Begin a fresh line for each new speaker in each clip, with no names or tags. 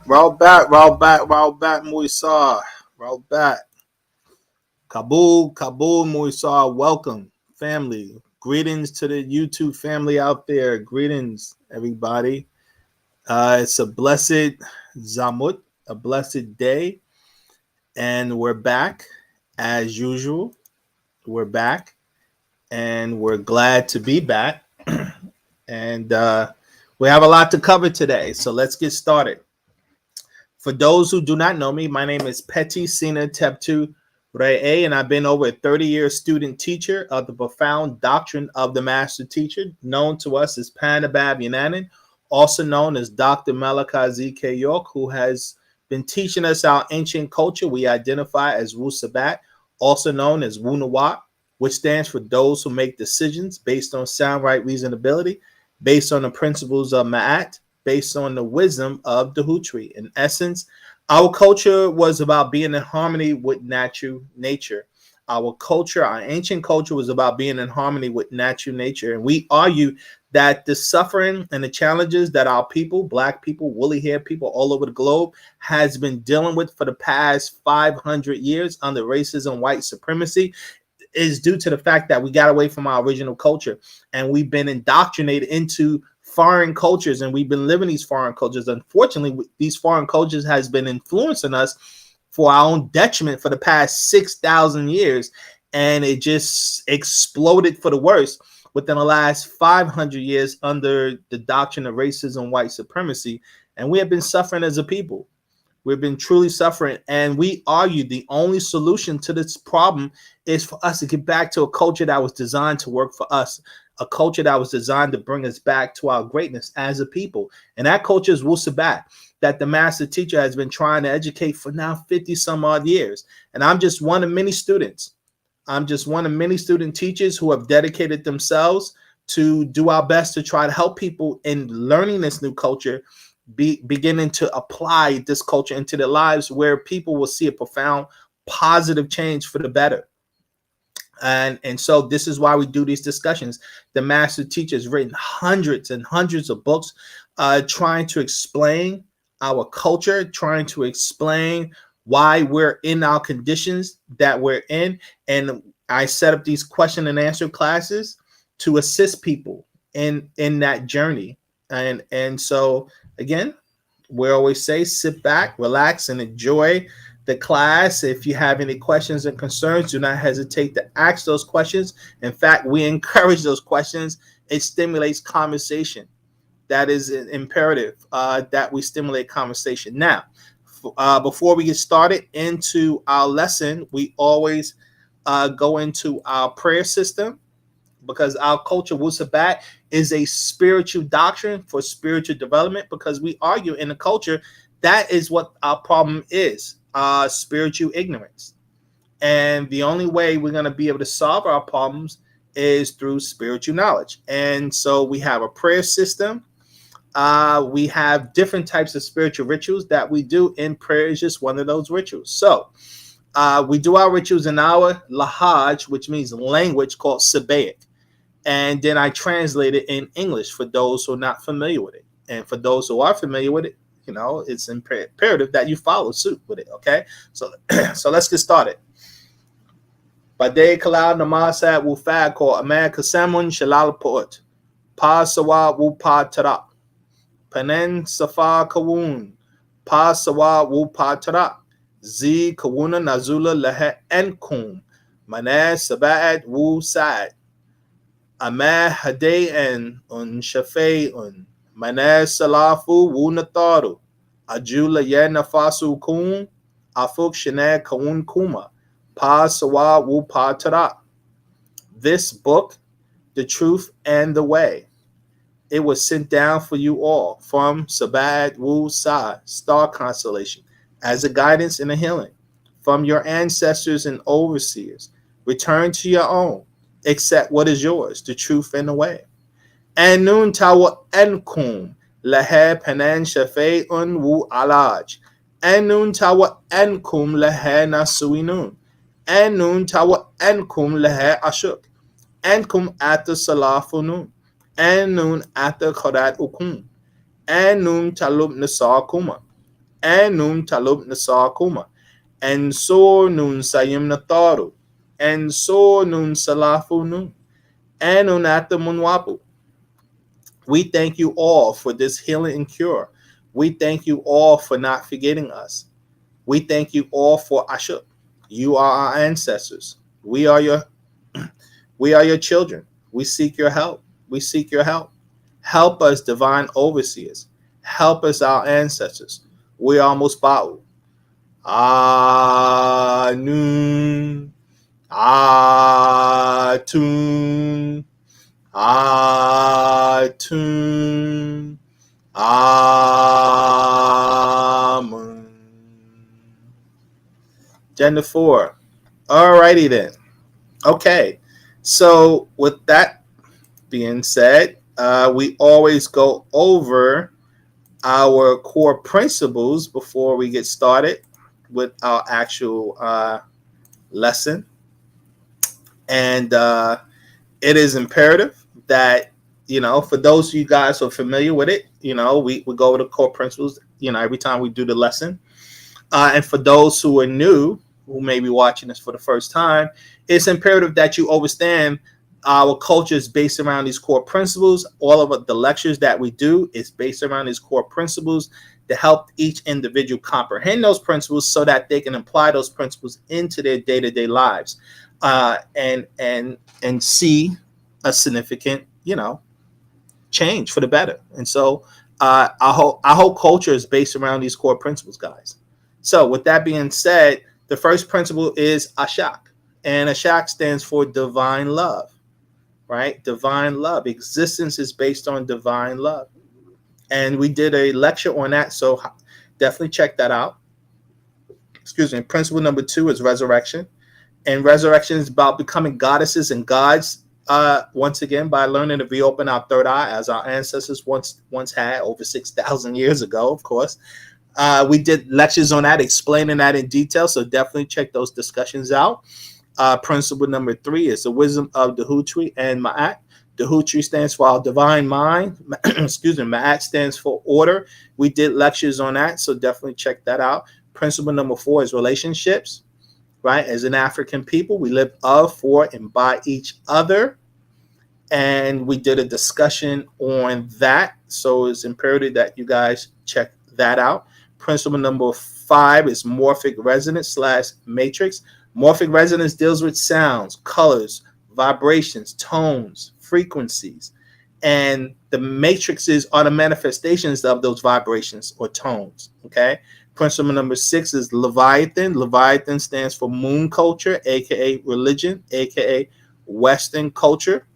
Roll back, Moisar. Roll back. Kabul, Moisar. Welcome, family. Greetings to the YouTube family out there. Greetings, everybody. It's a blessed Zamut, a blessed day. And we're back as usual. We're back. And we're glad to be back. And we have a lot to cover today. So let's get started. For those who do not know me, my name is Peti Sina Teptu Re'e, and I've been over a 30-year student teacher of the profound doctrine of the master teacher, known to us as Panabab Yananan, also known as Dr. Malachi Z.K. York, who has been teaching us our ancient culture we identify as Wu-Sabat, also known as Wu-Nawat, which stands for those who make decisions based on sound right reasonability, based on the principles of Ma'at, based on the wisdom of the Hutri. In essence, our culture was about being in harmony with natural nature. Our culture, our ancient culture, was about being in harmony with natural nature. And we argue that the suffering and the challenges that our people, Black people, woolly hair people all over the globe, has been dealing with for the past 500 years under racism, white supremacy, is due to the fact that we got away from our original culture and we've been indoctrinated into foreign cultures, and we've been living these foreign cultures. Unfortunately, these foreign cultures has been influencing us for our own detriment for the past 6,000 years, and it just exploded for the worse within the last 500 years under the doctrine of racism, white supremacy, and we have been suffering as a people. We've been truly suffering, and we argue the only solution to this problem is for us to get back to a culture that was designed to work for us, a culture that was designed to bring us back to our greatness as a people. And that culture is Wu-Sabat, that the master teacher has been trying to educate for now 50 some odd years. And I'm just one of many students. I'm just one of many student teachers who have dedicated themselves to do our best to try to help people in learning this new culture, beginning to apply this culture into their lives where people will see a profound positive change for the better. And so this is why we do these discussions. The master teacher has written hundreds and hundreds of books trying to explain our culture, trying to explain why we're in our conditions that we're in. And I set up these question and answer classes to assist people in that journey. And so again, we always say sit back, relax, and enjoy the class. If you have any questions and concerns, do not hesitate to ask those questions. In fact, we encourage those questions. It stimulates conversation. That is imperative that we stimulate conversation. Now, before we get started into our lesson, we always go into our prayer system, because our culture, Wu-Sabat, is a spiritual doctrine for spiritual development, because we argue in the culture that is what our problem is, spiritual ignorance. And the only way we're going to be able to solve our problems is through spiritual knowledge. And so we have a prayer system. We have different types of spiritual rituals that we do, and prayer is just one of those rituals. So we do our rituals in our lahaj, which means language, called Sabaic. And then I translate it in English for those who are not familiar with it. And for those who are familiar with it, you know, it's imperative that you follow suit with it, okay? So so let's get started. Bade Kalal Namasat Wufad called Aman Kasamun Shalal Port. Pa Sawa Wu Pa Tarak. Panen Safa Kawun. Pa Sawa Wu Pa Tarak. Z Kawuna Nazula Lehe Enkum. Maneh Sabat Wu Sad. Amah Hadayan un Shafe'un. Maneh Salafu Wu Nataru. Ajula Yana Fasu Kun. Afuk Shane Kawun Kuma. Pa Sawa Wu Pa Tara. This book, The Truth and the Way, it was sent down for you all from Sabat Wu Sa, star constellation, as a guidance and a healing from your ancestors and overseers. Return to your own, accept what is yours, the truth and the way. And nun tawa enkum lahe panan shafe'un wu alaj. And nun tawa enkum lahe nasuinun. And nun tawa enkum lahe ashuk. And kum ata salafunun. And nun ata khadat ukum. And nun talub nasar kuma. And nun talub nasar kuma. And so nun sayim nataru. And so nun salafu nun. And nun ata munwapu. We thank you all for this healing and cure. We thank you all for not forgetting us. We thank you all for Ashuk. You are our ancestors. We are your children. We seek your help. We seek your help. Help us, divine overseers. Help us, our ancestors. We are Musba'u. Anun. Atun. Atun. Amun. Gender 4. Alrighty then. Okay. So with that being said, we always go over our core principles before we get started with our actual lesson. And it is imperative that, you know, for those of you guys who are familiar with it, you know, we go over the core principles, you know, every time we do the lesson. And for those who are new, who may be watching this for the first time, it's imperative that you understand our culture is based around these core principles. All of the lectures that we do is based around these core principles to help each individual comprehend those principles so that they can apply those principles into their day-to-day lives and see a significant, you know, change for the better. And so our whole culture is based around these core principles, guys. So with that being said, the first principle is Ashak. And Ashak stands for divine love, right? Divine love. Existence is based on divine love. And we did a lecture on that, so definitely check that out. Excuse me. Principle number 2 is resurrection. And resurrection is about becoming goddesses and gods once again by learning to reopen our third eye, as our ancestors once had over 6,000 years ago, of course. We did lectures on that, explaining that in detail, so definitely check those discussions out. Principle number 3 is the wisdom of Dahutri and Ma'at. Dahutri stands for our divine mind. Excuse me. Ma'at stands for order. We did lectures on that, so definitely check that out. Principle number 4 is relationships, right? As an African people, we live of, for, and by each other. And we did a discussion on that, so it's imperative that you guys check that out. Principle number 5 is morphic resonance / matrix. Morphic resonance deals with sounds, colors, vibrations, tones, frequencies, and the matrices are the manifestations of those vibrations or tones. Okay. Principle number 6 is Leviathan. Leviathan stands for moon culture, aka religion, aka Western culture.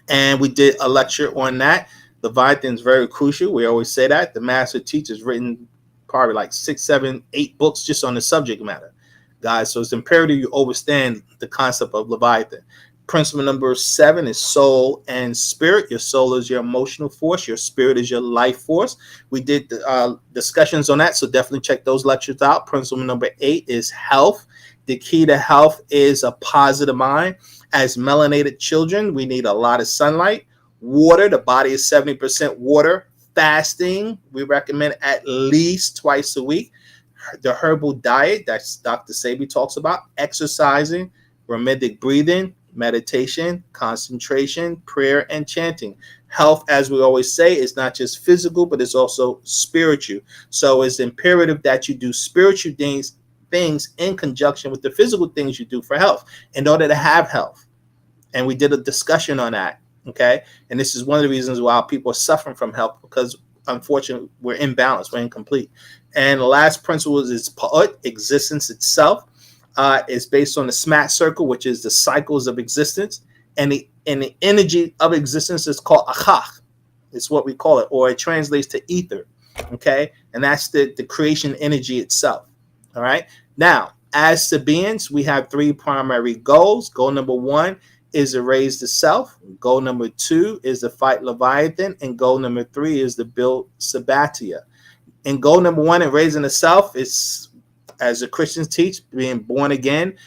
And we did a lecture on that. Leviathan is very crucial. We always say that. The master teacher's written probably like 6, 7, 8 books just on the subject matter, guys. So it's imperative you understand the concept of Leviathan. Principle number 7 is soul and spirit. Your soul is your emotional force. Your spirit is your life force. We did discussions on that, so definitely check those lectures out. Principle number 8 is health. The key to health is a positive mind. As melanated children, we need a lot of sunlight. Water, the body is 70% water. Fasting, we recommend at least twice a week. The herbal diet, that's Dr. Sebi talks about. Exercising, rhythmic breathing, meditation, concentration, prayer, and chanting. Health, as we always say, is not just physical, but it's also spiritual. So it's imperative that you do spiritual things in conjunction with the physical things you do for health in order to have health. And we did a discussion on that. Okay. And this is one of the reasons why people are suffering from health, because unfortunately we're imbalanced, we're incomplete. And the last principle is Pa'ut, existence itself. Is based on the SMAT circle, which is the cycles of existence. And the energy of existence is called Achach. It's what we call it, or it translates to ether. Okay. And that's the creation energy itself. All right. Now, as Sabians, we have 3 primary goals. Goal number 1 is to raise the self. Goal number 2 is to fight Leviathan. And goal number 3 is to build Sabbatia. And goal number 1 in raising the self is, as the Christians teach, being born again.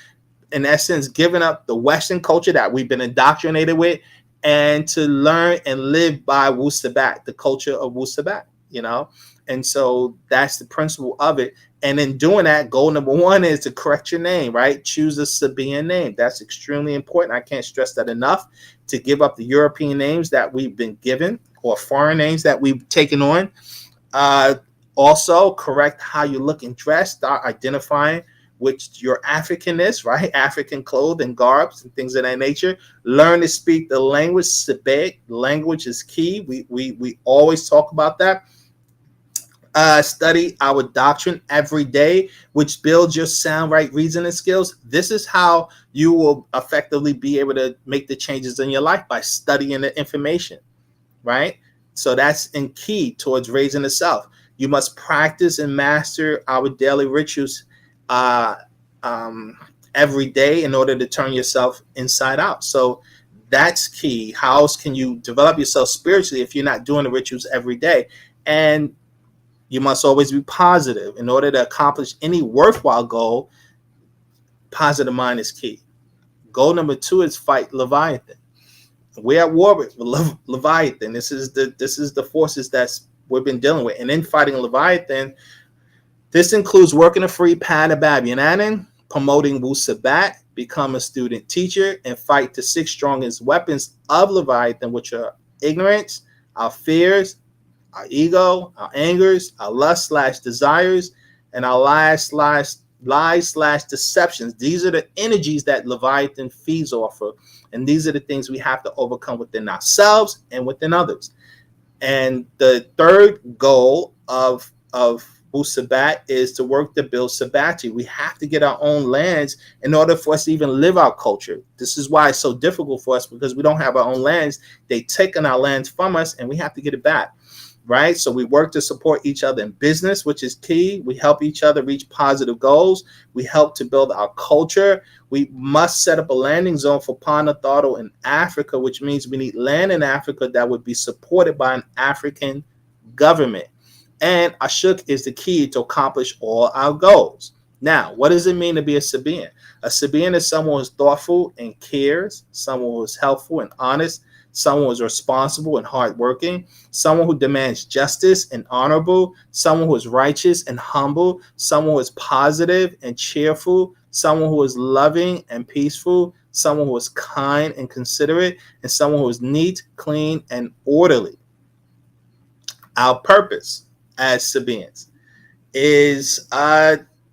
In essence, giving up the Western culture that we've been indoctrinated with, and to learn and live by Wu-Sabat, the culture of Wu-Sabat, you know. And so that's the principle of it. And in doing that, goal number 1 is to correct your name, right? Choose a Sabian name. That's extremely important. I can't stress that enough. To give up the European names that we've been given, or foreign names that we've taken on. Also, correct how you look and dress. Start identifying which your Africanness, right? African clothing, garbs, and things of that nature. Learn to speak the language. Sabic language is key. We always talk about that. Study our doctrine every day, which builds your sound right reasoning skills. This is how you will effectively be able to make the changes in your life, by studying the information, right? So that's in key towards raising the self. You must practice and master our daily rituals every day in order to turn yourself inside out. So that's key. How else can you develop yourself spiritually if you're not doing the rituals every day? And you must always be positive. In order to accomplish any worthwhile goal, positive mind is key. Goal number 2 is fight Leviathan. We're at war with Leviathan. This is the forces that's we've been dealing with. And in fighting Leviathan, this includes working a free Panababianan, promoting Wu-Sabat, become a student teacher, and fight the 6 strongest weapons of Leviathan, which are ignorance, our fears, our ego, our angers, our lust / desires, and our lies / deceptions. These are the energies that Leviathan feeds off of. And these are the things we have to overcome within ourselves and within others. And the third goal of Wu-Sabat is to work to build Sabbati. We have to get our own lands in order for us to even live our culture. This is why it's so difficult for us, because we don't have our own lands. They've taken our lands from us, and we have to get it back, right? So we work to support each other in business, which is key. We help each other reach positive goals. We help to build our culture. We must set up a landing zone for Panatharu in Africa, which means we need land in Africa that would be supported by an African government. And Ashuk is the key to accomplish all our goals. Now, what does it mean to be a Sabian? A Sabian is someone who's thoughtful and cares, someone who is helpful and honest, someone who is responsible and hardworking, someone who demands justice and honorable, someone who is righteous and humble, someone who is positive and cheerful, someone who is loving and peaceful, someone who is kind and considerate, and someone who is neat, clean, and orderly. Our purpose as Sabians is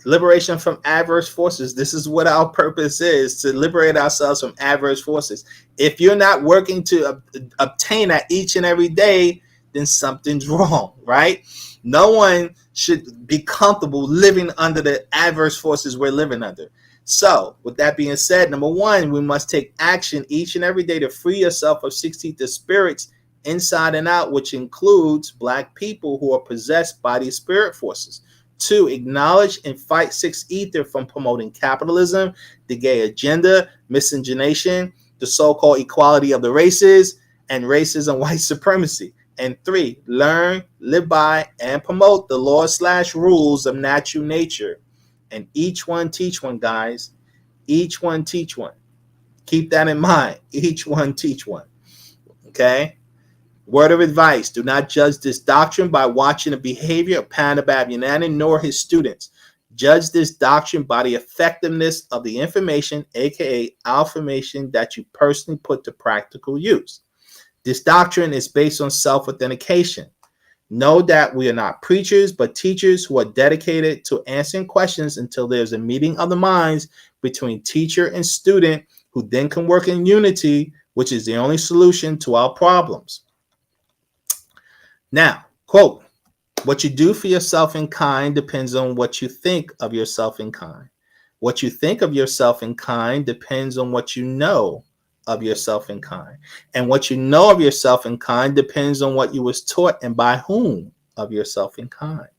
liberation from adverse forces. This is what our purpose is, to liberate ourselves from adverse forces. If you're not working to obtain that each and every day, then something's wrong, right? No one should be comfortable living under the adverse forces we're living under. So with that being said, number one, we must take action each and every day to free yourself of 16th spirits inside and out, which includes Black people who are possessed by these spirit forces. 2, acknowledge and fight 6 ether from promoting capitalism, the gay agenda, miscegenation, the so-called equality of the races, and racism, white supremacy. And 3, learn, live by, and promote the laws/rules of natural nature. And each one teach one, guys. Each one teach one. Keep that in mind. Each one teach one. Okay? Word of advice, do not judge this doctrine by watching the behavior of Panabab Yanani nor his students. Judge this doctrine by the effectiveness of the information, aka information, that you personally put to practical use. This doctrine is based on self-authentication. Know that we are not preachers, but teachers who are dedicated to answering questions until there's a meeting of the minds between teacher and student, who then can work in unity, which is the only solution to our problems. Now, quote, what you do for yourself in kind depends on what you think of yourself in kind. What you think of yourself in kind depends on what you know of yourself in kind. And what you know of yourself in kind depends on what you was taught and by whom of yourself in kind.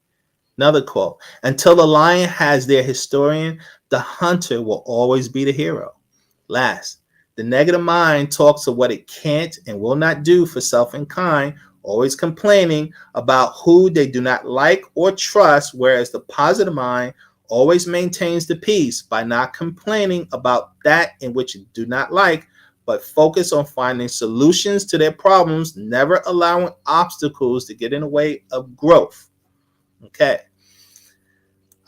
Another quote, until the lion has their historian, the hunter will always be the hero. Last, the negative mind talks of what it can't and will not do for self and kind, always complaining about who they do not like or trust, whereas the positive mind always maintains the peace by not complaining about that in which they do not like, but focus on finding solutions to their problems, never allowing obstacles to get in the way of growth. Okay.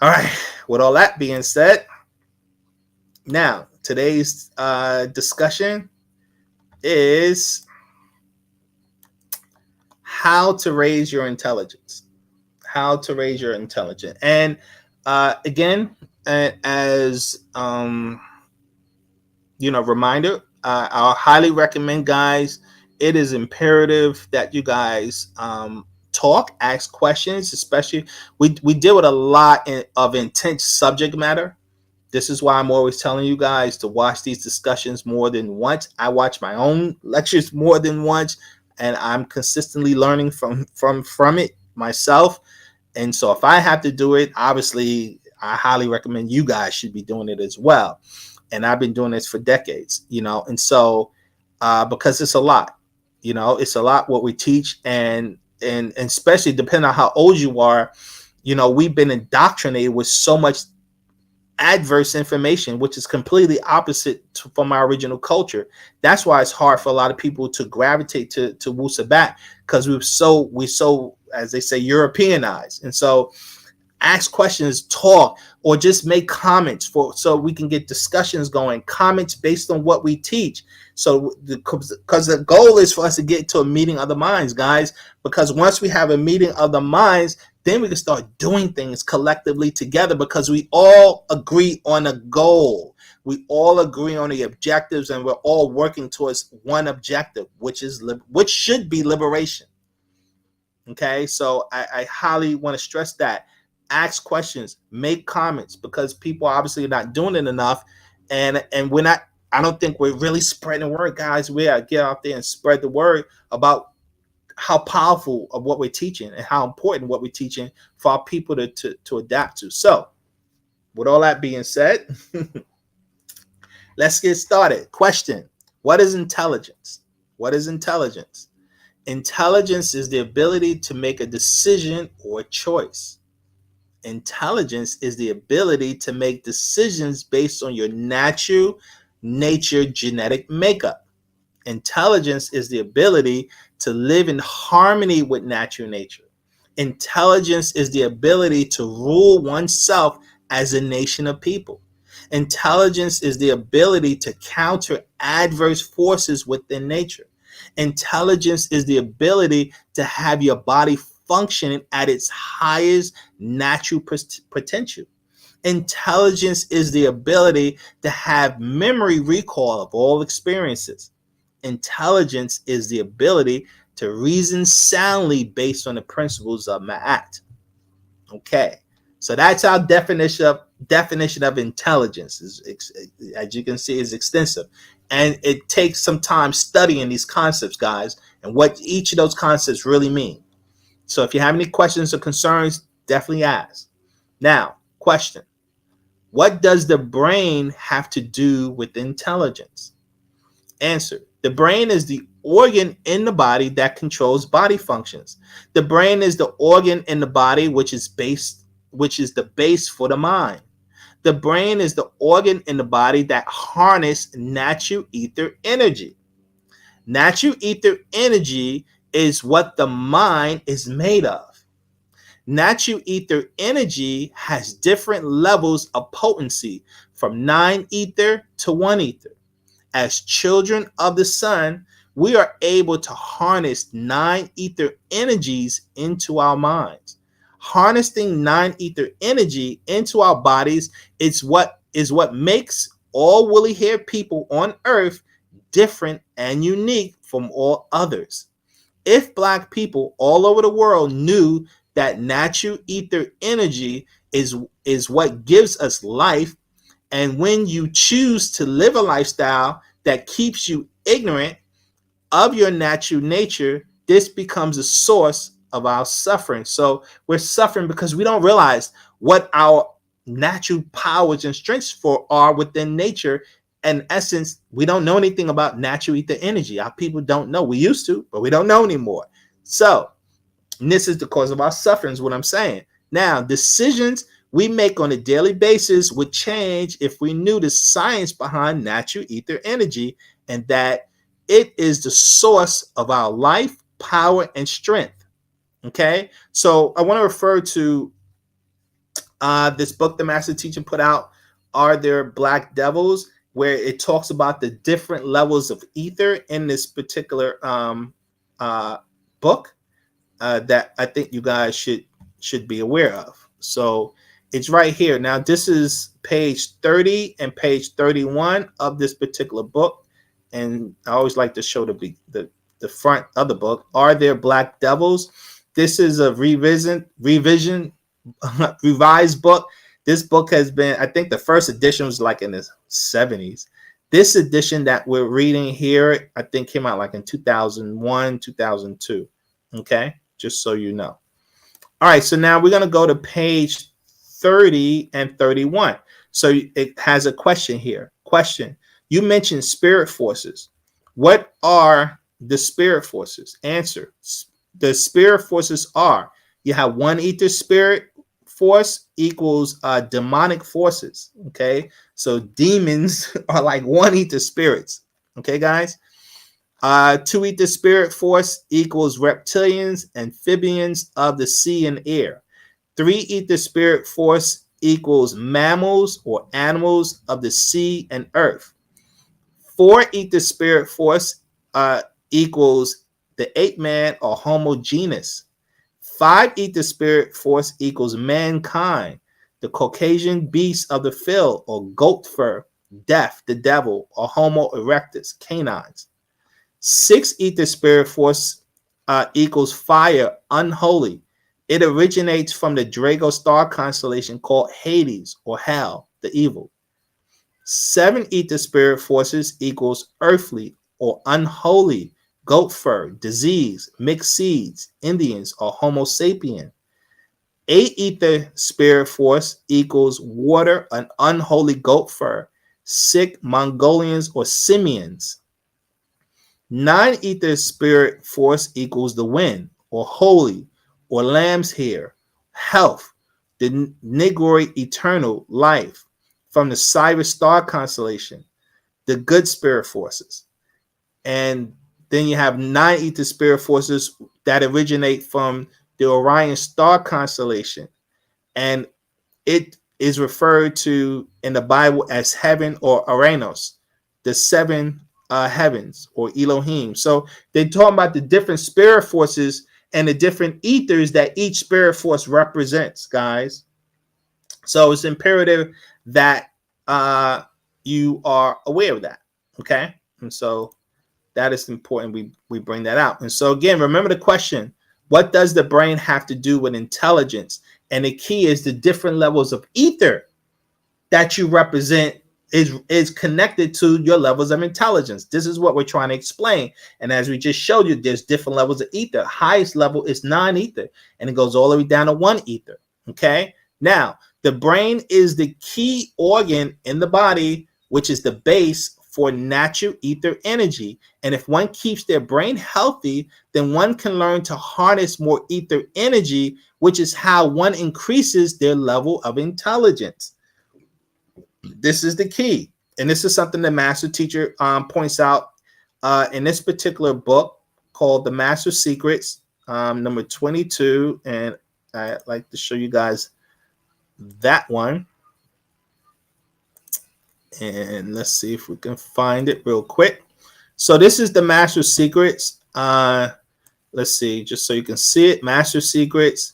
All right. With all that being said, now today's discussion is how to raise your intelligence. How to raise your intelligence. And again, as reminder, I highly recommend, guys, it is imperative that you guys talk, ask questions, especially we deal with a lot of intense subject matter. This is why I'm always telling you guys to watch these discussions more than once. I watch my own lectures more than once, and I'm consistently learning from it myself. And so if I have to do it, obviously I highly recommend you guys should be doing it as well. And I've been doing this for decades, and so because it's a lot, it's a lot what we teach, and especially depending on how old you are, we've been indoctrinated with so much adverse information, which is completely opposite from our original culture. That's why it's hard for a lot of people to gravitate to Wu-Sabat, because we so, as they say, Europeanized. And so ask questions, talk, or just make comments so we can get discussions going, comments based on what we teach. So because the goal is for us to get to a meeting of the minds, guys, because once we have a meeting of the minds, then we can start doing things collectively together, because we all agree on a goal. We all agree on the objectives, and we're all working towards one objective, which should be liberation. Okay, so I highly want to stress that. Ask questions, make comments, because people obviously are not doing it enough, and we're not. I don't think we're really spreading the word, guys. We gotta get out there and spread the word about how powerful of what we're teaching and how important what we're teaching for our people to adapt to. So, with all that being said, let's get started. Question: what is intelligence? What is intelligence? Intelligence is the ability to make a decision or choice. Intelligence is the ability to make decisions based on your natural nature genetic makeup. Intelligence is the ability to live in harmony with natural nature. Intelligence is the ability to rule oneself as a nation of people. Intelligence is the ability to counter adverse forces within nature. Intelligence is the ability to have your body functioning at its highest natural potential. Intelligence is the ability to have memory recall of all experiences. Intelligence is the ability to reason soundly based on the principles of Ma'at. Okay, so that's our definition of intelligence. As you can see, is extensive, and it takes some time studying these concepts, guys, and what each of those concepts really mean. So if you have any questions or concerns, definitely ask. Now, question: what does the brain have to do with intelligence? Answer: the brain is the organ in the body that controls body functions. The brain is the organ in the body which is the base for the mind. The brain is the organ in the body that harness natural ether energy. Natural ether energy is what the mind is made of. Natural ether energy has different levels of potency, from 9 ether to 1 ether. As children of the sun, we are able to harness 9 ether energies into our minds. Harnessing 9 ether energy into our bodies is what makes all woolly-haired people on earth different and unique from all others. If Black people all over the world knew that natural ether energy is what gives us life, and when you choose to live a lifestyle that keeps you ignorant of your natural nature, this becomes a source of our suffering. So we're suffering because we don't realize what our natural powers and strengths are within nature. In essence, we don't know anything about natural ether energy. Our people don't know. We used to, but we don't know anymore. So this is the cause of our suffering, is what I'm saying. Now, decisions we make on a daily basis would change if we knew the science behind natural ether energy, and that it is the source of our life, power, and strength. Okay, so I want to refer to this book the master teacher put out, Are There Black Devils, where it talks about the different levels of ether in this particular book that I think you guys should be aware of. So it's right here. Now, this is page 30 and page 31 of this particular book. And I always like to show the front of the book. Are There Black Devils? This is a revision, revised book. This book has been, I think the first edition was like in the 70s. This edition that we're reading here, I think came out like in 2001, 2002. Okay, just so you know. All right, so now we're going to go to page 30 and 31. So it has a question here. Question: you mentioned spirit forces. What are the spirit forces? Answer: the spirit forces are, you have 1 ether spirit force equals demonic forces. Okay, so demons are like 1 ether spirits. Okay, guys. 2 ether spirit force equals reptilians, amphibians of the sea and air. 3 ether spirit force equals mammals or animals of the sea and earth. 4 ether spirit force equals the ape man or Homo genus. 5 ether spirit force equals mankind, the Caucasian beast of the field or goat fur, death, the devil, or Homo erectus, canines. 6 ether spirit force equals fire, unholy. It originates from the Draco star constellation called Hades or hell, the evil. 7 ether spirit forces equals earthly or unholy, goat fur, disease, mixed seeds, Indians, or Homo sapien. 8 ether spirit force equals water, an unholy goat fur, sick Mongolians or simians. 9 ether spirit force equals the wind or holy or lamb's hair, health, the Negroid eternal life from the Cyrus star constellation, the good spirit forces. And then you have 9 ether spirit forces that originate from the Orion star constellation. And it is referred to in the Bible as heaven or Uranus, the 7 heavens or Elohim. So they're talking about the different spirit forces and the different ethers that each spirit force represents, guys. So it's imperative that you are aware of that. Okay. And so that is important. We bring that out. And so again, remember the question, what does the brain have to do with intelligence? And the key is the different levels of ether that you represent is connected to your levels of intelligence. This is what we're trying to explain. And as we just showed you, there's different levels of ether. Highest level is 9 ether, and it goes all the way down to 1 ether. Okay. Now, the brain is the key organ in the body, which is the base for natural ether energy. And if one keeps their brain healthy, then one can learn to harness more ether energy, which is how one increases their level of intelligence. This is the key. And this is something the master teacher points out in this particular book called The Master Secrets, number 22. And I'd like to show you guys that one. And let's see if we can find it real quick. So this is the Master Secrets. Let's see, just so you can see it. Master Secrets.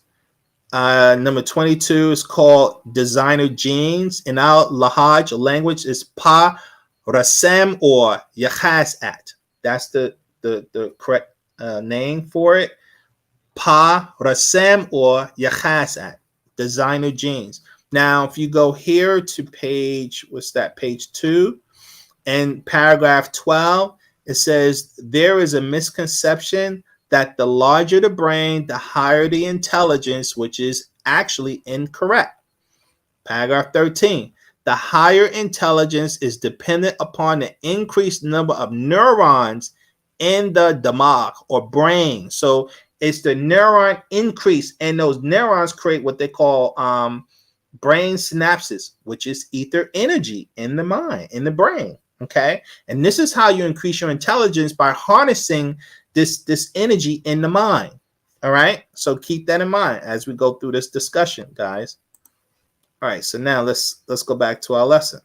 Number 22 is called Designer Genes. In our Lahaj language is Pa Rasem or Yachasat. That's the correct name for it. Pa Rasem or Yachasat. Designer Genes. Now, if you go here to page, what's that? Page 2 and paragraph 12, it says there is a misconception that the larger the brain, the higher the intelligence, which is actually incorrect. Paragraph 13, the higher intelligence is dependent upon the increased number of neurons in the damag or brain. So it's the neuron increase, and those neurons create what they call brain synapses, which is ether energy in the mind, in the brain. Okay. And this is how you increase your intelligence, by harnessing this energy in the mind. All right. So keep that in mind as we go through this discussion, guys. All right. So now let's go back to our lesson.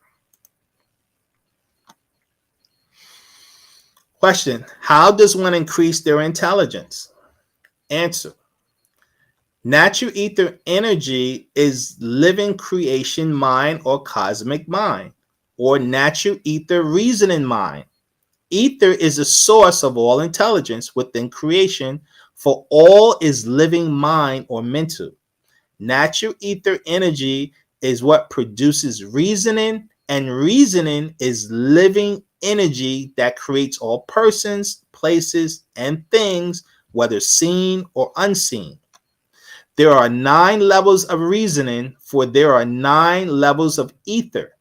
Question: how does one increase their intelligence? Answer: natural ether energy is living creation mind or cosmic mind, or natural ether reasoning mind. Ether is the source of all intelligence within creation, for all is living mind or mental. Natural ether energy is what produces reasoning, and reasoning is living energy that creates all persons, places, and things, whether seen or unseen. There are 9 levels of reasoning, for there are 9 levels of ether.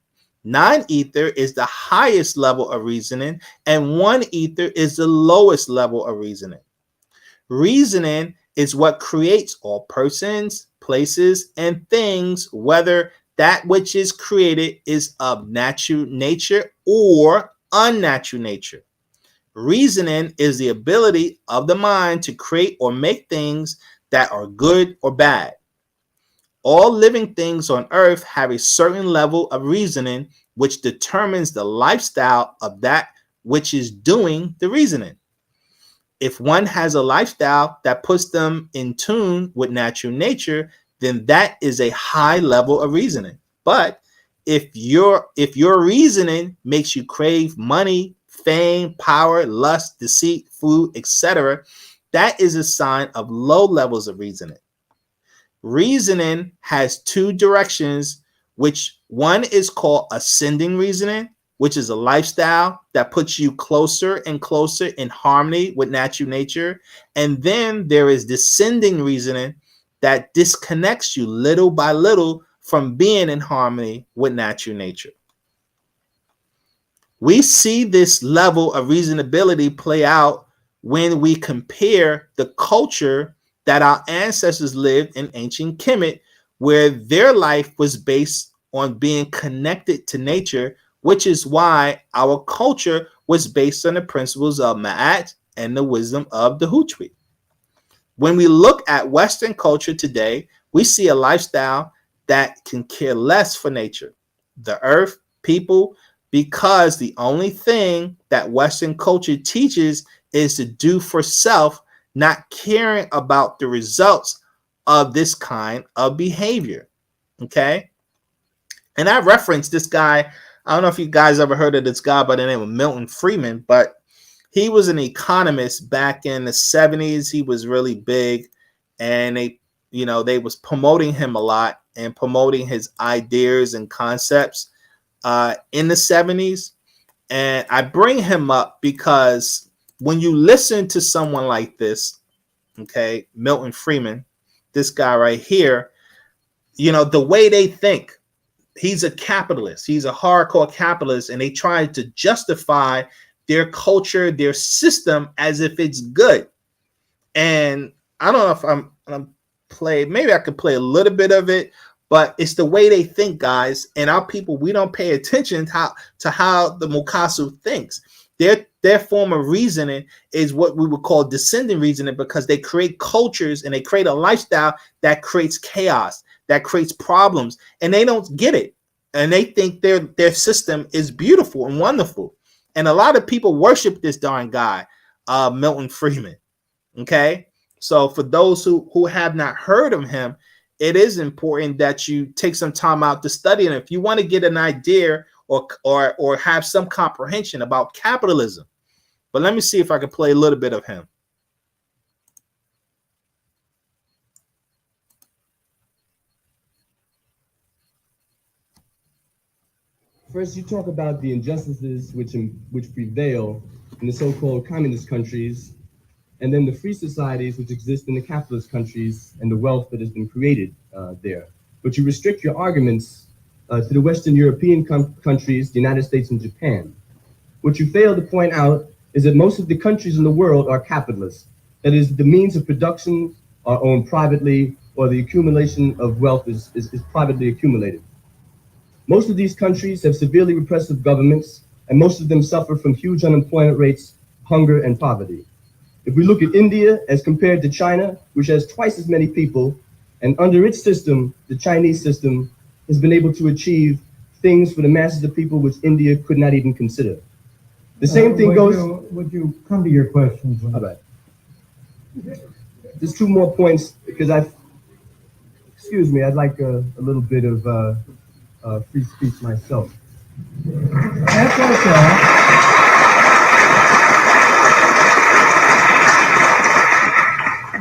9 ether is the highest level of reasoning, and 1 ether is the lowest level of reasoning. Reasoning is what creates all persons, places, and things, whether that which is created is of natural nature or unnatural nature. Reasoning is the ability of the mind to create or make things that are good or bad. All living things on earth have a certain level of reasoning, which determines the lifestyle of that which is doing the reasoning. If one has a lifestyle that puts them in tune with natural nature, then that is a high level of reasoning. But if your reasoning makes you crave money, fame, power, lust, deceit, food, etc., that is a sign of low levels of reasoning. Reasoning has 2 directions, which one is called ascending reasoning, which is a lifestyle that puts you closer and closer in harmony with natural nature. And then there is descending reasoning that disconnects you little by little from being in harmony with natural nature. We see this level of reasonability play out when we compare the culture that our ancestors lived in ancient Kemet where their life was based on being connected to nature, which is why our culture was based on the principles of Ma'at and the wisdom of the Hutwi. When we look at Western culture today, we see a lifestyle that can care less for nature, the earth, people, because the only thing that Western culture teaches is to do for self, not caring about the results of this kind of behavior. Okay. And I referenced this guy. I don't know if you guys ever heard of this guy by the name of Milton Friedman, but he was an economist back in the 70s. He was really big, and they was promoting him a lot and promoting his ideas and concepts in the 70s. And I bring him up because when you listen to someone like this, okay, Milton Friedman, this guy right here, the way they think, he's a capitalist. He's a hardcore capitalist, and they try to justify their culture, their system, as if it's good. And I don't know if I'm play. Maybe I could play a little bit of it, but it's the way they think, guys. And our people, we don't pay attention to how the Mukasu thinks. Their form of reasoning is what we would call descending reasoning, because they create cultures and they create a lifestyle that creates chaos, that creates problems, and they don't get it. And they think their system is beautiful and wonderful. And a lot of people worship this darn guy, Milton Friedman. Okay. So for those who have not heard of him, it is important that you take some time out to study. And if you want to get an idea or have some comprehension about capitalism. But let me see if I can play a little bit of him.
First, you talk about the injustices which prevail in the so-called communist countries, and then the free societies which exist in the capitalist countries and the wealth that has been created there. But you restrict your arguments to the Western European countries, the United States and Japan. What you fail to point out is that most of the countries in the world are capitalist. That is, the means of production are owned privately, or the accumulation of wealth is privately accumulated. Most of these countries have severely repressive governments, and most of them suffer from huge unemployment rates, hunger, and poverty. If we look at India as compared to China, which has twice as many people, and under its system, the Chinese system has been able to achieve things for the masses of people which India could not even consider. The same thing goes...
Would you come to your questions?
All right. There's two more points, because excuse me, I'd like a little bit of free speech myself.
That's okay.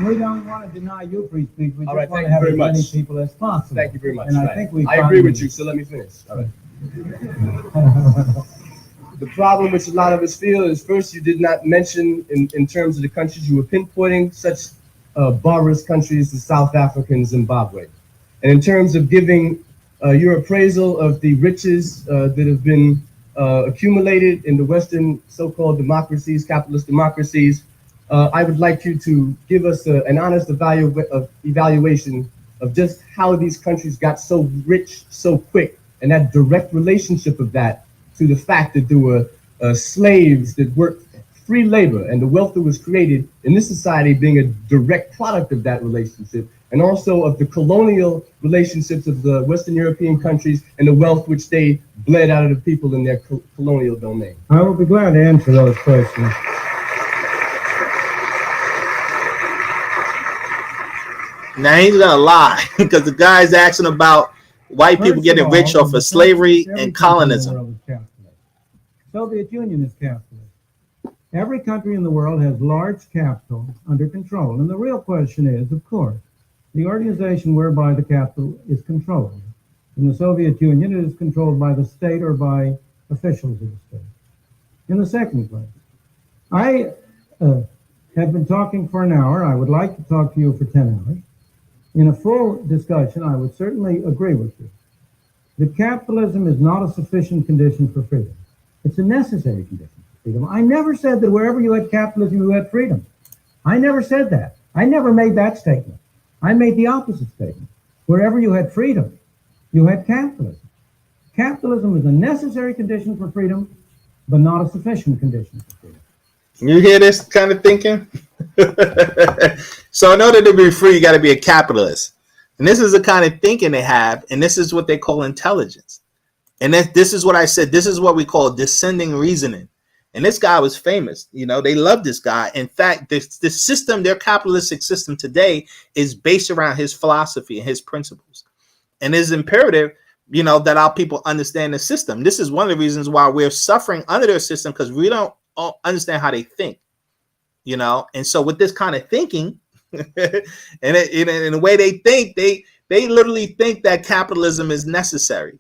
We don't want to deny you free speech. We just want to have as many people as possible.
Thank you very much.
And I think
I agree with you, so let me finish. All right. The problem which a lot of us feel is, first, you did not mention in terms of the countries you were pinpointing, such barbarous countries as South Africa and Zimbabwe. And in terms of giving your appraisal of the riches that have been accumulated in the Western so-called democracies, capitalist democracies, I would like you to give us an honest evaluation of just how these countries got so rich so quick, and that direct relationship of that to the fact that there were slaves that worked free labor, and the wealth that was created in this society being a direct product of that relationship, and also of the colonial relationships of the Western European countries and the wealth which they bled out of the people in their colonial domain.
I will be glad to answer those questions.
Now he's gonna lie because the guy's asking about white people getting rich off of slavery and colonism.
Soviet Union is capitalist. Every country in the world has large capital under control. And the real question is, of course, the organization whereby the capital is controlled. In the Soviet Union, it is controlled by the state or by officials of the state. In the second place, I have been talking for an hour. I would like to talk to you for 10 hours. In a full discussion, I would certainly agree with you that capitalism is not a sufficient condition for freedom. It's a necessary condition for freedom. I never said that wherever you had capitalism, you had freedom. I never said that. I never made that statement. I made the opposite statement. Wherever you had freedom, you had capitalism. Capitalism is a necessary condition for freedom, but not a sufficient condition for freedom.
You hear this kind of thinking? So in order to be free, you got to be a capitalist. And this is the kind of thinking they have, and this is what they call intelligence. And this is what I said. This is what we call descending reasoning. And this guy was famous. You know, they love this guy. In fact, the system, their capitalistic system today is based around his philosophy and his principles. And it's imperative, you know, that our people understand the system. This is one of the reasons why we're suffering under their system, because we don't understand how they think, you know. And so with this kind of thinking, and in the way they think, they literally think that capitalism is necessary.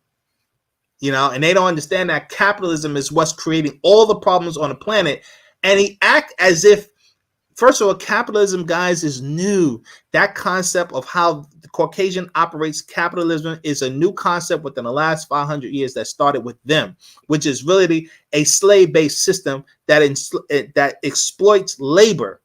You know, and they don't understand that capitalism is what's creating all the problems on the planet. And he act as if, first of all, capitalism, guys, is new. That concept of how the Caucasian operates capitalism is a new concept within the last 500 years that started with them, which is really a slave-based system that exploits labor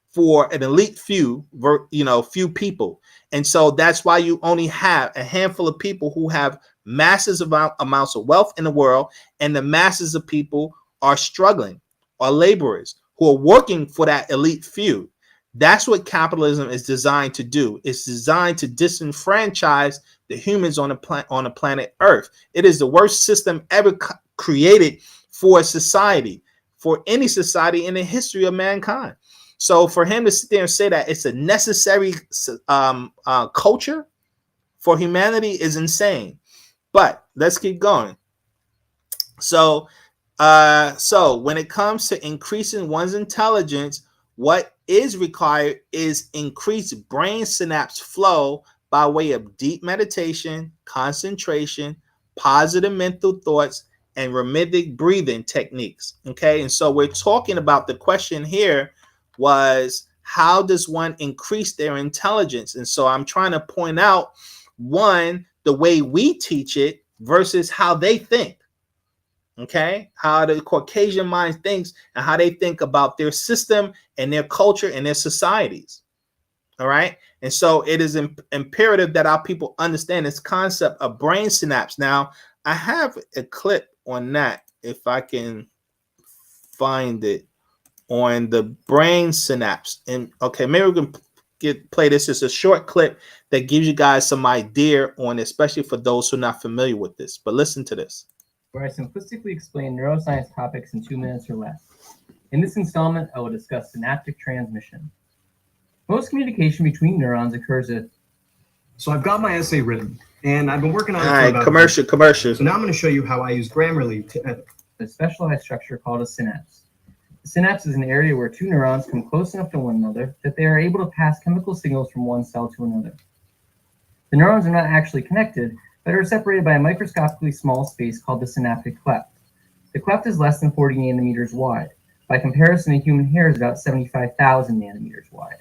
for an elite few, you know, few people. And so that's why you only have a handful of people who have massive amounts of wealth in the world, and the masses of people are struggling, are laborers who are working for that elite few. That's what capitalism is designed to do. It's designed to disenfranchise the humans on the planet Earth. It is the worst system ever created for a society, for any society in the history of mankind. So for him to sit there and say that it's a necessary culture for humanity is insane. But let's keep going. So when it comes to increasing one's intelligence, what is required is increased brain synapse flow by way of deep meditation, concentration, positive mental thoughts, and rhythmic breathing techniques. Okay, and so we're talking about, the question here was, how does one increase their intelligence? And so I'm trying to point out, one, the way we teach it versus how they think. Okay, how the Caucasian mind thinks and how they think about their system and their culture and their societies. All right. And so it is imperative that our people understand this concept of brain synapse. Now, I have a clip on that, if I can find it, on the brain synapse. And okay, maybe we can play this. It's a short clip that gives you guys some idea on it, especially for those who are not familiar with this. But listen to this,
where I simplistically explain neuroscience topics in 2 minutes or less. In this installment, I will discuss synaptic transmission. Most communication between neurons occurs at...
So I've got my essay written, and I've been working on it.
All right, commercial.
So now I'm going to show you how I use Grammarly to edit.
A specialized structure called a synapse. The synapse is an area where 2 neurons come close enough to one another that they are able to pass chemical signals from one cell to another. The neurons are not actually connected, but are separated by a microscopically small space called the synaptic cleft. The cleft is less than 40 nanometers wide. By comparison, a human hair is about 75,000 nanometers wide.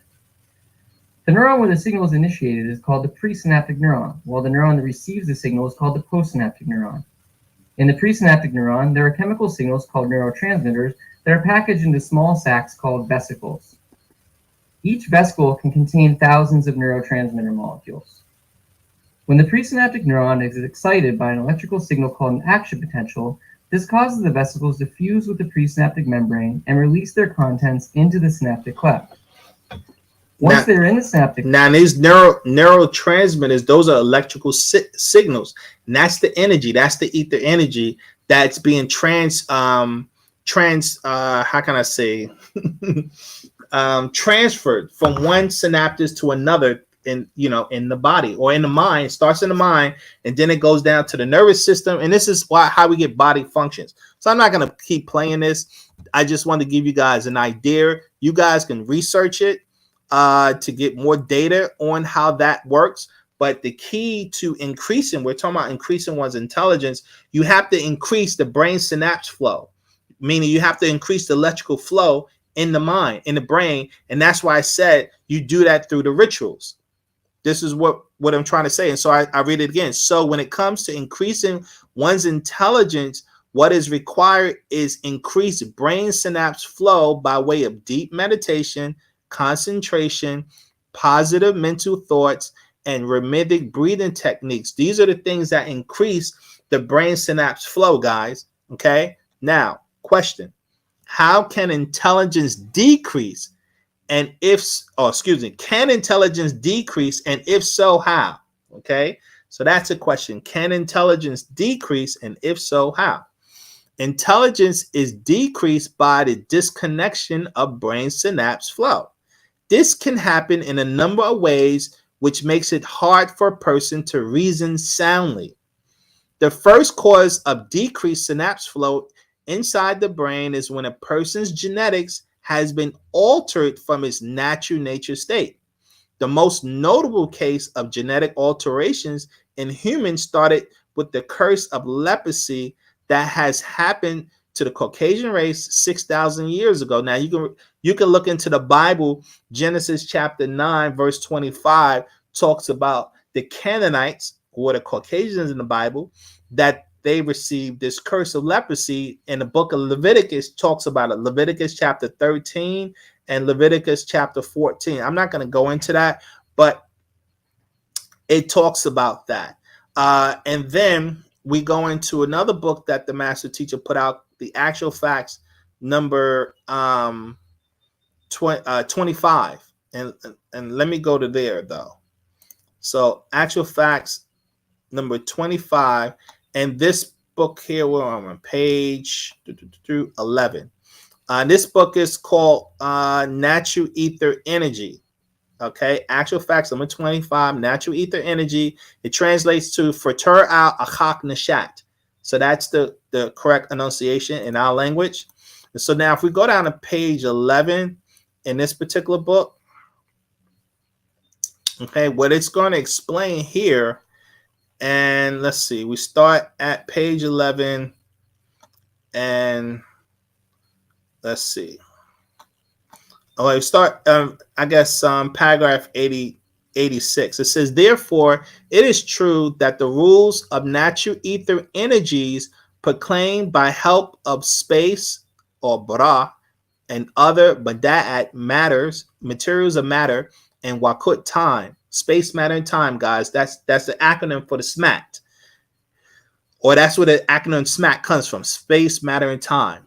The neuron where the signal is initiated is called the presynaptic neuron, while the neuron that receives the signal is called the postsynaptic neuron. In the presynaptic neuron, there are chemical signals called neurotransmitters that are packaged into small sacs called vesicles. Each vesicle can contain thousands of neurotransmitter molecules. When the presynaptic neuron is excited by an electrical signal called an action potential, this causes the vesicles to fuse with the presynaptic membrane and release their contents into the synaptic cleft. Once they're in the synaptic...
Now, these neurotransmitters, those are electrical signals. And that's the energy. That's the ether energy that's being how can I say, transferred from one synapse to another in the body or in the mind. It starts in the mind and then it goes down to the nervous system. And this is how we get body functions. So I'm not going to keep playing this. I just want to give you guys an idea. You guys can research it to get more data on how that works. But the key to we're talking about increasing one's intelligence, you have to increase the brain synapse flow, meaning you have to increase the electrical flow in the mind, in the brain. And that's why I said you do that through the rituals. This is what I'm trying to say. And so I read it again. So when it comes to increasing one's intelligence, what is required is increased brain synapse flow by way of deep meditation, concentration, positive mental thoughts, and rhythmic breathing techniques. These are the things that increase the brain synapse flow, guys. Okay. Now, question: how can intelligence decrease? And can intelligence decrease? And if so, how? Okay. So that's a question. Can intelligence decrease? And if so, how? Intelligence is decreased by the disconnection of brain synapse flow. This can happen in a number of ways, which makes it hard for a person to reason soundly. The first cause of decreased synapse flow inside the brain is when a person's genetics has been altered from its natural nature state. The most notable case of genetic alterations in humans started with the curse of leprosy that has happened to the Caucasian race 6,000 years ago. Now you can look into the Bible. Genesis chapter 9 verse 25 talks about the Canaanites, who are the Caucasians in the Bible, that they received this curse of leprosy. In the book of Leviticus talks about it. Leviticus chapter 13 and Leviticus chapter 14. I'm not going to go into that, but it talks about that. And then we go into another book that the master teacher put out, the Actual Facts, number 25. And let me go to there, though. So Actual Facts, number 25. And this book here, we're on page 11. This book is called Natural Ether Energy. Okay, Actual Facts, number 25, Natural Ether Energy. It translates to Frater al Achak Nashat. So that's the correct enunciation in our language. And so now if we go down to page 11 in this particular book, okay, what it's going to explain here, and let's see, we start at page 11 and let's see. Oh, we start, paragraph 86. It says, therefore, it is true that the rules of natural ether energies proclaimed by help of space or bara and other bada'at matters, materials of matter, and wakut time, space, matter, and time, guys. That's the acronym for the SMAT. Or that's where the acronym SMAT comes from, space, matter, and time.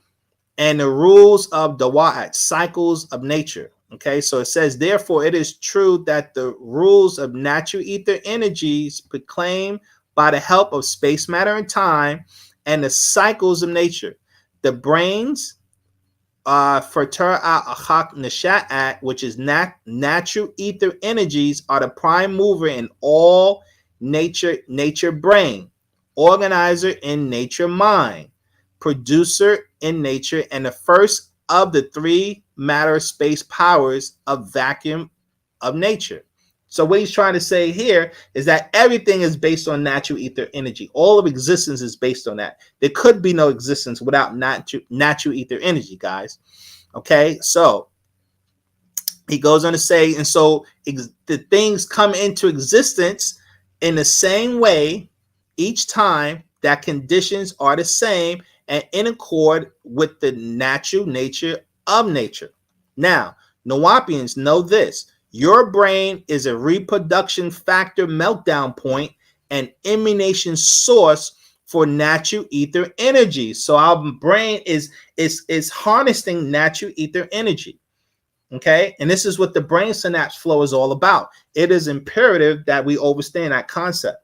And the rules of dawa'at, cycles of nature. Okay, so it says, therefore, it is true that the rules of natural ether energies proclaimed by the help of space, matter, and time, and the cycles of nature. The brains, Frater al Achak Nashat, which is natural ether energies, are the prime mover in all nature brain, organizer in nature mind, producer in nature, and the first of the three matter space powers of vacuum of nature. So what he's trying to say here is that everything is based on natural ether energy. All of existence is based on that. There could be no existence without natural ether energy, guys. Okay, so he goes on to say, and so the things come into existence in the same way each time that conditions are the same and in accord with the natural nature of nature. Now, Nawapians, know this. Your brain is a reproduction factor meltdown point and emanation source for natural ether energy. So our brain is harnessing natural ether energy. Okay, and this is what the brain synapse flow is all about. It is imperative that we understand that concept.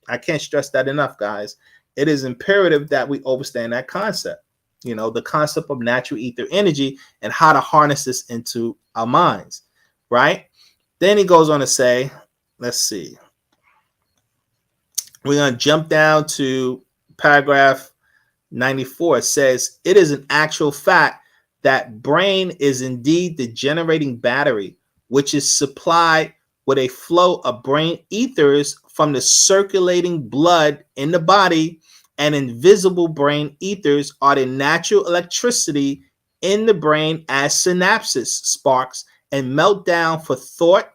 I can't stress that enough, guys. It is imperative that we understand that concept. You know, the concept of natural ether energy and how to harness this into our minds, right? Then he goes on to say, let's see. We're going to jump down to paragraph 94. It says, it is an actual fact that brain is indeed the generating battery, which is supplied with a flow of brain ethers from the circulating blood in the body, and invisible brain ethers are the natural electricity in the brain as synapses, sparks, and melt down for thought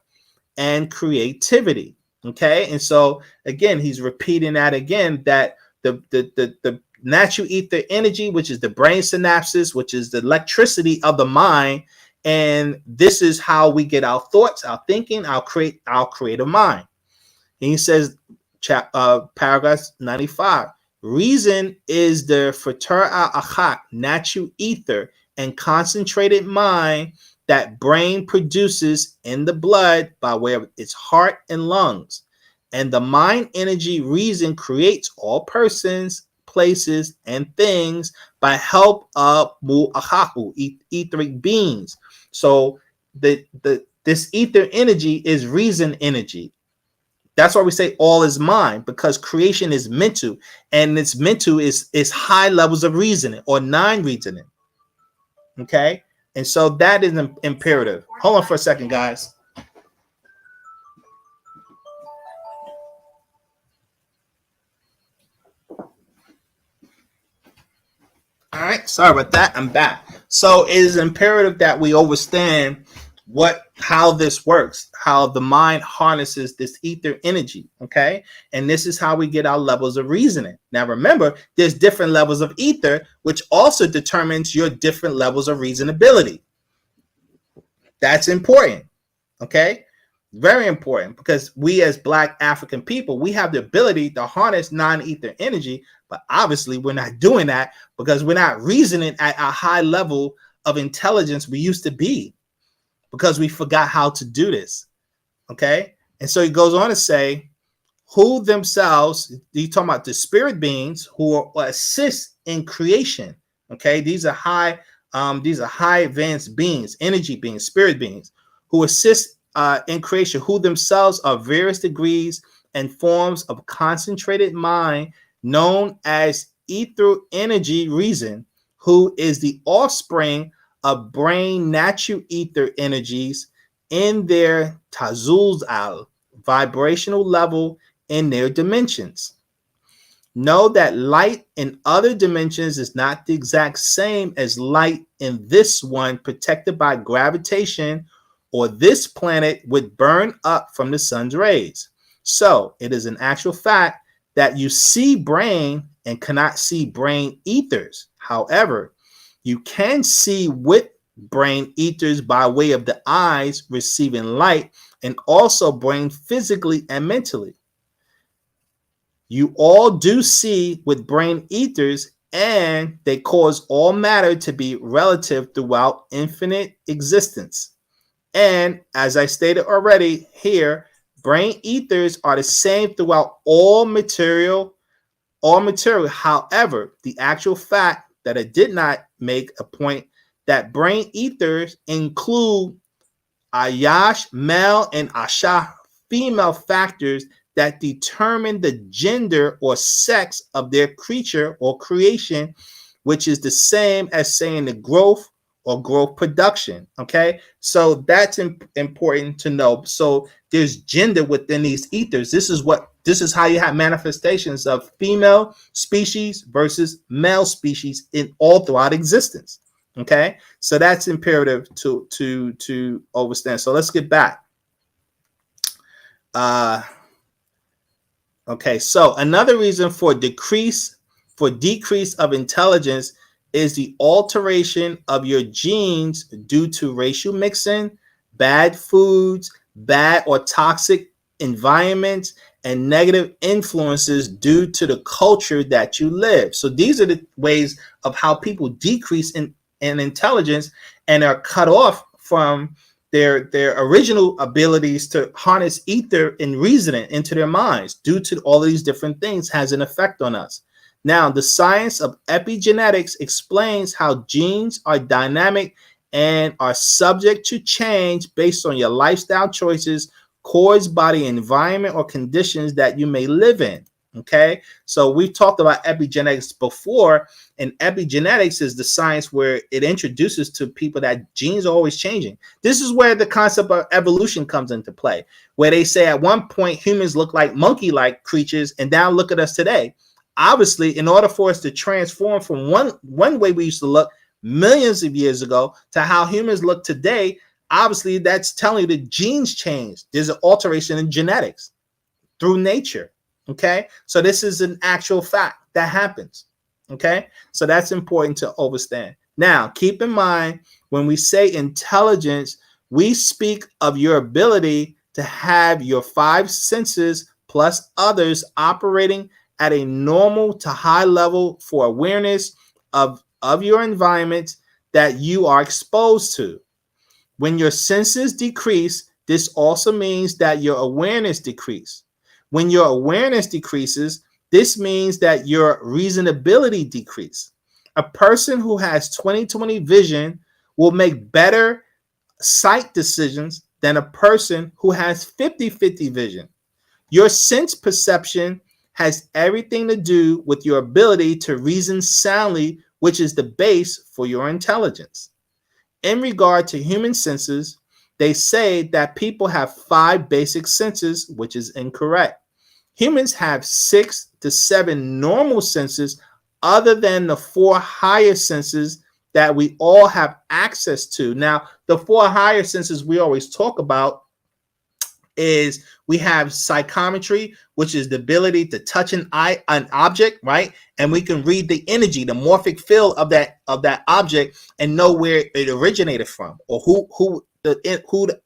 and creativity. Okay, and so again, he's repeating that again, that the natural ether energy, which is the brain synapses, which is the electricity of the mind, and this is how we get our thoughts, our thinking, our creative mind. And he says, paragraph 95, reason is the frater achat, natural ether and concentrated mind that brain produces in the blood by way of its heart and lungs. And the mind energy reason creates all persons, places, and things by help of mu'achahu, etheric beings. So this ether energy is reason energy. That's why we say all is mind, because creation is mental, and it's mental is high levels of reasoning or nine reasoning. Okay, and so that is imperative. Hold on for a second, guys. All right, sorry about that. I'm back. So it is imperative that we understand how this works, how the mind harnesses this ether energy. Okay, and this is how we get our levels of reasoning. Now remember, there's different levels of ether, which also determines your different levels of reasonability. That's important. Okay, very important, because we as Black African people, we have the ability to harness non-ether energy, but obviously we're not doing that because we're not reasoning at a high level of intelligence we used to be, because we forgot how to do this. Okay, and so he goes on to say, who themselves, he's talking about the spirit beings who assist in creation. Okay, these are high advanced beings, energy beings, spirit beings who assist in creation, who themselves are various degrees and forms of concentrated mind known as ether energy reason, who is the offspring of brain natural ether energies in their tazuz al vibrational level in their dimensions. Know that light in other dimensions is not the exact same as light in this one, protected by gravitation, or this planet would burn up from the sun's rays. So it is an actual fact that you see brain and cannot see brain ethers. However, you can see with brain ethers by way of the eyes receiving light, and also brain physically and mentally. You all do see with brain ethers, and they cause all matter to be relative throughout infinite existence. And as I stated already here, brain ethers are the same throughout all material. However, the actual fact that I did not make a point that brain ethers include Ayash male and Asha female factors that determine the gender or sex of their creature or creation, which is the same as saying the growth or growth production. Okay, so that's important to know. So there's gender within these ethers. This is how you have manifestations of female species versus male species in all throughout existence. Okay, so that's imperative to understand. So let's get back. Okay, so another reason for decrease of intelligence is the alteration of your genes due to racial mixing, bad foods, bad or toxic environments, and negative influences due to the culture that you live. So these are the ways of how people decrease in intelligence and are cut off from their original abilities to harness ether and reasoning into their minds due to all of these different things has an effect on us. Now, the science of epigenetics explains how genes are dynamic and are subject to change based on your lifestyle choices caused by the environment or conditions that you may live in. Okay, so we've talked about epigenetics before, and epigenetics is the science where it introduces to people that genes are always changing. This is where the concept of evolution comes into play, where they say at one point humans look like monkey-like creatures, and now look at us today. Obviously, in order for us to transform from one way we used to look millions of years ago to how humans look today, obviously that's telling you the genes changed. There's an alteration in genetics through nature. Okay, so this is an actual fact that happens. Okay, so that's important to understand. Now, keep in mind, when we say intelligence, we speak of your ability to have your five senses plus others operating at a normal to high level for awareness of your environment that you are exposed to. When your senses decrease, this also means that your awareness decreases. When your awareness decreases, this means that your reasonability decreases. A person who has 20/20 vision will make better sight decisions than a person who has 50/50 vision. Your sense perception has everything to do with your ability to reason soundly, which is the base for your intelligence. In regard to human senses, they say that people have 5 basic senses, which is incorrect. Humans have 6 to 7 normal senses other than the 4 higher senses that we all have access to. Now, the 4 higher senses we always talk about is we have psychometry, which is the ability to touch an object, right? And we can read the energy, the morphic field of that object, and know where it originated from, or who the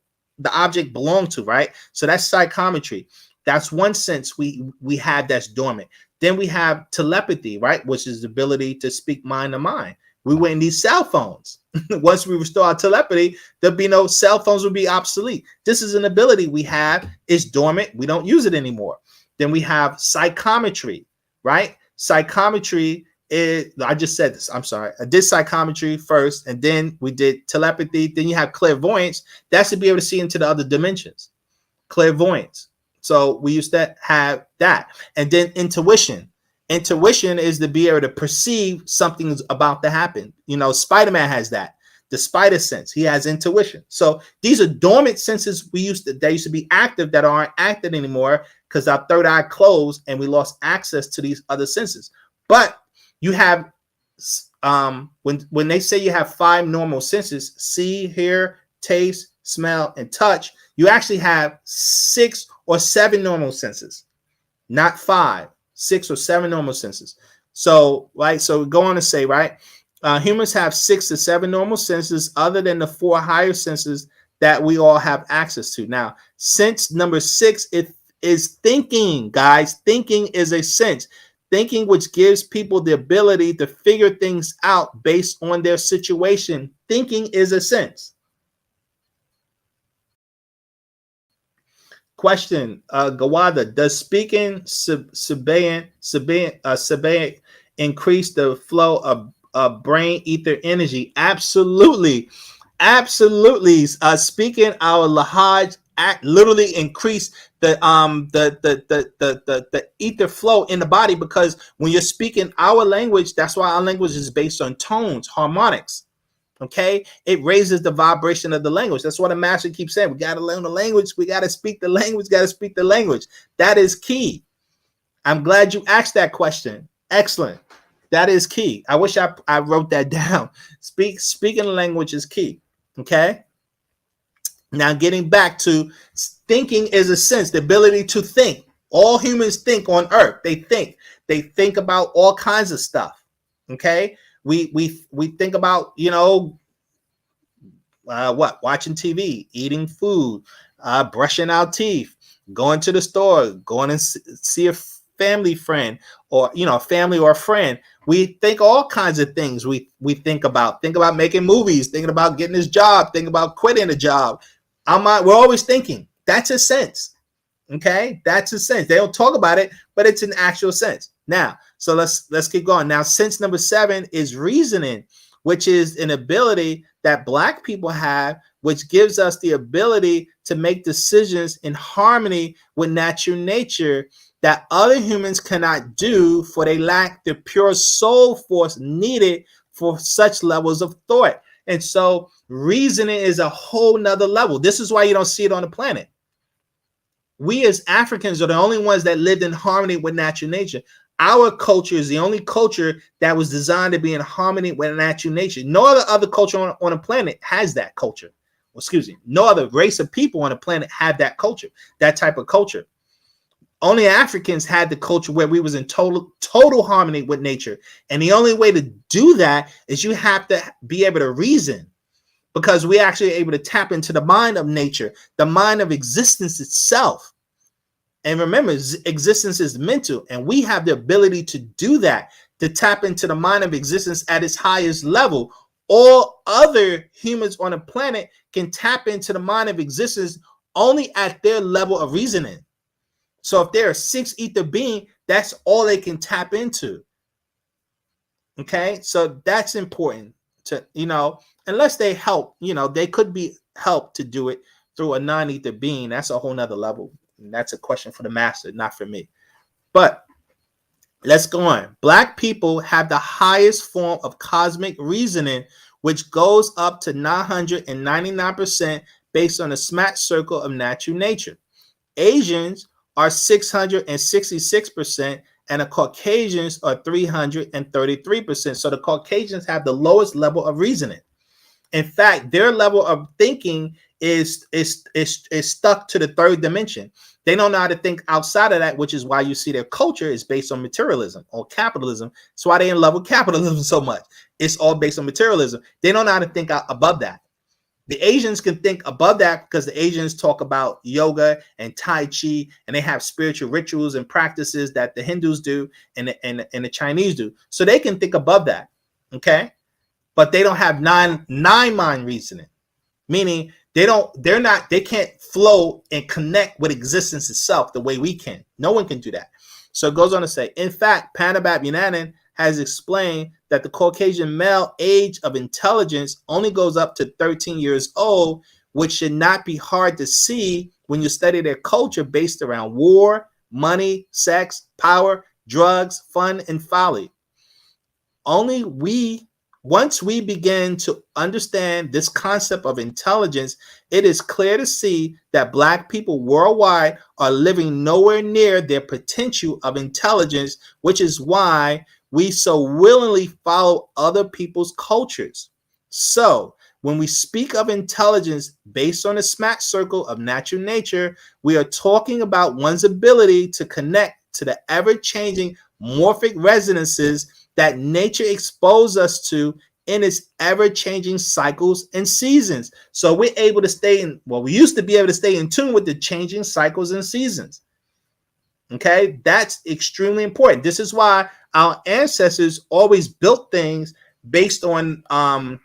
object belonged to, right? So that's psychometry. That's one sense we have that's dormant. Then we have telepathy, right? Which is the ability to speak mind to mind. We wouldn't need cell phones. Once we restore our telepathy, there'll be no cell phones, would be obsolete. This is an ability we have. It's dormant. We don't use it anymore. Then we have psychometry, right? Psychometry is, I just said this, I'm sorry. I did psychometry first, and then we did telepathy. Then you have clairvoyance. That's to be able to see into the other dimensions. Clairvoyance. So we used to have that. And then intuition. Intuition is to be able to perceive something's about to happen. You know, Spider-Man has that. The spider sense. He has intuition. So these are dormant senses they used to be active that aren't active anymore because our third eye closed and we lost access to these other senses. But you have when they say you have 5 normal senses, see, hear, taste, smell, and touch, you actually have 6 or 7 normal senses, not 5. 6 or 7 normal senses. So, right, so we go on to say, right, humans have 6 to 7 normal senses other than the 4 higher senses that we all have access to. Now, sense number 6 is thinking, guys. Thinking is a sense. Thinking, which gives people the ability to figure things out based on their situation. Thinking is a sense. Question, Gawada, does speaking Sabaean increase the flow of brain ether energy? Absolutely. Absolutely. Speaking our Lahaj literally increase the ether flow in the body, because when you're speaking our language, that's why our language is based on tones, harmonics. Okay, it raises the vibration of the language. That's what the master keeps saying. We got to learn the language. We got to speak the language. Got to speak the language. That is key. I'm glad you asked that question. Excellent. That is key. I wish I wrote that down. Speaking the language is key. Okay. Now getting back to thinking is a sense, the ability to think. All humans think on earth. They think about all kinds of stuff. Okay. We think about, you know, watching TV, eating food, brushing our teeth, going to the store, going and see a family friend, or, you know, a family or a friend. We think all kinds of things. We think about making movies, thinking about getting this job, thinking about quitting a job. We're always thinking. That's a sense. Okay, that's a sense. They don't talk about it, but it's an actual sense. Now, so let's keep going. Now, sense number 7 is reasoning, which is an ability that Black people have, which gives us the ability to make decisions in harmony with natural nature that other humans cannot do, for they lack the pure soul force needed for such levels of thought. And so reasoning is a whole nother level. This is why you don't see it on the planet. We as Africans are the only ones that lived in harmony with natural nature. Our culture is the only culture that was designed to be in harmony with natural nature. No other culture on the planet has that culture. Well, excuse me. No other race of people on the planet have that culture, that type of culture. Only Africans had the culture where we was in total harmony with nature. And the only way to do that is you have to be able to reason, because we actually are able to tap into the mind of nature, the mind of existence itself. And remember, existence is mental, and we have the ability to do that, to tap into the mind of existence at its highest level. All other humans on the planet can tap into the mind of existence only at their level of reasoning. So if they're a 6 ether being, that's all they can tap into. Okay, so that's important to, unless they help, they could be helped to do it through a 9 ether being. That's a whole nother level. And that's a question for the master, not for me. But let's go on. Black people have the highest form of cosmic reasoning, which goes up to 999% based on the SMAT circle of natural nature. Asians are 666%, and the Caucasians are 333%. So the Caucasians have the lowest level of reasoning. In fact, their level of thinking is stuck to the third dimension. They don't know how to think outside of that, which is why you see their culture is based on materialism or capitalism. That's why they're in love with capitalism so much. It's all based on materialism. They don't know how to think out above that. The Asians can think above that because the Asians talk about yoga and Tai Chi, and they have spiritual rituals and practices that the Hindus do and the Chinese do. So they can think above that, okay? But they don't have nine mind reasoning, meaning they can't flow and connect with existence itself the way we can. No one can do that. So it goes on to say, in fact, Panabab Yunanan has explained that the Caucasian male age of intelligence only goes up to 13 years old, which should not be hard to see when you study their culture based around war, money, sex, power, drugs, fun, and folly. Once we begin to understand this concept of intelligence, it is clear to see that Black people worldwide are living nowhere near their potential of intelligence, which is why we so willingly follow other people's cultures. So when we speak of intelligence based on the SMAT circle of natural nature, we are talking about one's ability to connect to the ever-changing morphic resonances that nature exposed us to in its ever-changing cycles and seasons. So we're able to we used to be able to stay in tune with the changing cycles and seasons. Okay, that's extremely important. This is why our ancestors always built things based on the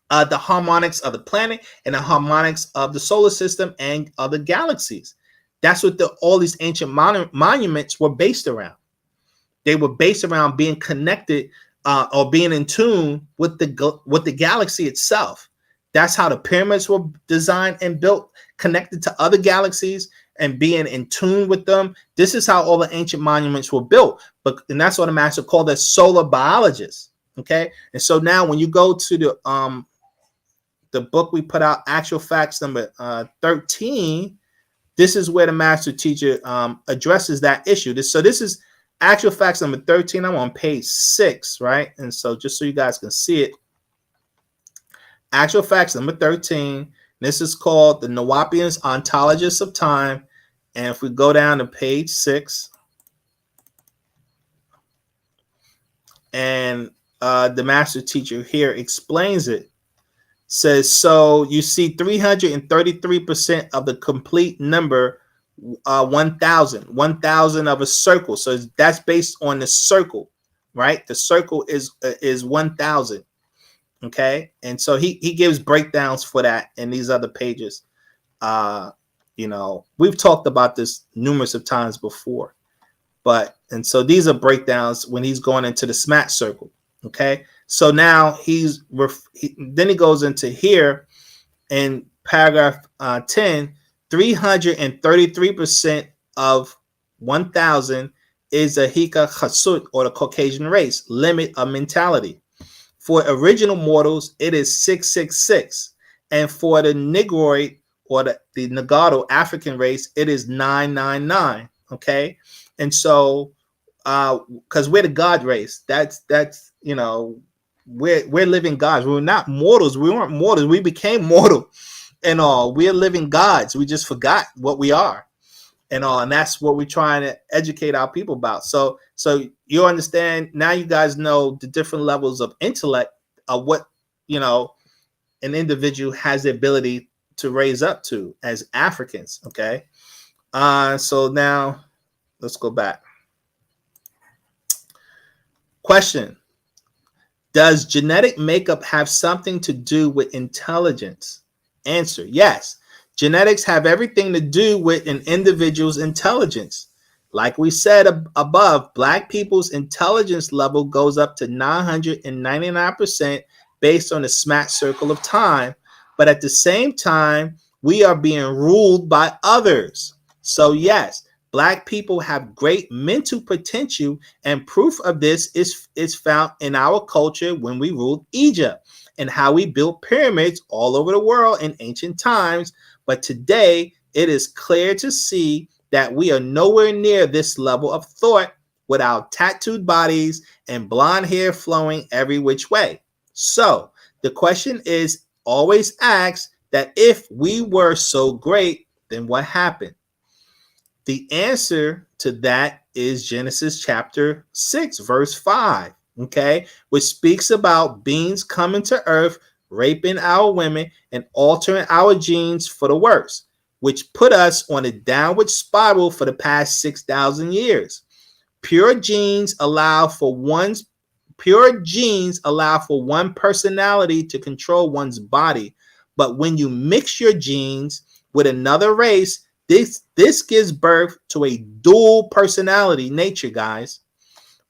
harmonics of the planet and the harmonics of the solar system and other galaxies. That's what all these ancient monuments were based around. They were based around being connected or being in tune with the galaxy itself. That's how the pyramids were designed and built, connected to other galaxies and being in tune with them. This is how all the ancient monuments were built. And that's what the master called us solar biologists. Okay. And so now when you go to the book we put out, Actual Facts number 13, this is where the master teacher addresses that issue. This is Actual Facts number 13. I'm on page 6, right? And so just so you guys can see it, Actual Facts number 13. This is called The Nuwapians Ontologists of Time. And if we go down to page 6, and the master teacher here explains it, says, so you see 333% of the complete number 1,000 of a circle. So that's based on the circle, right? The circle is 1,000. Okay. And so he gives breakdowns for that in these other pages. We've talked about this numerous of times before, and so these are breakdowns when he's going into the SMAT circle. Okay. So now then he goes into here in paragraph 10, 333% of 1,000 is a Hika Chasut, or the Caucasian race, limit of mentality. For original mortals, it is 666. And for the Negroid, or the Nagado African race, it is 999. Okay. And so, because we're the God race, that's we're living gods. We're not mortals. We weren't mortals. We became mortal and all. We're living gods. We just forgot what we are and all. And that's what we're trying to educate our people about. So you understand now, you guys know the different levels of intellect of what, an individual has the ability to raise up to as Africans. Okay. So now let's go back. Question: does genetic makeup have something to do with intelligence? Answer: yes. Genetics have everything to do with an individual's intelligence. Like we said above, Black people's intelligence level goes up to 999% based on the SMAT circle of time. But at the same time, we are being ruled by others. So yes, Black people have great mental potential, and proof of this is found in our culture when we ruled Egypt and how we built pyramids all over the world in ancient times. But today, it is clear to see that we are nowhere near this level of thought with our tattooed bodies and blonde hair flowing every which way. So the question is always asked that if we were so great, then what happened? The answer to that is Genesis chapter 6, verse 5, okay, which speaks about beings coming to earth, raping our women, and altering our genes for the worse, which put us on a downward spiral for the past 6,000 years. Pure genes allow for one personality to control one's body, but when you mix your genes with another race, this gives birth to a dual personality nature, guys.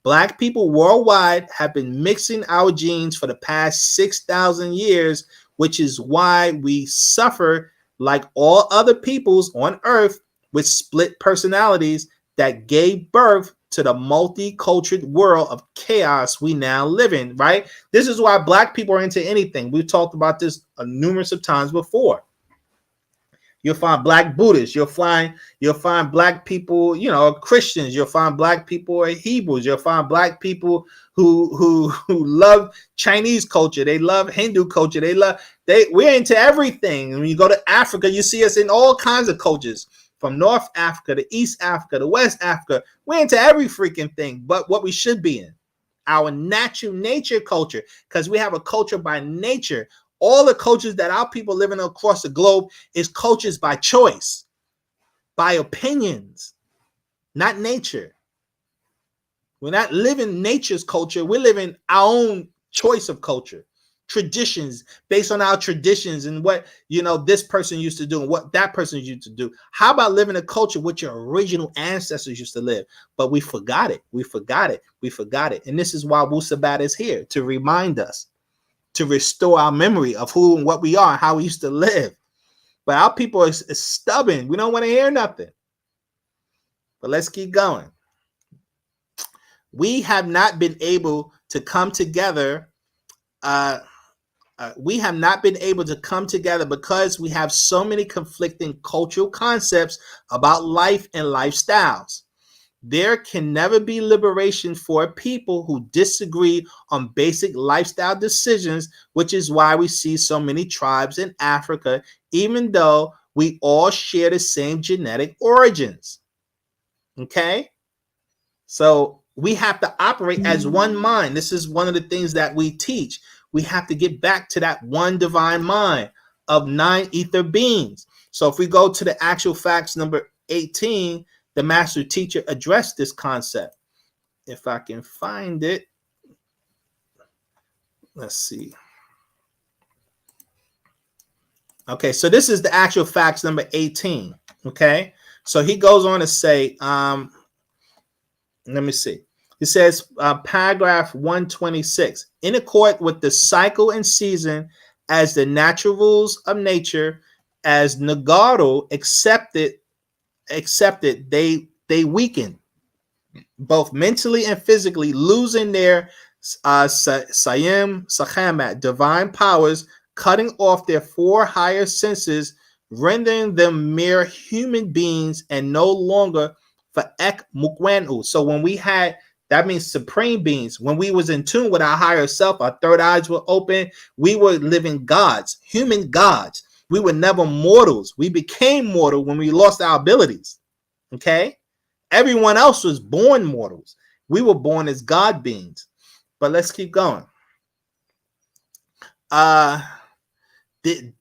Black people worldwide have been mixing our genes for the past 6,000 years, which is why we suffer like all other peoples on earth with split personalities that gave birth to the multicultural world of chaos we now live in, right? This is why Black people are into anything. We've talked about this numerous of times before. You'll find Black Buddhists. You'll find Black people, Christians. You'll find Black people Hebrews. You'll find Black people who love Chinese culture. They love Hindu culture. We're into everything. When you go to Africa, you see us in all kinds of cultures, from North Africa to East Africa to West Africa. We're into every freaking thing, but what we should be in, our natural nature culture, because we have a culture by nature. All the cultures that our people living across the globe is cultures by choice, by opinions, not nature. We're not living nature's culture. We're living our own choice of culture, traditions based on our traditions and what, this person used to do and what that person used to do. How about living a culture which your original ancestors used to live? But we forgot it. We forgot it. And this is why Wu-Sabat is here, to remind us, to restore our memory of who and what we are and how we used to live. But our people is stubborn. We don't want to hear nothing. But let's keep going. We have not been able to come together. We have not been able to come together because we have so many conflicting cultural concepts about life and lifestyles. There can never be liberation for people who disagree on basic lifestyle decisions, which is why we see so many tribes in Africa, even though we all share the same genetic origins. Okay? So we have to operate as one mind. This is one of the things that we teach. We have to get back to that one divine mind of 9 ether beings. So if we go to the actual facts number 18, the master teacher addressed this concept. If I can find it, let's see. Okay, so this is the actual facts number 18. Okay, so he goes on to say, let me see. He says, paragraph 126, in accord with the cycle and season as the natural rules of nature, as Nagaru accepted, they weaken both mentally and physically, losing their Sakhamat, divine powers, cutting off their 4 higher senses, rendering them mere human beings and no longer for Ek Mukwenu. So when we had, that means supreme beings, when we was in tune with our higher self, our third eyes were open, we were living gods, human gods. We were never mortals. We became mortal when we lost our abilities. Okay? Everyone else was born mortals. We were born as God beings. But let's keep going.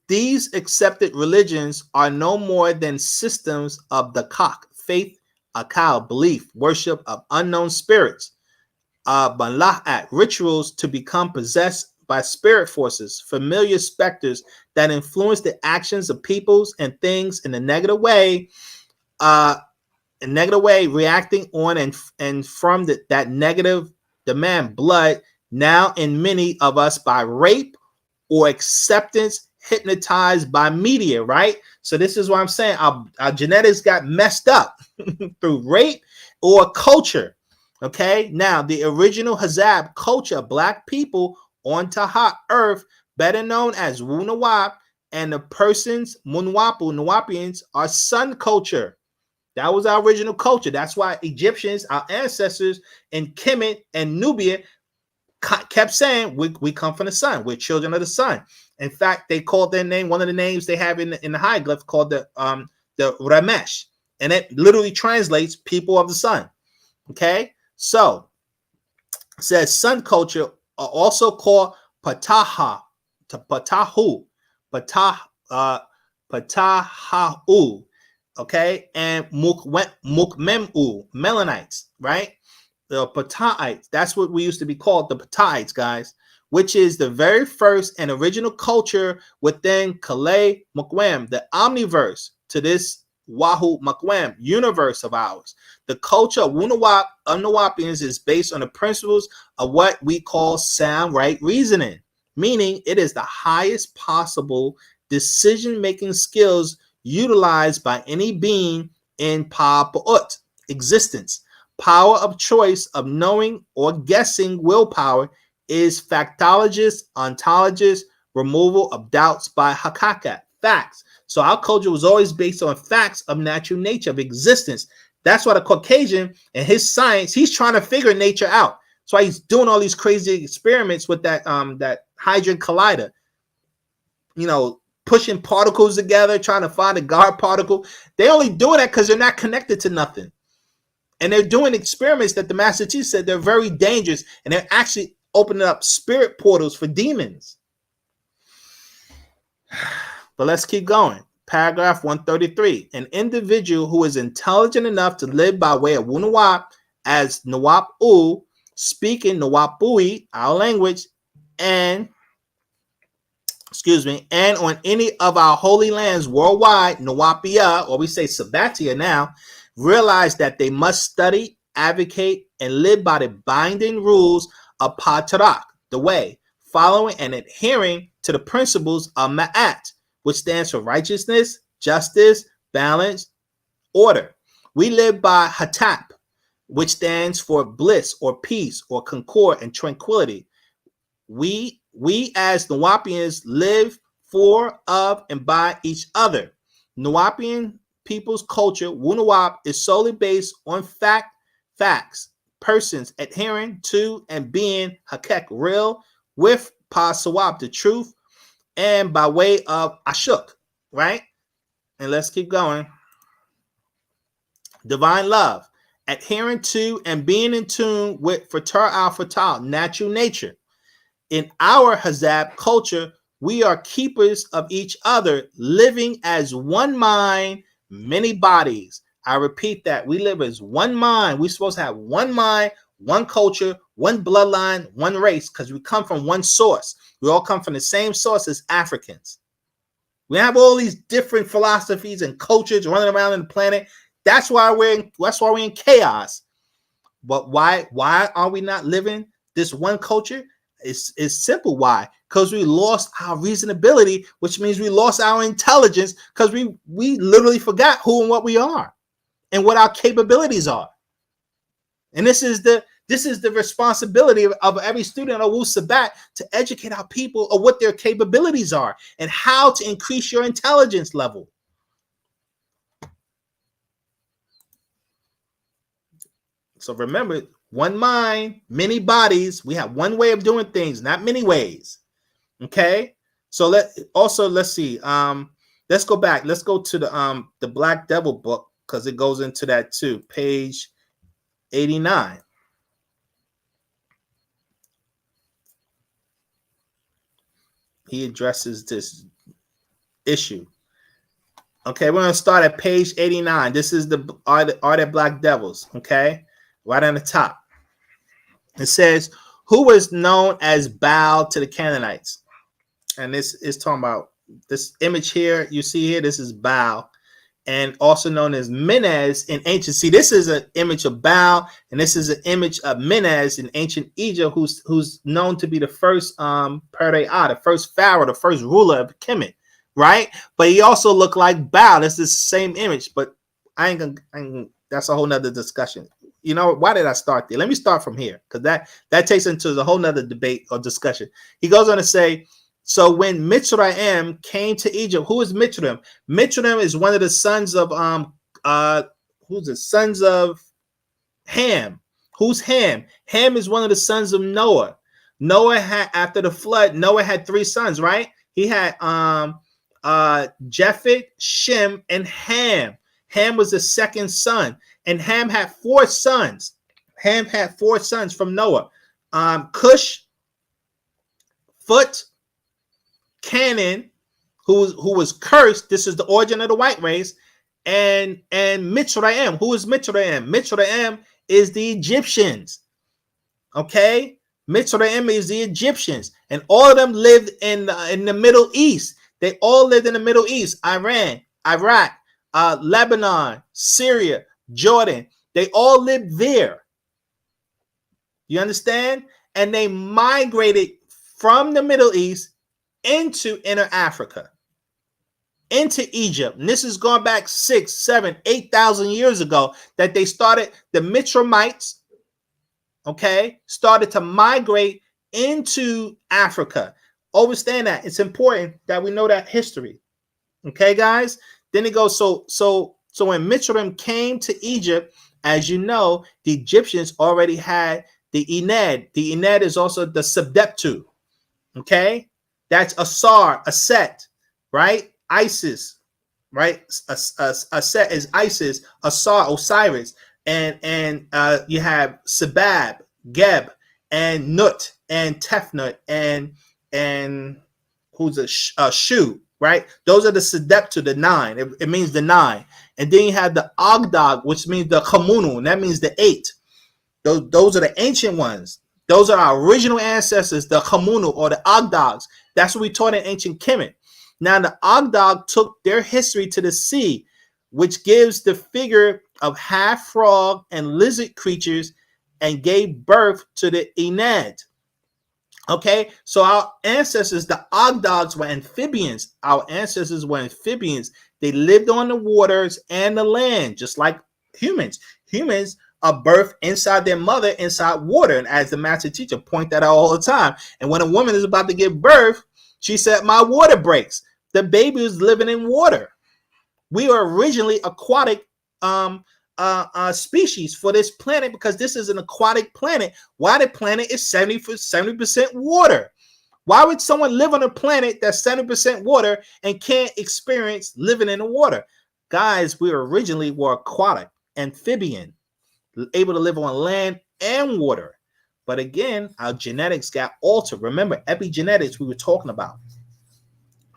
These accepted religions are no more than systems of the cock, faith, akal, belief, worship of unknown spirits, bala'at, rituals to become possessed by spirit forces, familiar specters that influence the actions of peoples and things in a negative way, reacting on and from that negative demand blood now in many of us by rape or acceptance, hypnotized by media, right? So this is what I'm saying. Our genetics got messed up through rape or culture. Okay, now the original Hazab culture, black people on Taha Earth, better known as Wu-Nawab, and the persons Nuwapians are sun culture. That was our original culture. That's why Egyptians, our ancestors in Kemet and Nubia, kept saying we come from the sun. We're children of the sun. In fact, they called their name, one of the names they have in the hieroglyph called the Ramesh, and it literally translates people of the sun. Okay, so it says sun culture are also called Pataha, Patahu, Patahu, okay, and Mukmemu, Melanites, right? The Pataites, that's what we used to be called, the Pataites, guys, which is the very first and original culture within Kale Mukwem, the omniverse to this Wahoo Mukwem universe of ours. The culture of Wunawapians is based on the principles of what we call sound right reasoning, meaning it is the highest possible decision-making skills utilized by any being in Pa'ut existence. Power of choice of knowing or guessing willpower is factologist, ontologist, removal of doubts by hakakat, facts. So our culture was always based on facts of natural nature, of existence. That's why the Caucasian and his science, he's trying to figure nature out. That's why he's doing all these crazy experiments with that Hadron Collider, you know, pushing particles together, trying to find a God particle. They only doing that because they're not connected to nothing. And they're doing experiments that the master teacher said they're very dangerous, and they're actually opening up spirit portals for demons. But let's keep going. Paragraph 133. An individual who is intelligent enough to live by way of Wunawap as Nawap-U, speaking Nawap-Ui, our language, and on any of our holy lands worldwide, Nawapia, or we say Sabbatia now, realize that they must study, advocate, and live by the binding rules of Patarak, the way, following and adhering to the principles of Ma'at, which stands for righteousness, justice, balance, order. We live by Hatap, which stands for bliss or peace or concord and tranquility. We as Nawapians live for, of, and by each other. Nawapian people's culture, Wunawap, is solely based on facts, persons adhering to and being Hakek, real, with Pasawab, the truth, and by way of Ashuk, right? And let's keep going. Divine love, adhering to and being in tune with Fatar al-Fatal, natural nature. In our Hazab culture, we are keepers of each other, living as one mind, many bodies. I repeat that. We live as one mind. We're supposed to have one mind, one culture, one bloodline, one race, because we come from one source. We all come from the same source as Africans. We have all these different philosophies and cultures running around in the planet. That's why we're in chaos. But why are we not living this one culture? It's simple. Why? Because we lost our reasonability, which means we lost our intelligence, because we literally forgot who and what we are and what our capabilities are. And this is the responsibility of every student of Wu-Sabat, to educate our people of what their capabilities are and how to increase your intelligence level. So remember, one mind, many bodies. We have one way of doing things, not many ways. Okay. So let's see. Let's go back. Let's go to the Black Devil book, because it goes into that too. Page 89. He addresses this issue. Okay, we're gonna start at page 89. This is are there black devils? Okay, right on the top. It says, who was known as Baal to the Canaanites? And this is talking about this image here. You see here, this is Baal, and also known as Menez in ancient. See, this is an image of Baal, and this is an image of Menez in ancient Egypt, who's known to be the first Perea, the first pharaoh, the first ruler of Kemet, right? But he also looked like Baal. It's the same image, but I ain't gonna that's a whole nother discussion. You know, why did I start there? Let me start from here, because that takes into a whole nother debate or discussion. He goes on to say, so when Mitzrayim came to Egypt, who is Mitzrayim? Mitzrayim is one of the sons of who's the sons of Ham? Who's Ham? Ham is one of the sons of Noah. Noah had, after the flood, Noah had 3 sons, right? He had Japheth, Shem, and Ham. Ham was the second son, and Ham had 4 sons. Ham had 4 sons from Noah. Cush, Phut, Canaan, who was cursed. This is the origin of the white race, and Mitzrayim. Who is Mitzrayim? Mitzrayim is the Egyptians. Okay, Mitzrayim is the Egyptians, and all of them lived in the Middle East. They all lived in the Middle East: Iran, Iraq, Lebanon, Syria, Jordan. They all lived there. You understand? And they migrated from the Middle East into inner Africa, into Egypt. And this is going back 6, 7, 8,000 years ago that they started, the Mitzrayimites, okay, started to migrate into Africa. Understand that. It's important that we know that history. Okay, guys? Then it goes, so when Mitzrayim came to Egypt, as you know, the Egyptians already had the Ened. The Ened is also the Subdeptu. Okay? That's Asar, Aset, right? Isis, right? Aset is Isis, Asar, Osiris, and you have Sebab, Geb, and Nut, and Tefnut, and who's a Shu, right? Those are the Sedeptu, the 9. It means the 9. And then you have the Ogdog, which means the Chamunu, and that means the 8. Those are the ancient ones. Those are our original ancestors, the Chamunu or the Ogdogs. That's what we taught in ancient Kemet. Now, the Ogdog took their history to the sea, which gives the figure of half frog and lizard creatures, and gave birth to the Ened. Okay, so our ancestors, the Ogdogs, were amphibians. Our ancestors were amphibians. They lived on the waters and the land, just like humans. Humans are birthed inside their mother, inside water. And as the master teacher point that out all the time. And when a woman is about to give birth, she said, my water breaks. The baby is living in water. We were originally aquatic species for this planet, because this is an aquatic planet. Why the planet is 70% water? Why would someone live on a planet that's 70% water and can't experience living in the water? Guys, we originally were aquatic, amphibian, able to live on land and water. But again, our genetics got altered. Remember, epigenetics we were talking about.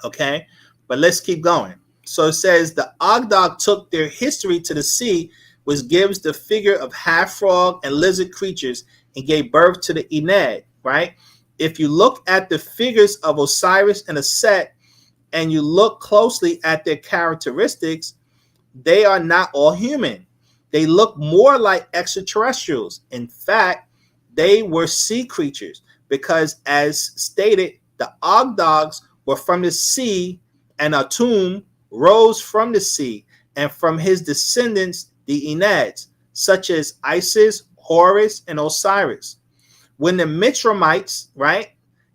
Okay, but let's keep going. So it says the Ogdog took their history to the sea, which gives the figure of half frog and lizard creatures, and gave birth to the Ened, right? If you look at the figures of Osiris and Aset, and you look closely at their characteristics, they are not all human. They look more like extraterrestrials. In fact, they were sea creatures, because as stated, the Ogdogs were from the sea, and Atum rose from the sea, and from his descendants, the Eneds, such as Isis, Horus, and Osiris. When the Mitzrayimites, right,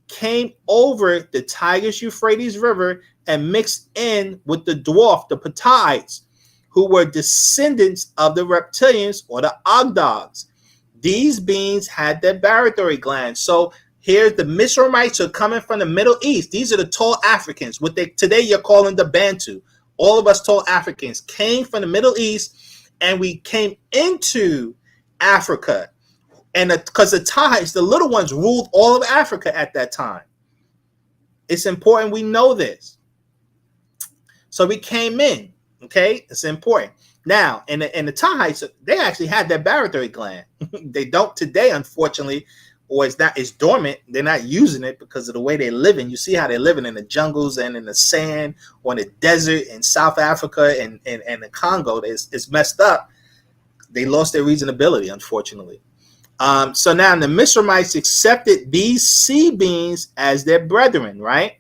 came over the Tigris-Euphrates River and mixed in with the dwarf, the Pataites, who were descendants of the reptilians or the Ogdogs. These beings had their barytheric glands. So here the Mitzrayimites are coming from the Middle East. These are the tall Africans. What today you're calling the Bantu. All of us tall Africans came from the Middle East, and we came into Africa. And because the Tahits, the little ones, ruled all of Africa at that time. It's important we know this. So we came in. Okay, it's important. Now, in the Tahites, they actually had their barotheric gland. They don't today, unfortunately, or it's dormant. They're not using it because of the way they're living. You see how they're living in the jungles and in the sand or in the desert in South Africa and the Congo. It's messed up. They lost their reasonability, unfortunately. So now the Mizraimites accepted these sea beings as their brethren, right?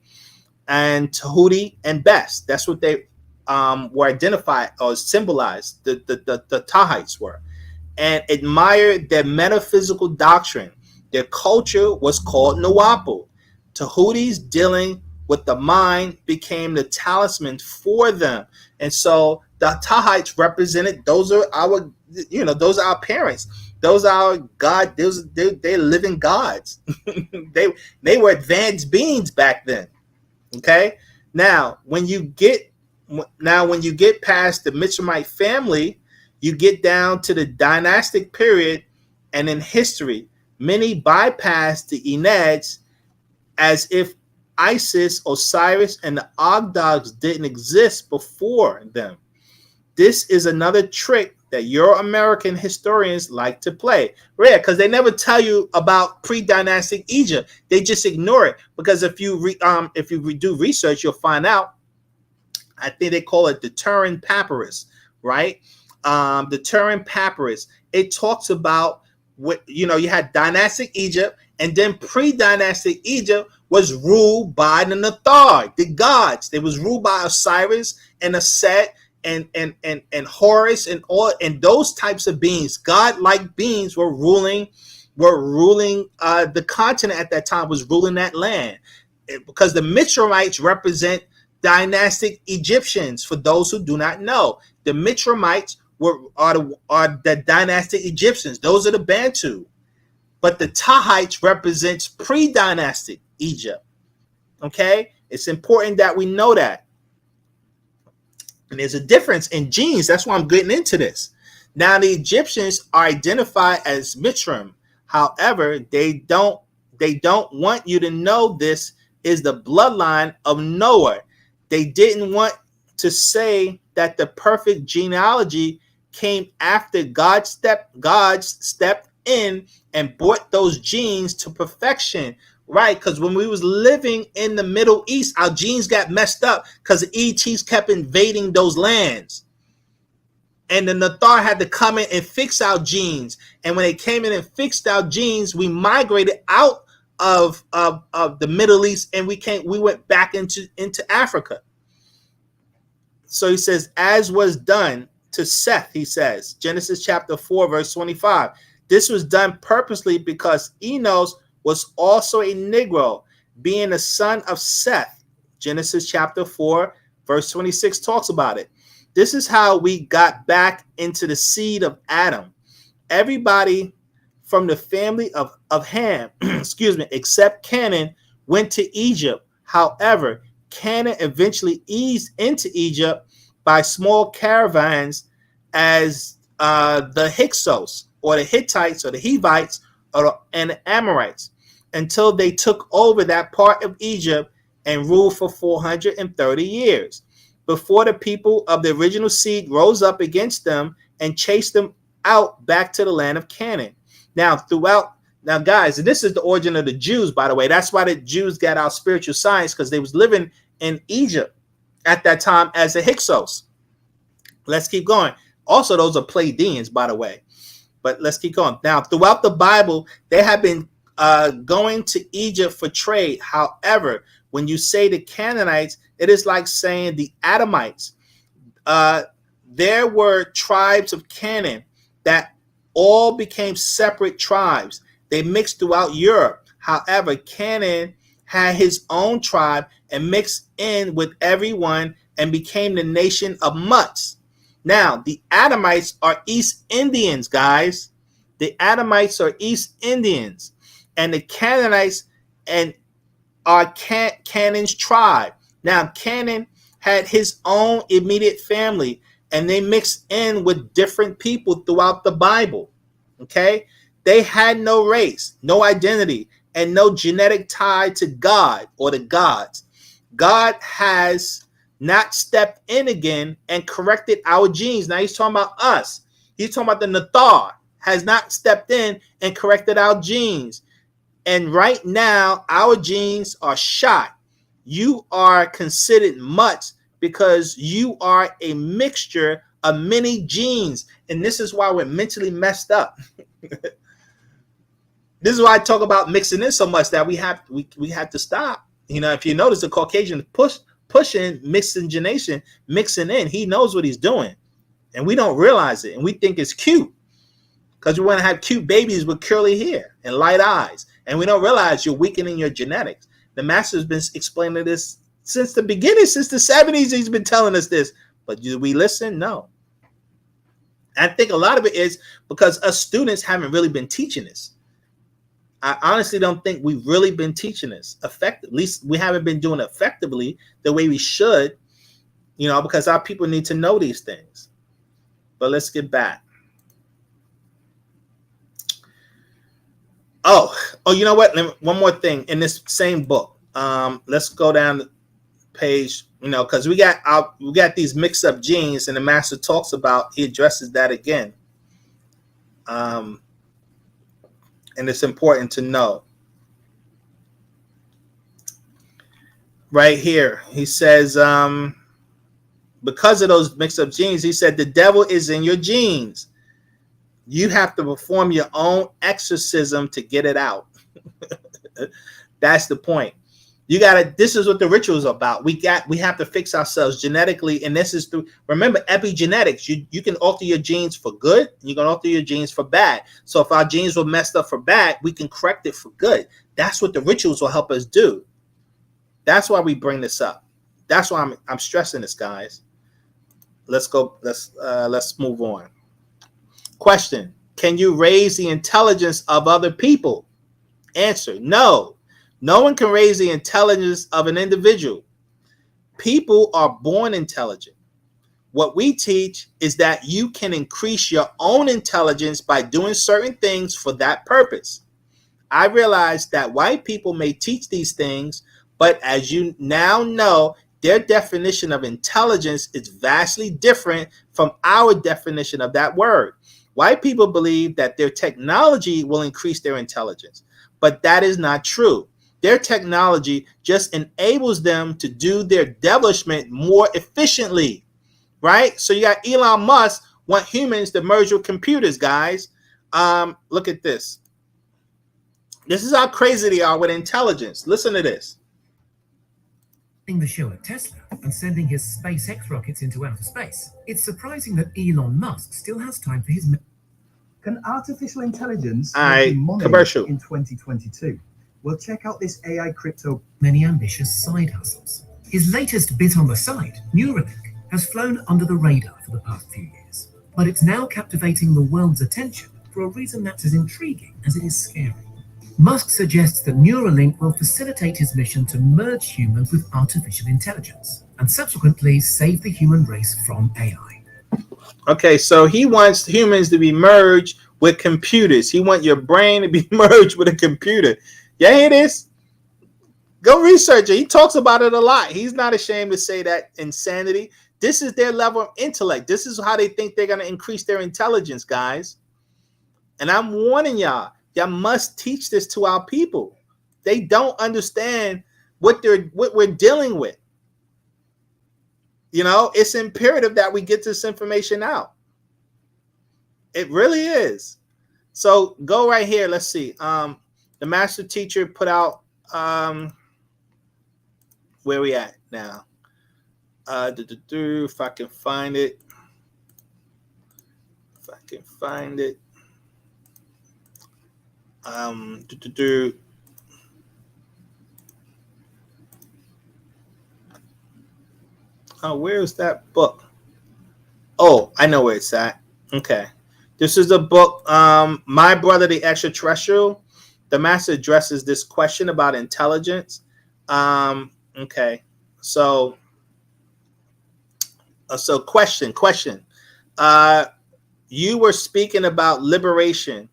And Tahuti and Best. That's what they were identified or symbolized. The Tahites were, and admired their metaphysical doctrine. Their culture was called NoopooH. Tahuti's dealing with the mind became the talisman for them, and so the Tahites represented. Those are our, those are our parents. Those are our God. They're living gods. they were advanced beings back then. Okay. Now, when you get past the Mizraimite family, you get down to the dynastic period, and in history, many bypass the Eneds as if Isis, Osiris, and the Ogdogs didn't exist before them. This is another trick that Euro-American historians like to play. Rare, because they never tell you about pre-dynastic Egypt. They just ignore it, because if you do research, you'll find out. I think they call it the Turin Papyrus, right? The Turin Papyrus. It talks about what you had dynastic Egypt, and then pre-dynastic Egypt was ruled by the Natharu, the gods. They was ruled by Osiris and Set and Horus and all, and those types of beings, God-like beings, were ruling the continent at that time, was ruling that land, because the Mizraimites represent dynastic Egyptians. For those who do not know, the Mizraimites are the dynastic Egyptians. Those are the Bantu, but the Tahites represents pre-dynastic Egypt. Okay, it's important that we know that. And there's a difference in genes. That's why I'm getting into this. Now, the Egyptians are identified as Mithrim. However, they don't want you to know this is the bloodline of Noah. They didn't want to say that the perfect genealogy came after God stepped in and brought those genes to perfection. Right, because when we was living in the Middle East, our genes got messed up because the ETs kept invading those lands. And the Natharu had to come in and fix our genes. And when they came in and fixed our genes, we migrated out of the Middle East, and we went back into Africa. So he says, as was done to Seth, he says, Genesis chapter 4, verse 25. This was done purposely because Enos was also a Negro, being a son of Seth. Genesis chapter 4, verse 26 talks about it. This is how we got back into the seed of Adam. Everybody from the family of Ham, except Canaan, went to Egypt. However, Canaan eventually eased into Egypt by small caravans as the Hyksos, or the Hittites, or the Hivites, and the Amorites, until they took over that part of Egypt and ruled for 430 years before the people of the original seed rose up against them and chased them out back to the land of Canaan. Now, guys, and this is the origin of the Jews, by the way. That's why the Jews got our spiritual science, because they was living in Egypt at that time as the Hyksos. Let's keep going. Also, those are Pleiadians, by the way. But let's keep going. Now, throughout the Bible, they have been going to Egypt for trade. However, when you say the Canaanites, it is like saying the Adamites. There were tribes of Canaan that all became separate tribes. They mixed throughout Europe. However, Canaan had his own tribe and mixed in with everyone and became the nation of Mutts. Now, the Adamites are East Indians, guys. The Adamites are East Indians. And the Canaanites are Canaan's tribe. Now, Canaan had his own immediate family, and they mixed in with different people throughout the Bible. Okay? They had no race, no identity, and no genetic tie to God or the gods. God has not stepped in again and corrected our genes. Now he's talking about us. He's talking about the Nathar has not stepped in and corrected our genes. And right now, our genes are shot. You are considered much because you are a mixture of many genes. And this is why we're mentally messed up. This is why I talk about mixing in so much that we have to stop. You know, if you notice the Caucasian pushing miscegenation, mixing in, he knows what he's doing. And we don't realize it. And we think it's cute because we want to have cute babies with curly hair and light eyes. And we don't realize you're weakening your genetics. The master's been explaining this since the beginning, since the 70s. He's been telling us this. But do we listen? No. I think a lot of it is because us students haven't really been teaching this. I honestly don't think we've really been teaching this effectively. At least we haven't been doing it effectively the way we should, you know, because our people need to know these things. But let's get back. Oh, you know what? One more thing in this same book. Let's go down the page, you know, because we got these mixed up genes, and the master talks about, he addresses that again. And it's important to know. Right here, he says, because of those mixed up genes, he said, the devil is in your genes. You have to perform your own exorcism to get it out. That's the point. This is what the ritual is about. We have to fix ourselves genetically. And this is through, remember, epigenetics. You can alter your genes for good. You can alter your genes for bad. So if our genes were messed up for bad, we can correct it for good. That's what the rituals will help us do. That's why we bring this up. That's why I'm stressing this, guys. Let's go. Let's move on. Question: can you raise the intelligence of other people? Answer: no. No one can raise the intelligence of an individual. People are born intelligent. What we teach is that you can increase your own intelligence by doing certain things for that purpose. I realize that white people may teach these things, but as you now know, their definition of intelligence is vastly different from our definition of that word. White people believe that their technology will increase their intelligence, but that is not true. Their technology just enables them to do their devilishment more efficiently, right? So you got Elon Musk want humans to merge with computers, guys. Look at this. This is how crazy they are with intelligence. Listen to this.
The show at Tesla and sending his SpaceX rockets into outer space. It's surprising that Elon Musk still has time for his...
Can artificial intelligence
make
money
commercial
in 2022? Well, check out this AI crypto.
Many ambitious side hustles. His latest bit on the side, Neuralink, has flown under the radar for the past few years, but it's now captivating the world's attention for a reason that's as intriguing as it is scary. Musk suggests that Neuralink will facilitate his mission to merge humans with artificial intelligence and subsequently save the human race from AI.
Okay, so he wants humans to be merged with computers. He wants your brain to be merged with a computer. Yeah, it is. Go research it. He talks about it a lot. He's not ashamed to say that insanity. This is their level of intellect. This is how they think they're going to increase their intelligence, guys. And I'm warning y'all. Y'all must teach this to our people. They don't understand what we're dealing with. You know, it's imperative that we get this information out. It really is. So go right here. Let's see. The master teacher put out, where we at now? If I can find it. Oh, where's that book? Oh, I know where it's at. Okay. This is the book, My Brother the Extraterrestrial. The master addresses this question about intelligence. Okay. So question. You were speaking about liberation,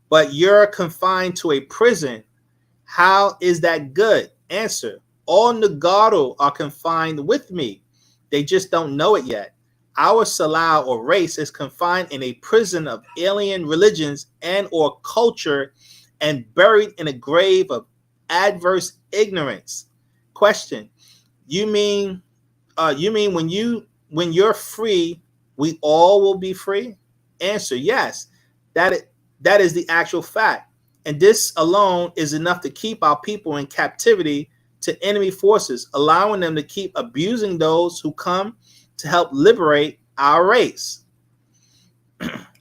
but you're confined to a prison. How is that good? Answer. All Nagaru are confined with me. They just don't know it yet. Our Salau or race is confined in a prison of alien religions and or culture and buried in a grave of adverse ignorance. Question: You mean when you're free, we all will be free? Answer: Yes. That is the actual fact, and this alone is enough to keep our people in captivity to enemy forces, allowing them to keep abusing those who come to help liberate our race.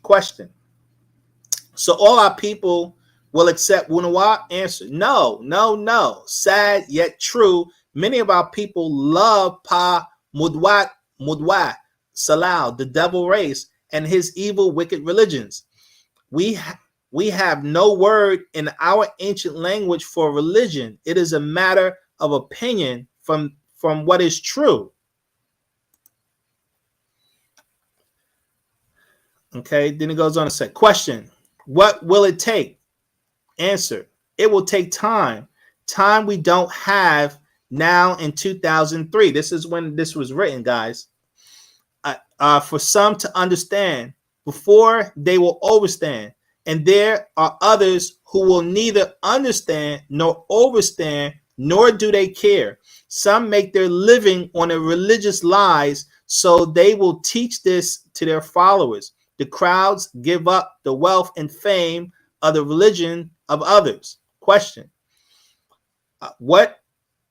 Question: So all our people will accept Wunawa? Answer: No, no, no. Sad yet true. Many of our people love Pa Mudwa, Salau, the devil race, and his evil, wicked religions. We have no word in our ancient language for religion. It is a matter of opinion from what is true. Okay, then it goes on to say, question: What will it take? Answer: It will take time. Time we don't have now in 2003. This is when this was written, guys. For some to understand before they will overstand. And there are others who will neither understand nor overstand, nor do they care. Some make their living on a religious lies, so they will teach this to their followers. The crowds give up the wealth and fame of the religion of others. Question: What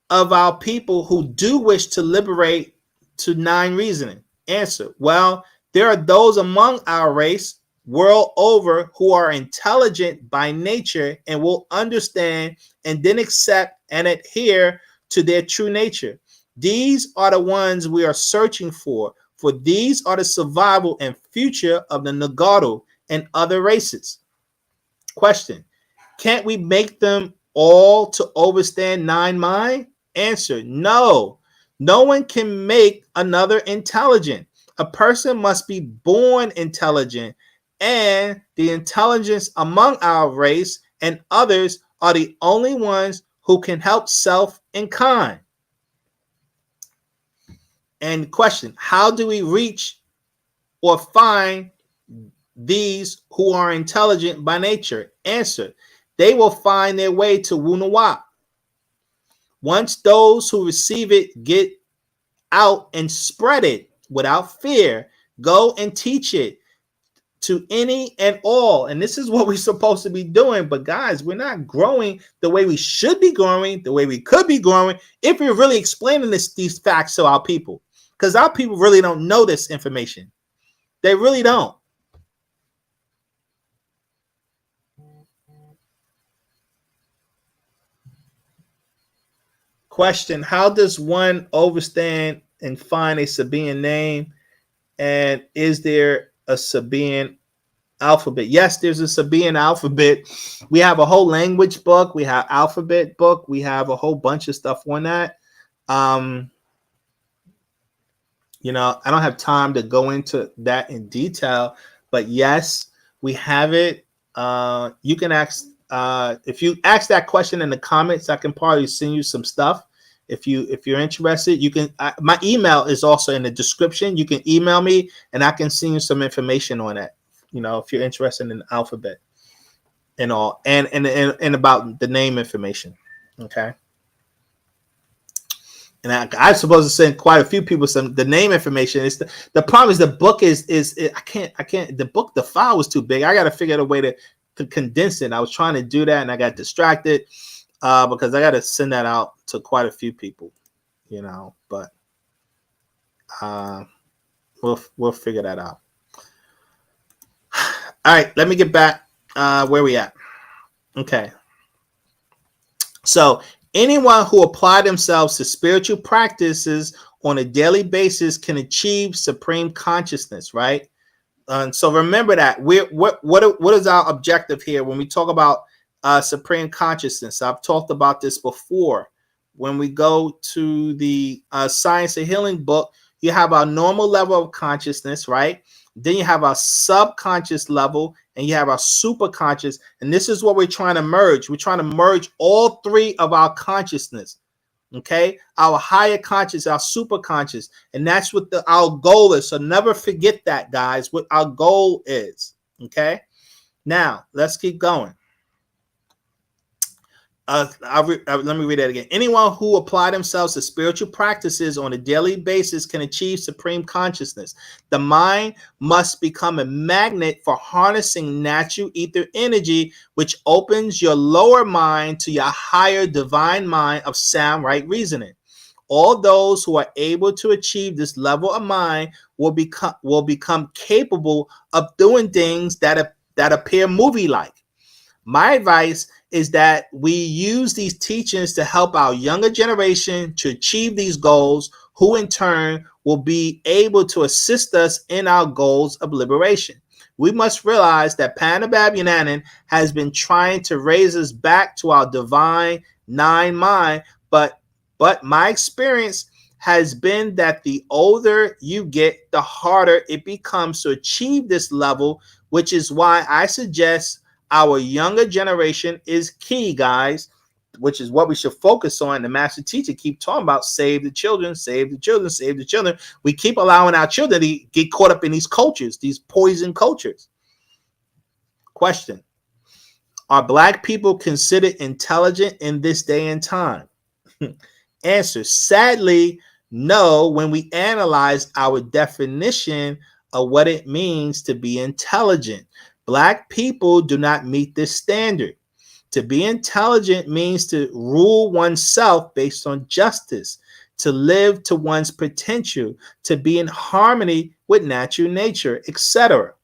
of our people who do wish to liberate to 9 reasoning? Answer: Well, there are those among our race world over who are intelligent by nature and will understand and then accept and adhere to their true nature. These are the ones we are searching for these are the survival and future of the Nagaru and other races. Question: Can't we make them all to overstand 9 mind? Answer: No. No one can make another intelligent. A person must be born intelligent, and the intelligence among our race and others are the only ones who can help self and kind. And question: How do we reach or find these who are intelligent by nature? Answer: They will find their way to Wunawa. Once those who receive it get out and spread it without fear, go and teach it to any and all. And this is what we're supposed to be doing. But guys, we're not growing the way we should be growing, the way we could be growing, if we're really explaining these facts to our people. Because our people really don't know this information. They really don't. Question: How does one overstand and find a Sabaean name? And is there a Sabaean alphabet? Yes, there's a Sabaean alphabet. We have a whole language book. We have alphabet book. We have a whole bunch of stuff on that. You know, I don't have time to go into that in detail, but yes, we have it. You can ask, if you ask that question in the comments, I can probably send you some stuff. If you're interested, you can. My email is also in the description. You can email me, and I can send you some information on that. You know, if you're interested in the alphabet and all, and about the name information. Okay. And I'm supposed to send quite a few people the name information. It's the problem is the book is I can't the file was too big. I got to figure out a way to condense it. I was trying to do that and I got distracted because I got to send that out to quite a few people, you know. But we'll figure that out. All right, let me get back where we at. Okay, so anyone who apply themselves to spiritual practices on a daily basis can achieve supreme consciousness, right? So remember that. What is our objective here when we talk about supreme consciousness? I've talked about this before. When we go to the Science of Healing book, you have our normal level of consciousness, right? Then you have our subconscious level, and you have our superconscious. And this is what we're trying to merge. We're trying to merge all 3 of our consciousness. Okay, our higher conscious, our super conscious, and that's what our goal is. So never forget that, guys, what our goal is. Okay, now let's keep going. Let me read that again. Anyone who apply themselves to spiritual practices on a daily basis can achieve supreme consciousness. The mind must become a magnet for harnessing natural ether energy, which opens your lower mind to your higher divine mind of sound right reasoning. All those who are able to achieve this level of mind will become capable of doing things that appear movie-like. My advice is that we use these teachings to help our younger generation to achieve these goals, who in turn will be able to assist us in our goals of liberation. We must realize that Panabab Yannanen has been trying to raise us back to our divine nine mind, but my experience has been that the older you get, the harder it becomes to achieve this level, which is why I suggest our younger generation is key, guys, which is what we should focus on. The master teacher keep talking about save the children, save the children, save the children. We keep allowing our children to get caught up in these cultures, these poison cultures. Question: are Black people considered intelligent in this day and time? Answer: sadly, no, when we analyze our definition of what it means to be intelligent. Black people do not meet this standard. To be intelligent means to rule oneself based on justice, to live to one's potential, to be in harmony with natural nature, etc.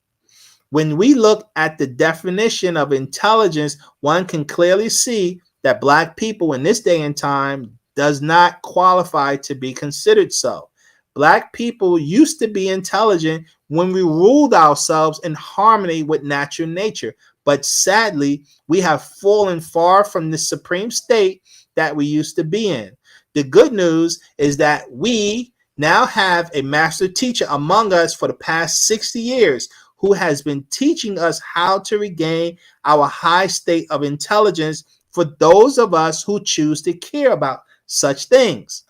When we look at the definition of intelligence, one can clearly see that Black people in this day and time does not qualify to be considered so. Black people used to be intelligent when we ruled ourselves in harmony with natural nature. But sadly, we have fallen far from the supreme state that we used to be in. The good news is that we now have a master teacher among us for the past 60 years who has been teaching us how to regain our high state of intelligence for those of us who choose to care about such things.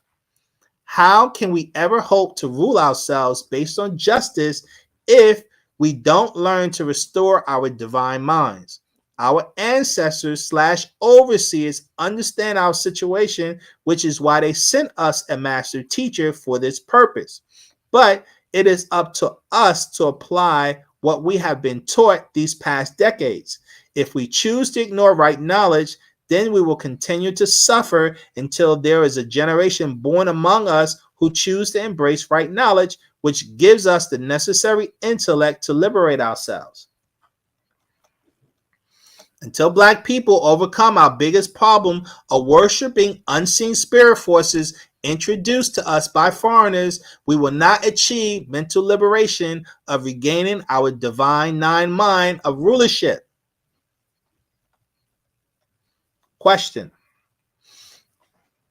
How can we ever hope to rule ourselves based on justice if we don't learn to restore our divine minds? Our ancestors / overseers understand our situation, which is why they sent us a master teacher for this purpose. But it is up to us to apply what we have been taught these past decades. If we choose to ignore right knowledge, then we will continue to suffer until there is a generation born among us who choose to embrace right knowledge, which gives us the necessary intellect to liberate ourselves. Until Black people overcome our biggest problem of worshiping unseen spirit forces introduced to us by foreigners, we will not achieve mental liberation of regaining our divine nine mind of rulership. Question: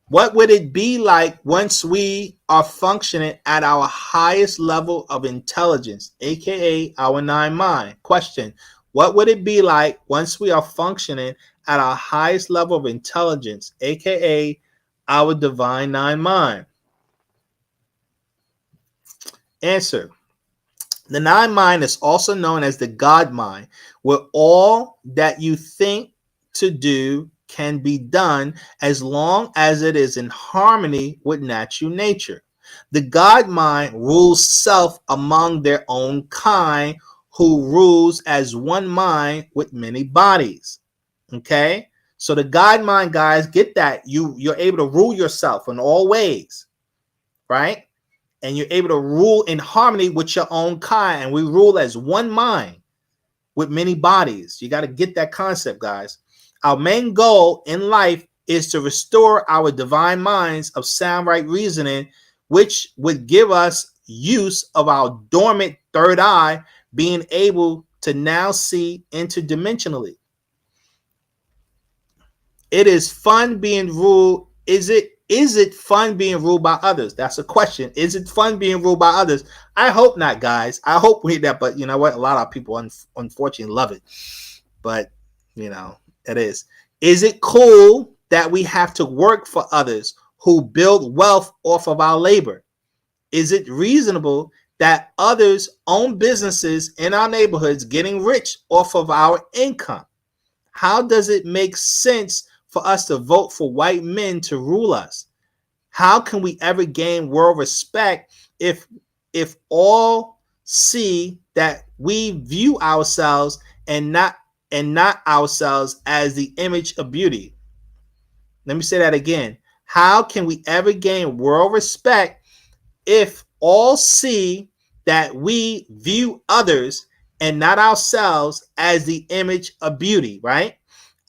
what would it be like once we are functioning at our highest level of intelligence, aka our nine mind? Question: what would it be like once we are functioning at our highest level of intelligence, aka our divine nine mind? Answer: the nine mind is also known as the God mind, where all that you think to do can be done as long as it is in harmony with natural nature. The God mind rules self among their own kind, who rules as one mind with many bodies. Okay, so the God mind, guys, get that you're able to rule yourself in all ways, right? And you're able to rule in harmony with your own kind, and we rule as one mind with many bodies. You got to get that concept, guys. Our main goal in life is to restore our divine minds of sound right reasoning, which would give us use of our dormant third eye, being able to now see interdimensionally. It is fun being ruled. Is it fun being ruled by others? That's a question. Is it fun being ruled by others? I hope not, guys. I hope we that, but you know what? A lot of people unfortunately love it. But you know, it is. Is it cool that we have to work for others who build wealth off of our labor? Is it reasonable that others own businesses in our neighborhoods getting rich off of our income? How does it make sense for us to vote for white men to rule us? How can we ever gain world respect if all see that we view ourselves and not ourselves as the image of beauty? Let me say that again. How can we ever gain world respect if all see that we view others and not ourselves as the image of beauty, right?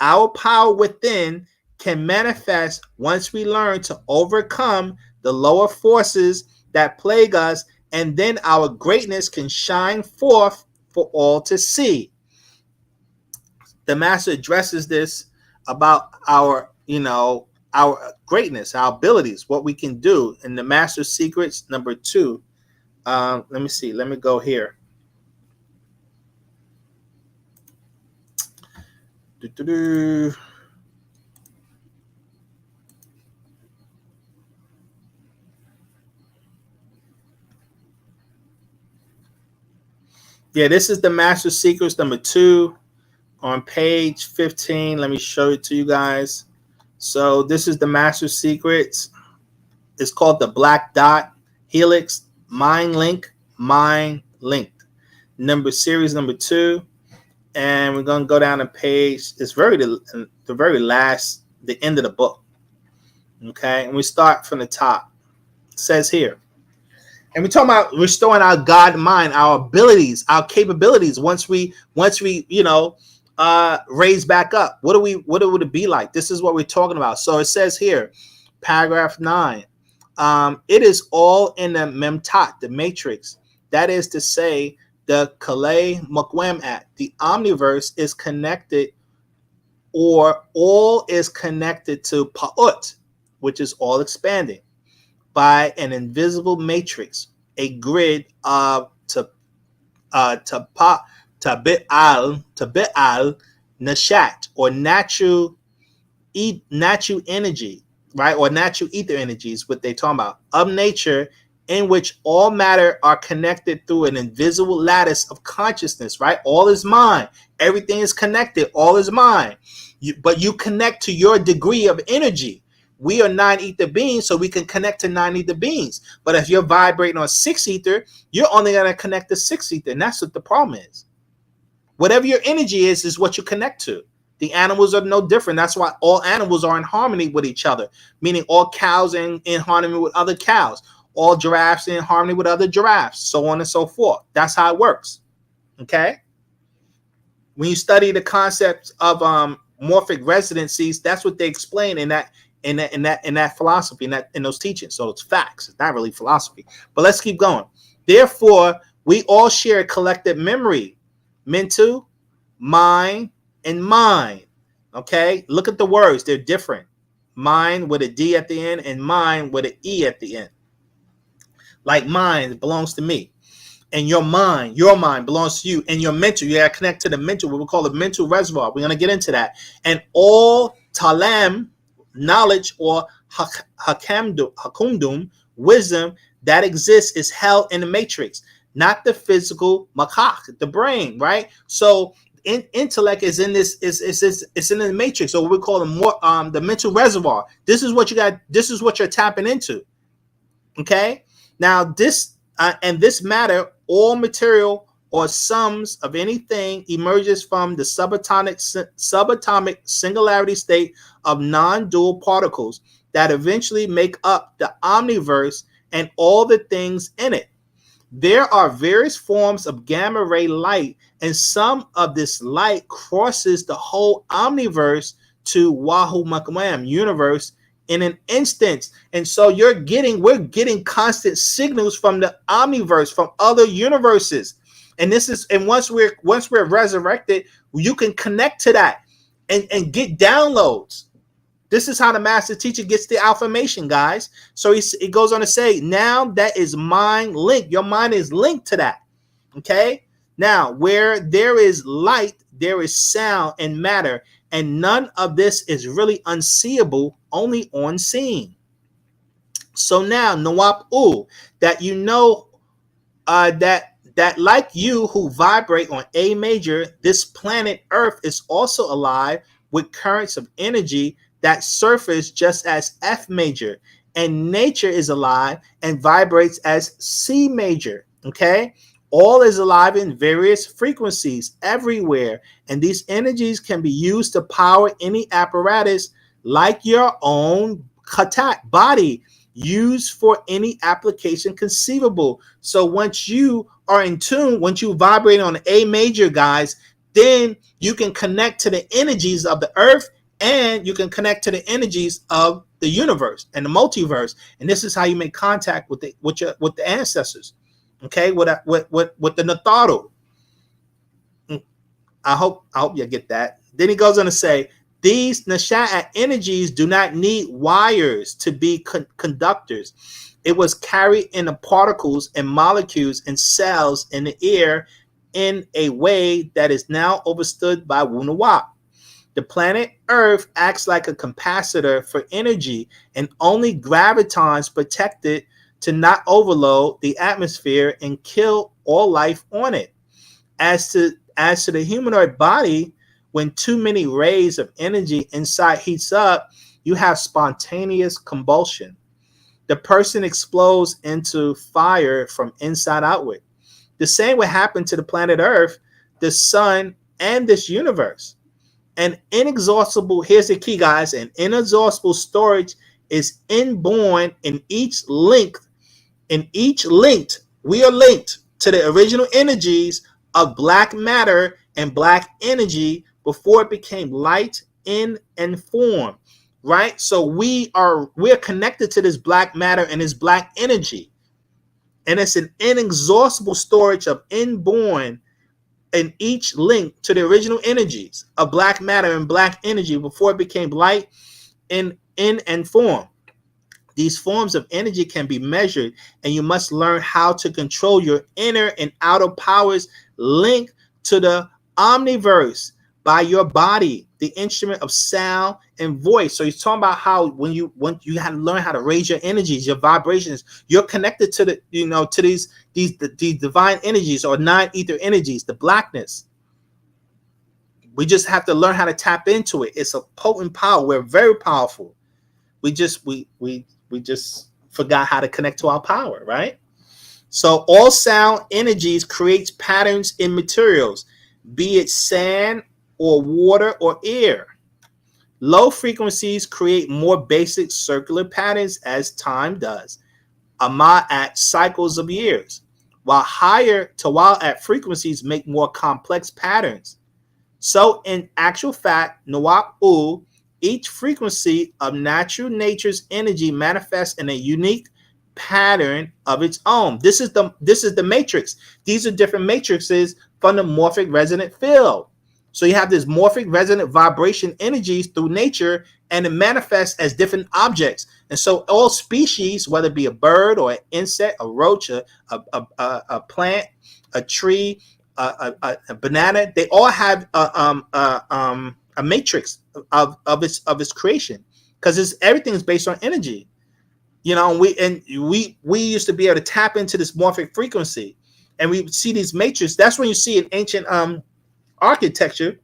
Our power within can manifest once we learn to overcome the lower forces that plague us, and then our greatness can shine forth for all to see. The master addresses this about our greatness, our abilities, what we can do. In the Master Secrets, number 2. Let me see. Let me go here. Yeah, this is the Master Secrets number 2 on page 15. Let me show it to you guys. So this is the Master Secrets. It's called the Black Dot Helix Mind Link. Series number 2. And we're going to go down the page. It's the very last, the end of the book. Okay. And we start from the top. It says here. And we're talking about restoring our God mind, our abilities, our capabilities. Once we raise back up, what would it be like? This is what we're talking about. So it says here, paragraph 9. It is all in the Memtat, the matrix. That is to say, the Kalei Mukwem Act. The omniverse is connected, or all is connected to Pa'ut, which is all expanding, by an invisible matrix, a grid of Tabi'al Nashat, or natural energy, right? Or natural ether energies, what they talking about, of nature, in which all matter are connected through an invisible lattice of consciousness, right? All is mind. Everything is connected. All is mind. But you connect to your degree of energy. We are 9 ether beings, so we can connect to 9 ether beings. But if you're vibrating on 6 ether, you're only going to connect to 6 ether. And that's what the problem is. Whatever your energy is what you connect to. The animals are no different. That's why all animals are in harmony with each other, meaning all cows are in harmony with other cows, all giraffes in harmony with other giraffes, so on and so forth. That's how it works. Okay? When you study the concepts of morphic residencies, that's what they explain in that philosophy, in those teachings. So it's facts. It's not really philosophy. But let's keep going. Therefore, we all share a collective memory, mental, mind, and mind. Okay? Look at the words. They're different. Mind with a D at the end and mind with an E at the end. Like mind belongs to me. And your mind belongs to you. And your mental, you got to connect to the mental, what we call the mental reservoir. We're going to get into that. And all talam, knowledge, or hakumdum, wisdom that exists is held in the matrix, not the physical makak, the brain, right? So intellect is in this, it's in the matrix, or what we call the mental reservoir. This is what you got. This is what you're tapping into. Okay. Now this this matter, all material or sums of anything, emerges from the subatomic singularity state of non-dual particles that eventually make up the omniverse and all the things in it. There are various forms of gamma ray light, and some of this light crosses the whole omniverse to Wahoo Makwam universe in an instance. And so we're getting constant signals from the omniverse, from other universes. And once we're resurrected, you can connect to that and get downloads. This is how the master teacher gets the affirmation, guys. So he goes on to say, now that is mind linked. Your mind is linked to that. Okay. Now, where there is light, there is sound and matter. And none of this is really unseeable, only on seeing. So now, NoopooH, that you know that like you who vibrate on A major, this planet Earth is also alive with currents of energy that surface just as F major, and nature is alive and vibrates as C major. Okay, all is alive in various frequencies everywhere, and these energies can be used to power any apparatus like your own body, used for any application conceivable. So once you are in tune, once you vibrate on A major, guys, then you can connect to the energies of the earth, and you can connect to the energies of the universe and the multiverse. And this is how you make contact with the ancestors. Okay, with the Natharu. I hope you get that. Then he goes on to say, these Nasha'at energies do not need wires to be conductors. It was carried in the particles and molecules and cells in the air in a way that is now understood by Wu-Sabat. The planet Earth acts like a capacitor for energy, and only gravitons protect it to not overload the atmosphere and kill all life on it. As to the humanoid body, when too many rays of energy inside heats up, you have spontaneous combustion. The person explodes into fire from inside outward. The same would happen to the planet Earth, the sun, and this universe. An inexhaustible, here's the key, guys, an inexhaustible storage is inborn in each link. In each linked, we are linked to the original energies of black matter and black energy before it became light in and form, right? So we're connected to this black matter and this black energy, and it's an inexhaustible storage of inborn in each link to the original energies of black matter and black energy before it became light in and form. These forms of energy can be measured, and you must learn how to control your inner and outer powers linked to the omniverse by your body, the instrument of sound and voice. So he's talking about how when you have to learn how to raise your energies, your vibrations, you're connected to to these divine energies or non-ether energies, the blackness. We just have to learn how to tap into it. It's a potent power. We're very powerful. We just forgot how to connect to our power, right? So all sound energies creates patterns in materials, be it sand or water or air. Low frequencies create more basic circular patterns as time does, at cycles of years, while at frequencies make more complex patterns. So in actual fact, NoopooH, each frequency of natural nature's energy manifests in a unique pattern of its own. This is the matrix. These are different matrices from the morphic resonant field. So you have this morphic resonant vibration energies through nature, and it manifests as different objects. And so all species, whether it be a bird or an insect, a roach, a plant, a tree, a banana, they all have a matrix of its creation, because everything is based on energy. We used to be able to tap into this morphic frequency, and we see these matrices. That's when you see in ancient architecture,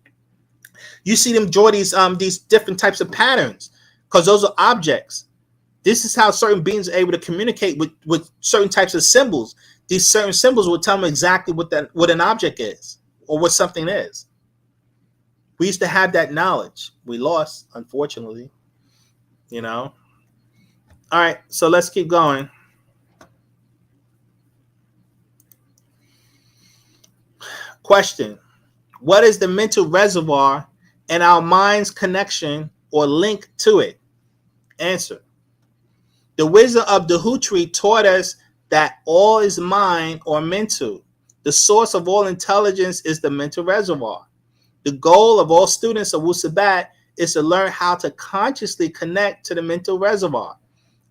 you see them draw these different types of patterns, because those are objects. This is how certain beings are able to communicate with certain types of symbols. These certain symbols will tell them exactly what an object is or what something is. We used to have that knowledge. We lost, unfortunately. All right, so let's keep going. Question: what is the mental reservoir and our mind's connection or link to it? Answer: the wisdom of the Hutri taught us that all is mind or mental. The source of all intelligence is the mental reservoir. The goal of all students of Wu-Sabat is to learn how to consciously connect to the mental reservoir.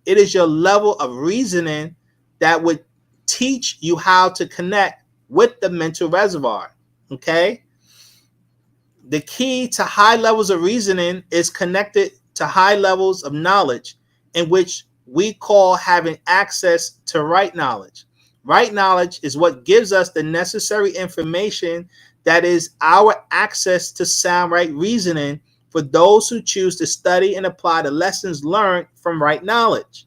It is your level of reasoning that would teach you how to connect with the mental reservoir. Okay? The key to high levels of reasoning is connected to high levels of knowledge, in which we call having access to right knowledge. Right knowledge is what gives us the necessary information that is our access to sound right reasoning for those who choose to study and apply the lessons learned from right knowledge.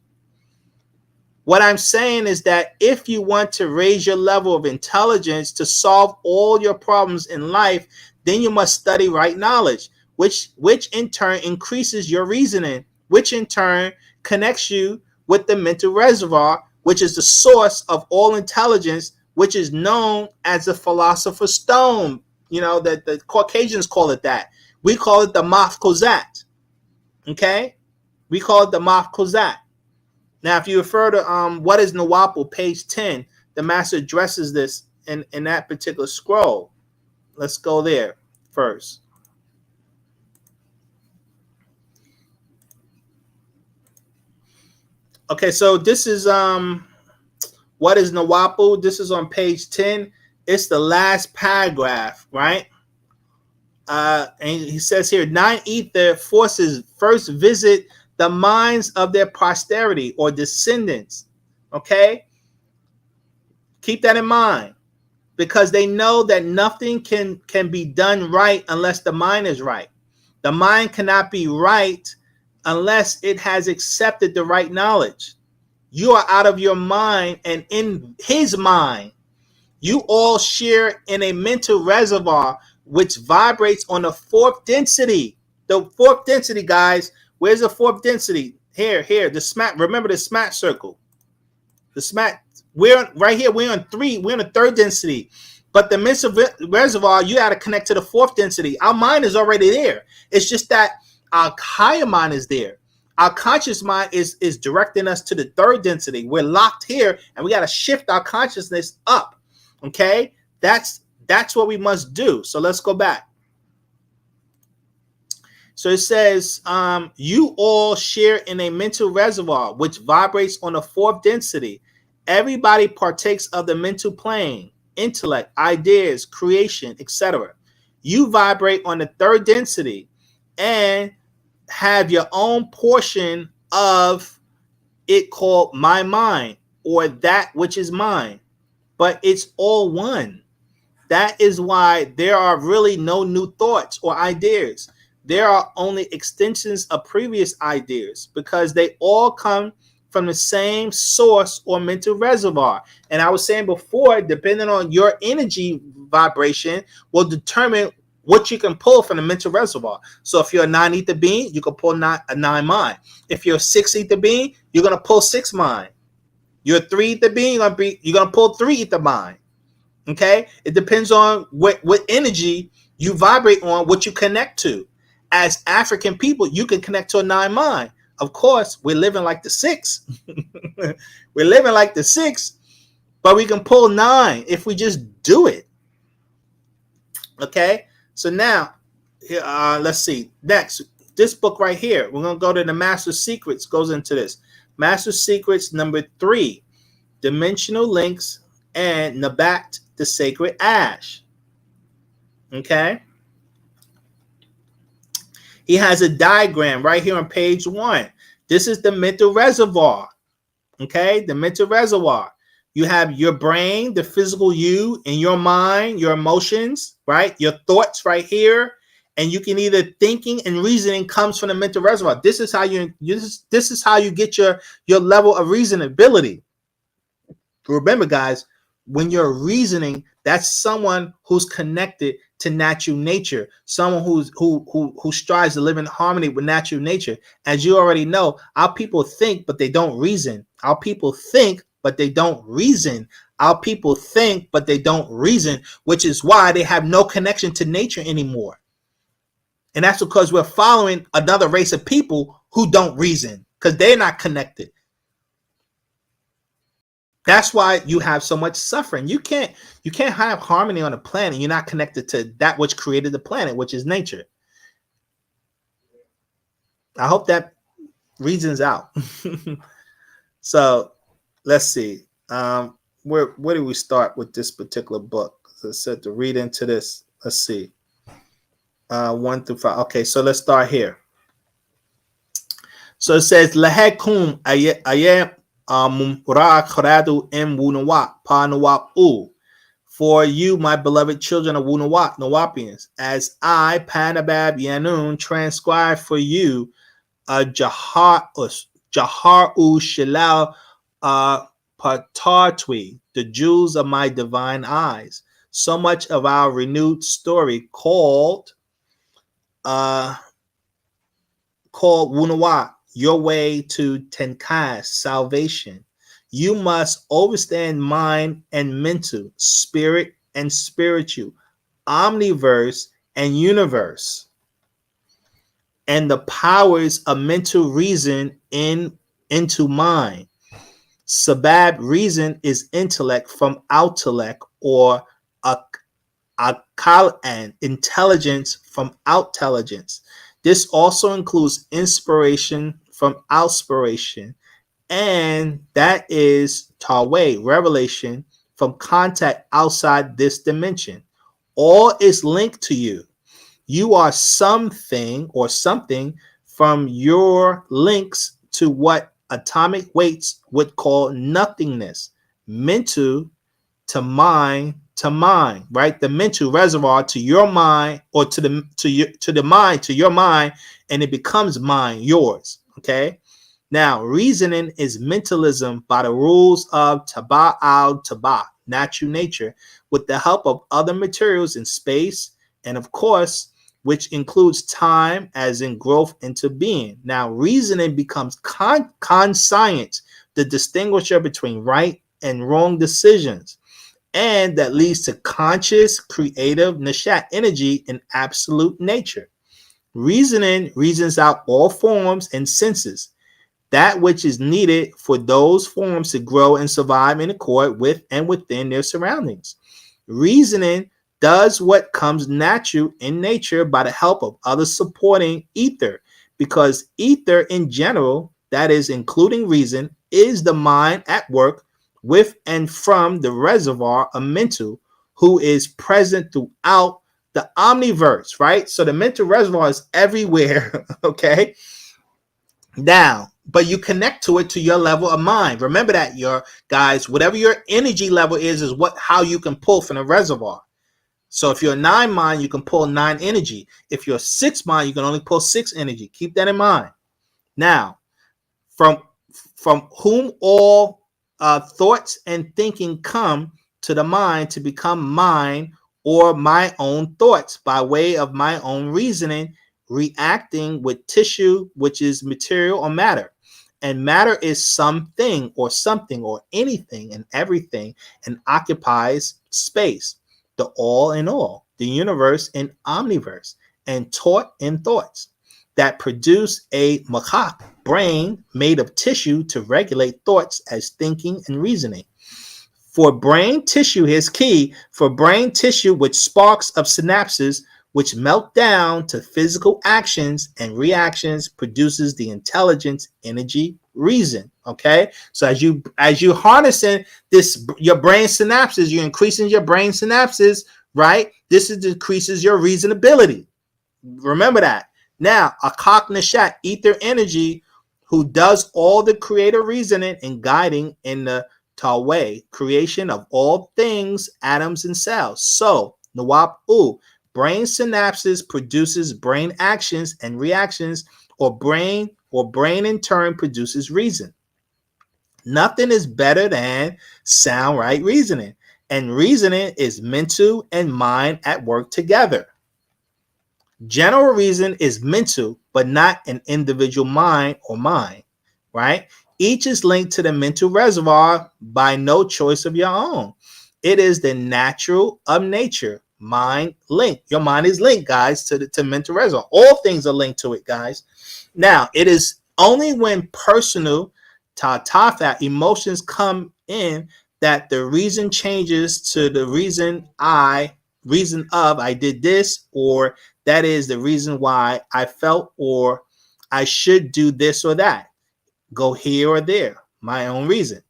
What I'm saying is that if you want to raise your level of intelligence to solve all your problems in life, then you must study right knowledge, which in turn increases your reasoning, which in turn connects you with the mental reservoir, which is the source of all intelligence, which is known as the philosopher's stone. You know, that the Caucasians call it that. We call it the Maf Kozat. Okay? We call it the Maf Kozat. Now, if you refer to what is NoopooH, page 10, the master addresses this in that particular scroll. Let's go there first. Okay, so this is what is NoopooH? This is on page 10. It's the last paragraph, right? And he says here, 9 ether forces first visit the minds of their posterity or descendants. Okay? Keep that in mind, because they know that nothing can be done right unless the mind is right. The mind cannot be right unless it has accepted the right knowledge. You are out of your mind and in his mind. You all share in a mental reservoir which vibrates on the fourth density. The fourth density, guys. Where's the fourth density? Here. The smack. Remember the smack circle. The smack. We're right here. We're on 3. We're on the third density. But the mental reservoir, you got to connect to the fourth density. Our mind is already there. It's just that our higher mind is there. Our conscious mind is directing us to the third density. We're locked here, and we got to shift our consciousness up. Okay, that's what we must do. So let's go back. So it says, you all share in a mental reservoir which vibrates on the fourth density. Everybody partakes of the mental plane, intellect, ideas, creation, etc. You vibrate on the third density and have your own portion of it called my mind, or that which is mine. But it's all one. That is why there are really no new thoughts or ideas. There are only extensions of previous ideas, because they all come from the same source or mental reservoir. And I was saying before, depending on your energy vibration will determine what you can pull from the mental reservoir. So if you're a 9 ether being, you can pull a 9 mind. If you're a 6 ether being, you're going to pull 6 mind. You're a 3 ether being, you're going to pull 3 ether mind. Okay? It depends on what energy you vibrate on, what you connect to. As African people, you can connect to a 9 mind. Of course, we're living like the 6. We're living like the 6, but we can pull 9 if we just do it. Okay? So now, let's see. Next, this book right here, we're going to go to the Master Secrets, goes into this. Master Secrets number 3, Dimensional Links and Nabat, the Sacred Ash. Okay? He has a diagram right here on page 1. This is the mental reservoir. Okay? The mental reservoir. You have your brain, the physical you, and your mind, your emotions, right? Your thoughts right here. And you can either thinking and reasoning comes from the mental reservoir. This is how this is how you get your level of reasonability. Remember, guys, when you're reasoning, that's someone who's connected to natural nature, someone who strives to live in harmony with natural nature. As you already know, our people think, but they don't reason. Our people think, but they don't reason. Our people think, but they don't reason, which is why they have no connection to nature anymore. And that's because we're following another race of people who don't reason, because they're not connected. That's why you have so much suffering. You can't have harmony on a planet. You're not connected to that which created the planet, which is nature. I hope that reasons out. So let's see. Where do we start with this particular book? As I said, to read into this. Let's see. 1 through 5. Okay, so let's start here. So it says, Lahekum ayem mumra kharadu em wunawat pa nawap u. For you, my beloved children of Wunawat, Nawapians, as I, Panabab Yanun, transcribe for you a Jahar u Shilal Patartwi, the jewels of my divine eyes. So much of our renewed story called Wunawat, your way to Tenkas, salvation. You must overstand mind and mental, spirit and spiritual, omniverse and universe, and the powers of mental reason into mind. Sabab reason is intellect from outellect, or akalan, intelligence from outintelligence. This also includes inspiration from outspiration, and that is Taway, revelation from contact outside this dimension. All is linked to you. You are something or something from your links to what atomic weights would call nothingness. Mental to mind, right? The mental reservoir to your mind, or to the mind, to your mind, and it becomes mine, yours. Okay. Now, reasoning is mentalism by the rules of Taba al-Taba, natural nature, with the help of other materials in space, and of course, which includes time, as in growth into being. Now, reasoning becomes conscience, the distinguisher between right and wrong decisions, and that leads to conscious, creative, nishat energy in absolute nature. Reasoning reasons out all forms and senses, that which is needed for those forms to grow and survive in accord with and within their surroundings. Reasoning does what comes natural in nature by the help of others supporting ether, because ether in general, that is including reason, is the mind at work with and from the reservoir of mental, who is present throughout the omniverse, right? So the mental reservoir is everywhere, okay? Now, but you connect to it to your level of mind. Remember that, your guys, whatever your energy level is how you can pull from the reservoir. So if you're a 9 mind, you can pull 9 energy. If you're a 6 mind, you can only pull 6 energy. Keep that in mind. Now, from whom all thoughts and thinking come to the mind to become mine or my own thoughts by way of my own reasoning, reacting with tissue, which is material or matter. And matter is something or anything and everything, and occupies space, the all in all, the universe and omniverse, and taught in thoughts that produce a makak, brain made of tissue to regulate thoughts as thinking and reasoning. For brain tissue, here's key, for brain tissue with sparks of synapses which melt down to physical actions and reactions, produces the intelligence, energy, reason. Okay, so as you harnessing this, your brain synapses, you're increasing your brain synapses, right? This decreases your reasonability. Remember that. Now, a Nishat, ether energy, who does all the creative reasoning and guiding in the Taway, creation of all things, atoms and cells. So, Nawab U, brain synapses produces brain actions and reactions, or brain in turn produces reason. Nothing is better than sound right reasoning, and reasoning is mental and mind at work together. General reason is mental, but not an individual mind or mind, right? Each is linked to the mental reservoir by no choice of your own. It is the natural of nature. Mind linked. Your mind is linked, guys, to mental reservoir. All things are linked to it, guys. Now, it is only when personal tatafat emotions come in that the reason changes to the reason of I did this, or that is the reason why I felt, or I should do this or that, go here or there, my own reason.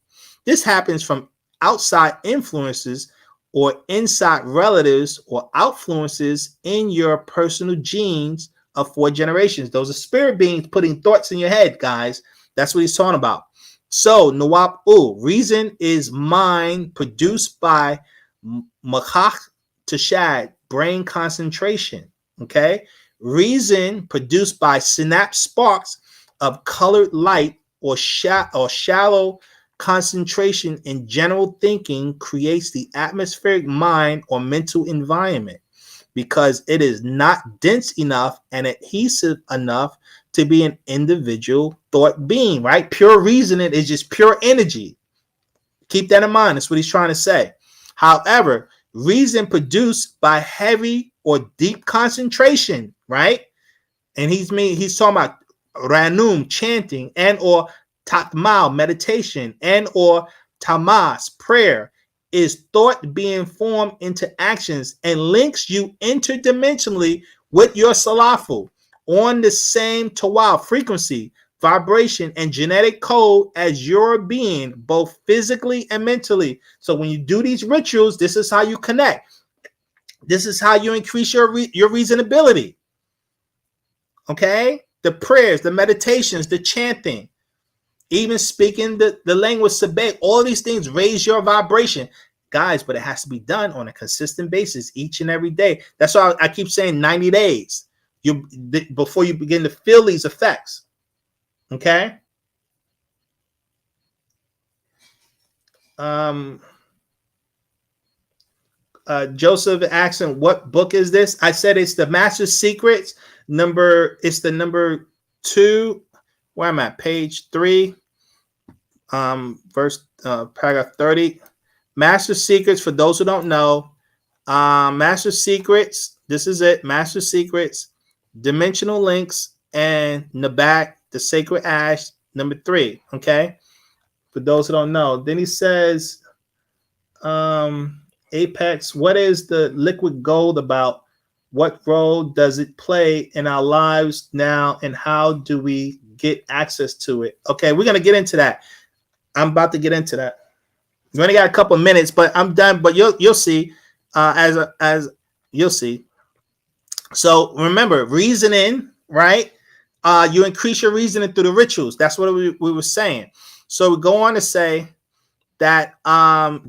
This happens from outside influences or inside relatives or influences in your personal genes of 4 generations. Those are spirit beings putting thoughts in your head, guys. That's what he's talking about. So, NoopooH, reason is mind produced by Makach Tashad, brain concentration. Okay? Reason produced by synapse sparks of colored light or shallow concentration in general thinking creates the atmospheric mind or mental environment because it is not dense enough and adhesive enough to be an individual thought being, right? Pure reasoning is just pure energy. Keep that in mind. That's what he's trying to say. However, reason produced by heavy or deep concentration, right? And he's talking about ranum, chanting, and or tatmal, meditation, and or tamas, prayer, is thought being formed into actions and links you interdimensionally with your salafu on the same tawal frequency, vibration, and genetic code as your being, both physically and mentally. So when you do these rituals, this is how you connect. This is how you increase your reasonability. Okay? The prayers, the meditations, the chanting, even speaking the language Sabek, all these things raise your vibration. Guys, but it has to be done on a consistent basis each and every day. That's why I keep saying 90 days before you begin to feel these effects. Okay? Joseph asking, what book is this? I said it's the Master Secrets it's the number 2. Where am I at? Page 3, verse paragraph 30. Master Secrets, for those who don't know, Master Secrets, this is it. Master Secrets, Dimensional Links, and Nabat, the Sacred Ash, number 3. Okay, for those who don't know. Then he says, Apex, what is the liquid gold about? What role does it play in our lives now, and how do we get access to it? Okay, we're gonna get into that. I'm about to get into that. We only got a couple of minutes, but I'm done. But you'll see, as you'll see. So remember, reasoning, right? You increase your reasoning through the rituals. That's what we were saying. So we go on to say that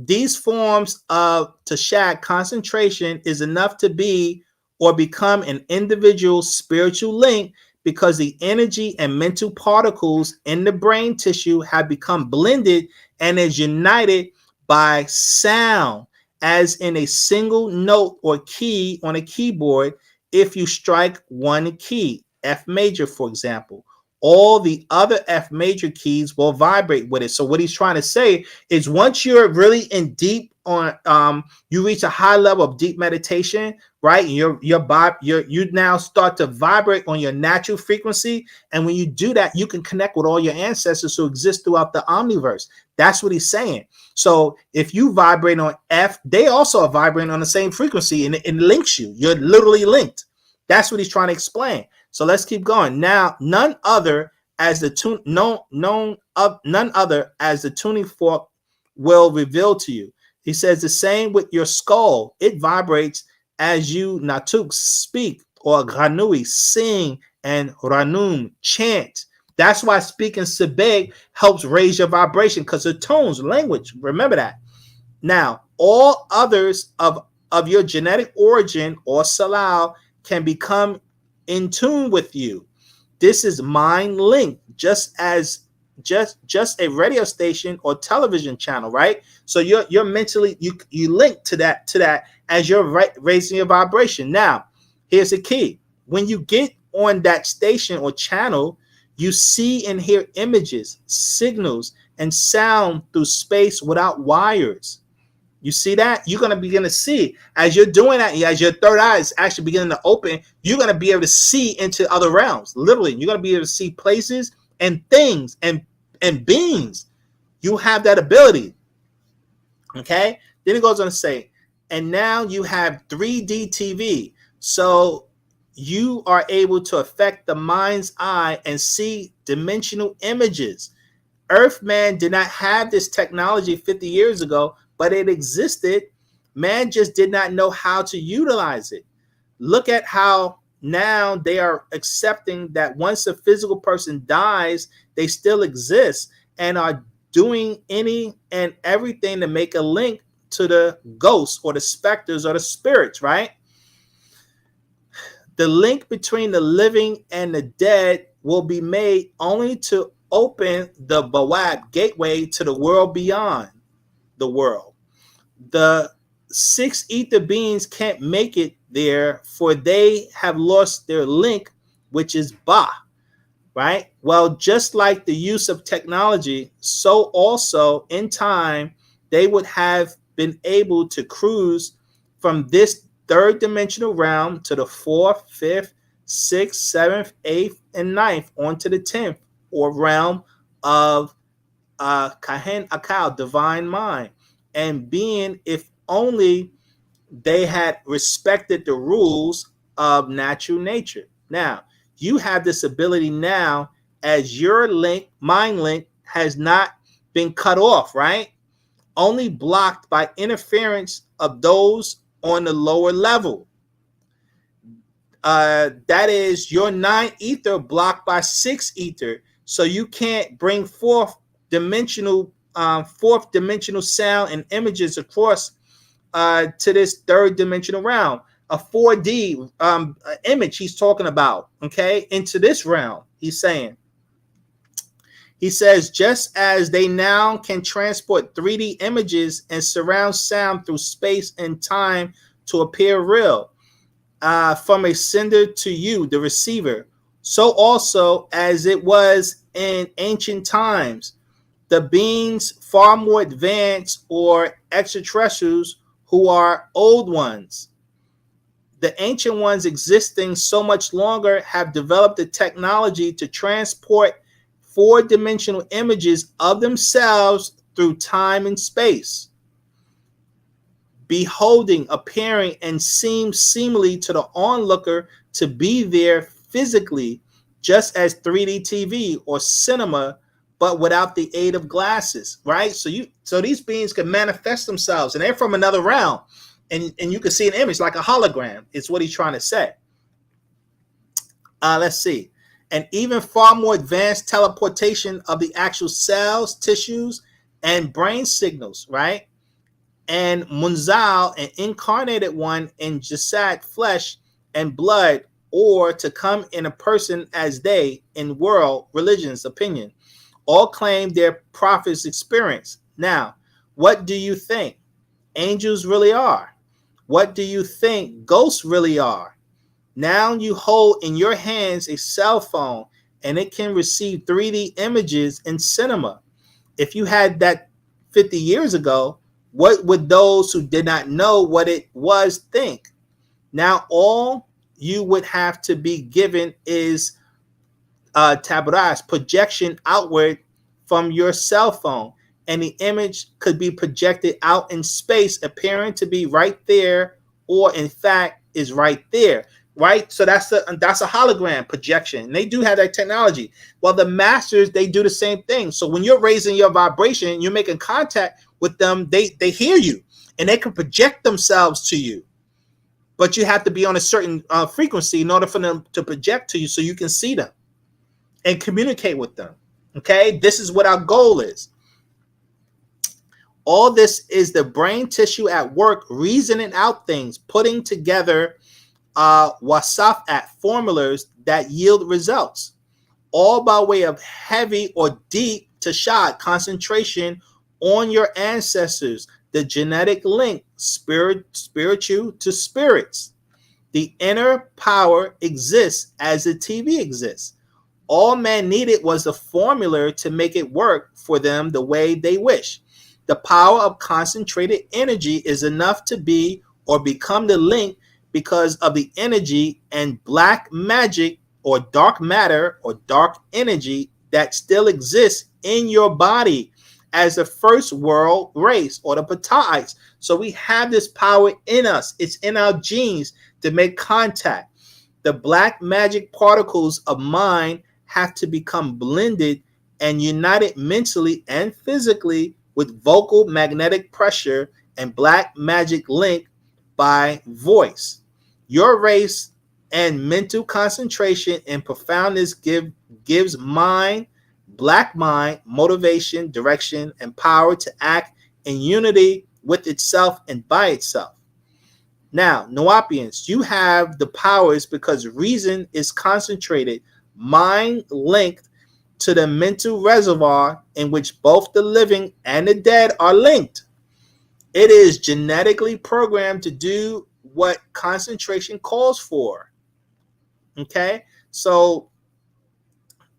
these forms of tashad concentration is enough to be or become an individual spiritual link because the energy and mental particles in the brain tissue have become blended and is united by sound, as in a single note or key on a keyboard. If you strike one key, F major, for example, all the other F major keys will vibrate with it. So what he's trying to say is once you're really in deep on, you reach a high level of deep meditation, right? And you now start to vibrate on your natural frequency. And when you do that, you can connect with all your ancestors who exist throughout the omniverse. That's what he's saying. So if you vibrate on F, they also are vibrating on the same frequency, and it links you. You're literally linked. That's what he's trying to explain. So let's keep going. Now, none other as the tuning fork will reveal to you. He says the same with your skull. It vibrates as you natuk speak, or ghanui sing, and ranum chant. That's why speaking Sebeg helps raise your vibration, because the tones, language, remember that. Now, all others of your genetic origin or salal can become in tune with you. This is mind linked, just as a radio station or television channel, right? So you're mentally you link to that as you're raising your vibration. Now, here's the key: when you get on that station or channel, you see and hear images, signals, and sound through space without wires. You see that? You're going to begin to see as you're doing that, as your third eye is actually beginning to open, you're going to be able to see into other realms. Literally, you're going to be able to see places and things and beings. You have that ability. Okay? Then it goes on to say, and now you have 3D TV. So you are able to affect the mind's eye and see dimensional images. Earthman did not have this technology 50 years ago, but it existed. Man just did not know how to utilize it. Look at how now they are accepting that once a physical person dies, they still exist and are doing any and everything to make a link to the ghosts or the specters or the spirits, right? The link between the living and the dead will be made only to open the Bawab gateway to the world beyond the world. The six ether beings can't make it there, for they have lost their link, which is Ba, right? Well, just like the use of technology, so also in time they would have been able to cruise from this third dimensional realm to the fourth, fifth, sixth, seventh, eighth, and ninth onto the 10th or realm of Kahen Akal, divine mind, and being, if only they had respected the rules of natural nature. Now, you have this ability now as your link, mind link, has not been cut off, right? Only blocked by interference of those on the lower level. That is your 9 ether blocked by 6 ether. So you can't bring fourth dimensional sound and images across to this third dimensional realm. A 4D image he's talking about, okay, into this realm. He's saying, he says, just as they now can transport 3D images and surround sound through space and time to appear real, from a sender to you, the receiver, so also as it was in ancient times, the beings far more advanced or extraterrestrials who are old ones. The ancient ones existing so much longer have developed the technology to transport 4-dimensional images of themselves through time and space, beholding, appearing, and seem seemingly to the onlooker to be there physically, just as 3D TV or cinema, but without the aid of glasses, right? So these beings can manifest themselves, and they're from another realm, and you can see an image like a hologram. Is what he's trying to say. Let's see. And even far more advanced teleportation of the actual cells, tissues, and brain signals, right? And Munzal, an incarnated one in jasad, flesh and blood, or to come in a person as they, in world, religions, opinion, all claim their prophet's experience. Now, what do you think angels really are? What do you think ghosts really are? Now you hold in your hands a cell phone and it can receive 3D images in cinema. If you had that 50 years ago, what would those who did not know what it was think? Now all you would have to be given is tabaras, projection outward from your cell phone, and the image could be projected out in space, appearing to be right there, or in fact is right there, right? So that's a hologram projection, and they do have that technology. Well, the masters, they do the same thing. So when you're raising your vibration, you're making contact with them, they hear you, and they can project themselves to you. But you have to be on a certain frequency in order for them to project to you, so you can see them and communicate with them. Okay, this is what our goal is. All this is the brain tissue at work, reasoning out things, putting together Wu-Sabat formulas that yield results, all by way of heavy or deep tashad, concentration on your ancestors, the genetic link, spiritual to spirits. The inner power exists as the TV exists. All man needed was a formula to make it work for them the way they wish. The power of concentrated energy is enough to be or become the link because of the energy and black magic or dark matter or dark energy that still exists in your body as the first world race or the Pataites. So we have this power in us. It's in our genes to make contact. The black magic particles of mind have to become blended and united mentally and physically with vocal magnetic pressure and black magic link by voice. Your race and mental concentration and profoundness gives mind, black mind, motivation, direction, and power to act in unity with itself and by itself. Now, Nuwapians, you have the powers because reason is concentrated, mind linked to the mental reservoir in which both the living and the dead are linked. It is genetically programmed to do what concentration calls for. Okay, so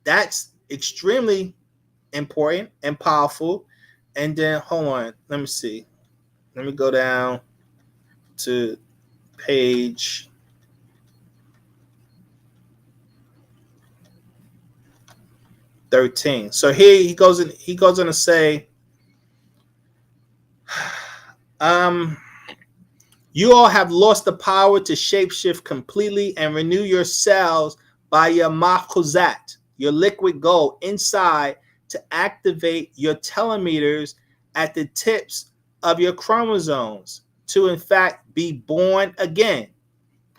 that's extremely important and powerful. And then, hold on, let me see. Let me go down to page 13. So here he goes in to say, you all have lost the power to shapeshift completely and renew yourselves by your mafkuzat, your liquid gold inside, to activate your telomeres at the tips of your chromosomes to in fact be born again.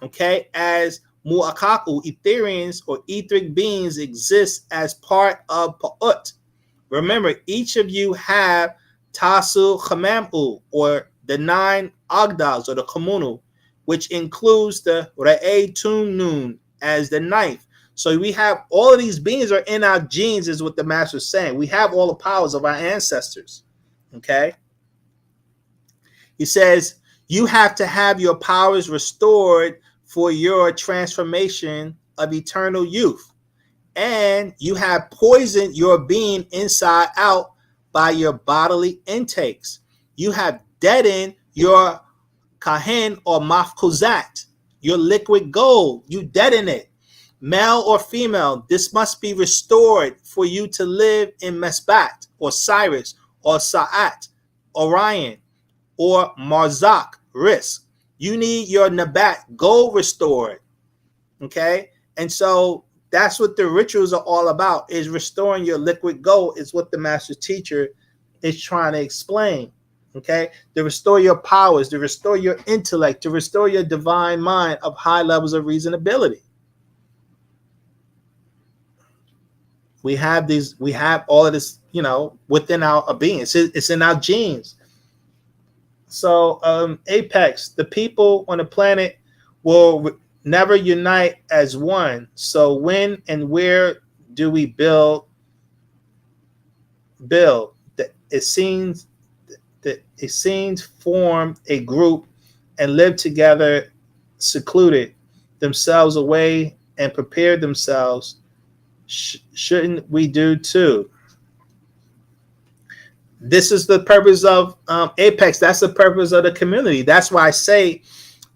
Okay, as mu'akaku, etherians or etheric beings exist as part of pa'ut. Remember, each of you have tasu chamamu, or the 9 agdas, or the komunu, which includes the re'e tun nun as the 9th. So we have all of these beings are in our genes, is what the master is saying. We have all the powers of our ancestors. Okay. He says, you have to have your powers restored for your transformation of eternal youth. And you have poisoned your being inside out by your bodily intakes. You have deadened your kahen or mafkuzat, your liquid gold. You deaden it. Male or female, this must be restored for you to live in Mesbat or Cyrus or Sa'at, Orion or Marzak, Risk. You need your Nabat gold restored. Okay? And so that's what the rituals are all about, is restoring your liquid gold, is what the master teacher is trying to explain. Okay? To restore your powers, to restore your intellect, to restore your divine mind of high levels of reasonability. We have all of this, within our being. It's in our genes. So, Apex, the people on the planet will never unite as one. So when and where do we build? The Essenes form a group and live together, secluded themselves away and prepare themselves. Shouldn't we do too? This is the purpose of Apex. That's the purpose of the community. That's why I say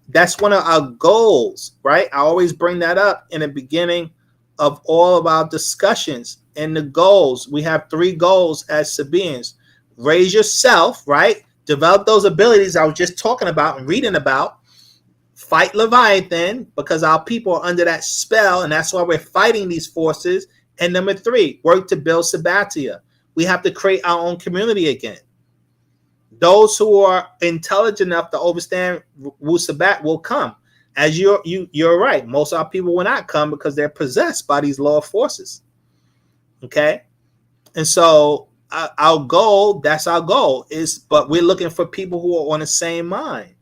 that's one of our goals, right? I always bring that up in the beginning of all of our discussions. And the goals, we have 3 goals as Sabians. Raise yourself, right? Develop those abilities I was just talking about and reading about. Fight Leviathan, because our people are under that spell, and that's why we're fighting these forces. And number 3, work to build Sabbatia. We have to create our own community again. Those who are intelligent enough to understand Wu-Sabat will come. As you're right. Most of our people will not come because they're possessed by these lower forces. Okay? And so our goal, that's our goal, but we're looking for people who are on the same mind,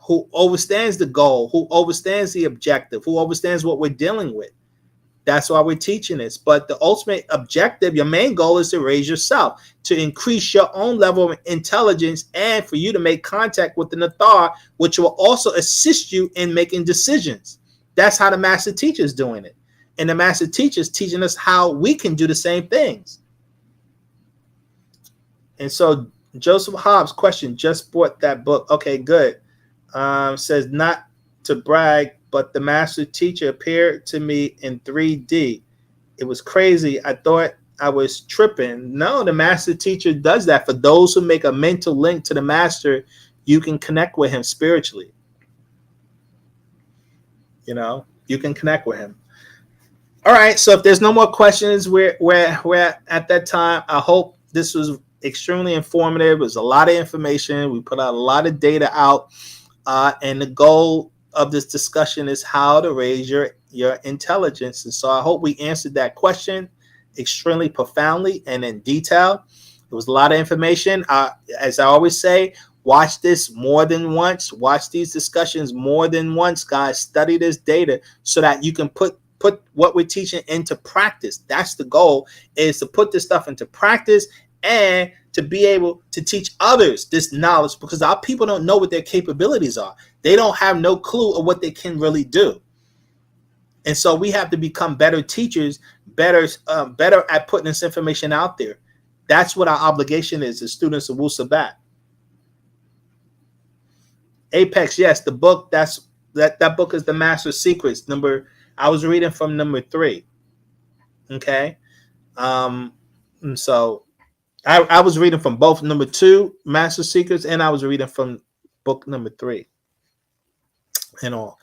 who understands the goal, who understands the objective, who understands what we're dealing with. That's why we're teaching this. But the ultimate objective, your main goal, is to raise yourself, to increase your own level of intelligence, and for you to make contact with the Nathar, which will also assist you in making decisions. That's how the master teacher is doing it. And the master teacher is teaching us how we can do the same things. And so Joseph Hobbs' question, just bought that book. Okay, good. Says, not to brag, but the master teacher appeared to me in 3D. It was crazy. I thought I was tripping. No, the master teacher does that. For those who make a mental link to the master, you can connect with him spiritually. You can connect with him. All right. So if there's no more questions, we're at that time. I hope this was extremely informative. It was a lot of information. We put out a lot of data out. And the goal of this discussion is how to raise your intelligence. And so I hope we answered that question extremely profoundly and in detail. It was a lot of information. As I always say, watch this more than once. Watch these discussions more than once, guys. Study this data so that you can put what we're teaching into practice. That's the goal, is to put this stuff into practice and to be able to teach others this knowledge, because our people don't know what their capabilities are. They don't have no clue of what they can really do. And so we have to become better teachers, better at putting this information out there. That's what our obligation is as students of Wu-Sabat. Apex, yes, the book, that book is The Master Secrets. I was reading from number 3. Okay. And so I was reading from both number 2, Master Secrets, and I was reading from book number 3 and all.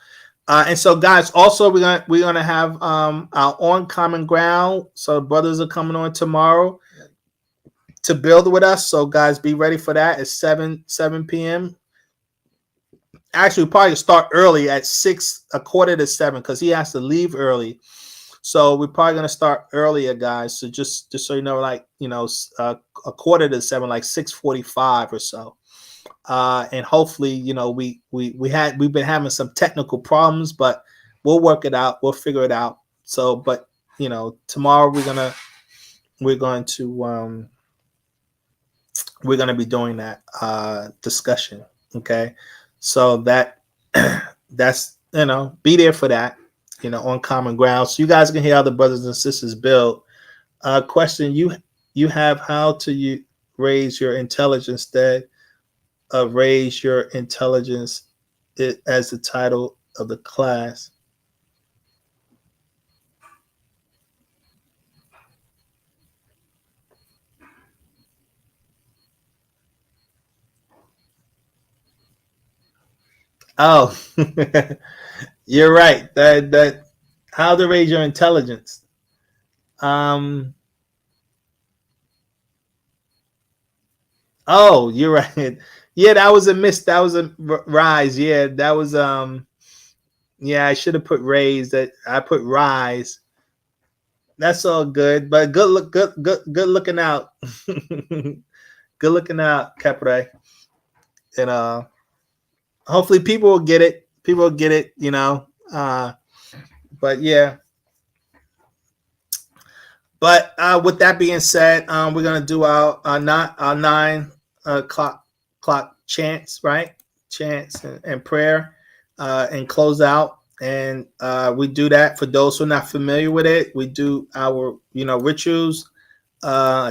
And so, guys, also we're gonna have our On Common Ground. So brothers are coming on tomorrow to build with us. So guys, be ready for that at 7 p.m. Actually, we'll probably start early at 6, a quarter to 7, because he has to leave early. So we're probably gonna start earlier, guys. So just so you know, like, you know, a quarter to 7, like 6:45 or so. And hopefully, you know, we've been having some technical problems, but we'll work it out. We'll figure it out. So, but you know, tomorrow we're going to be doing that discussion. Okay, so that's, you know, be there for that. You know, on Common Ground, so you guys can hear other brothers and sisters build. Question you have: how to you raise your intelligence? That raise your intelligence, as the title of the class. Oh, you're right. That how to raise your intelligence. Oh, you're right. Yeah, that was a miss. That was a rise. Yeah, that was yeah, I should have put raise. That I put rise. That's all good. But good looking out. Good looking out, Capre. And hopefully people will get it. People will get it, you know. But yeah. But with that being said, we're gonna do our 9 o'clock chants, right? Chants and prayer, and close out. And we do that for those who are not familiar with it. We do our, you know, rituals,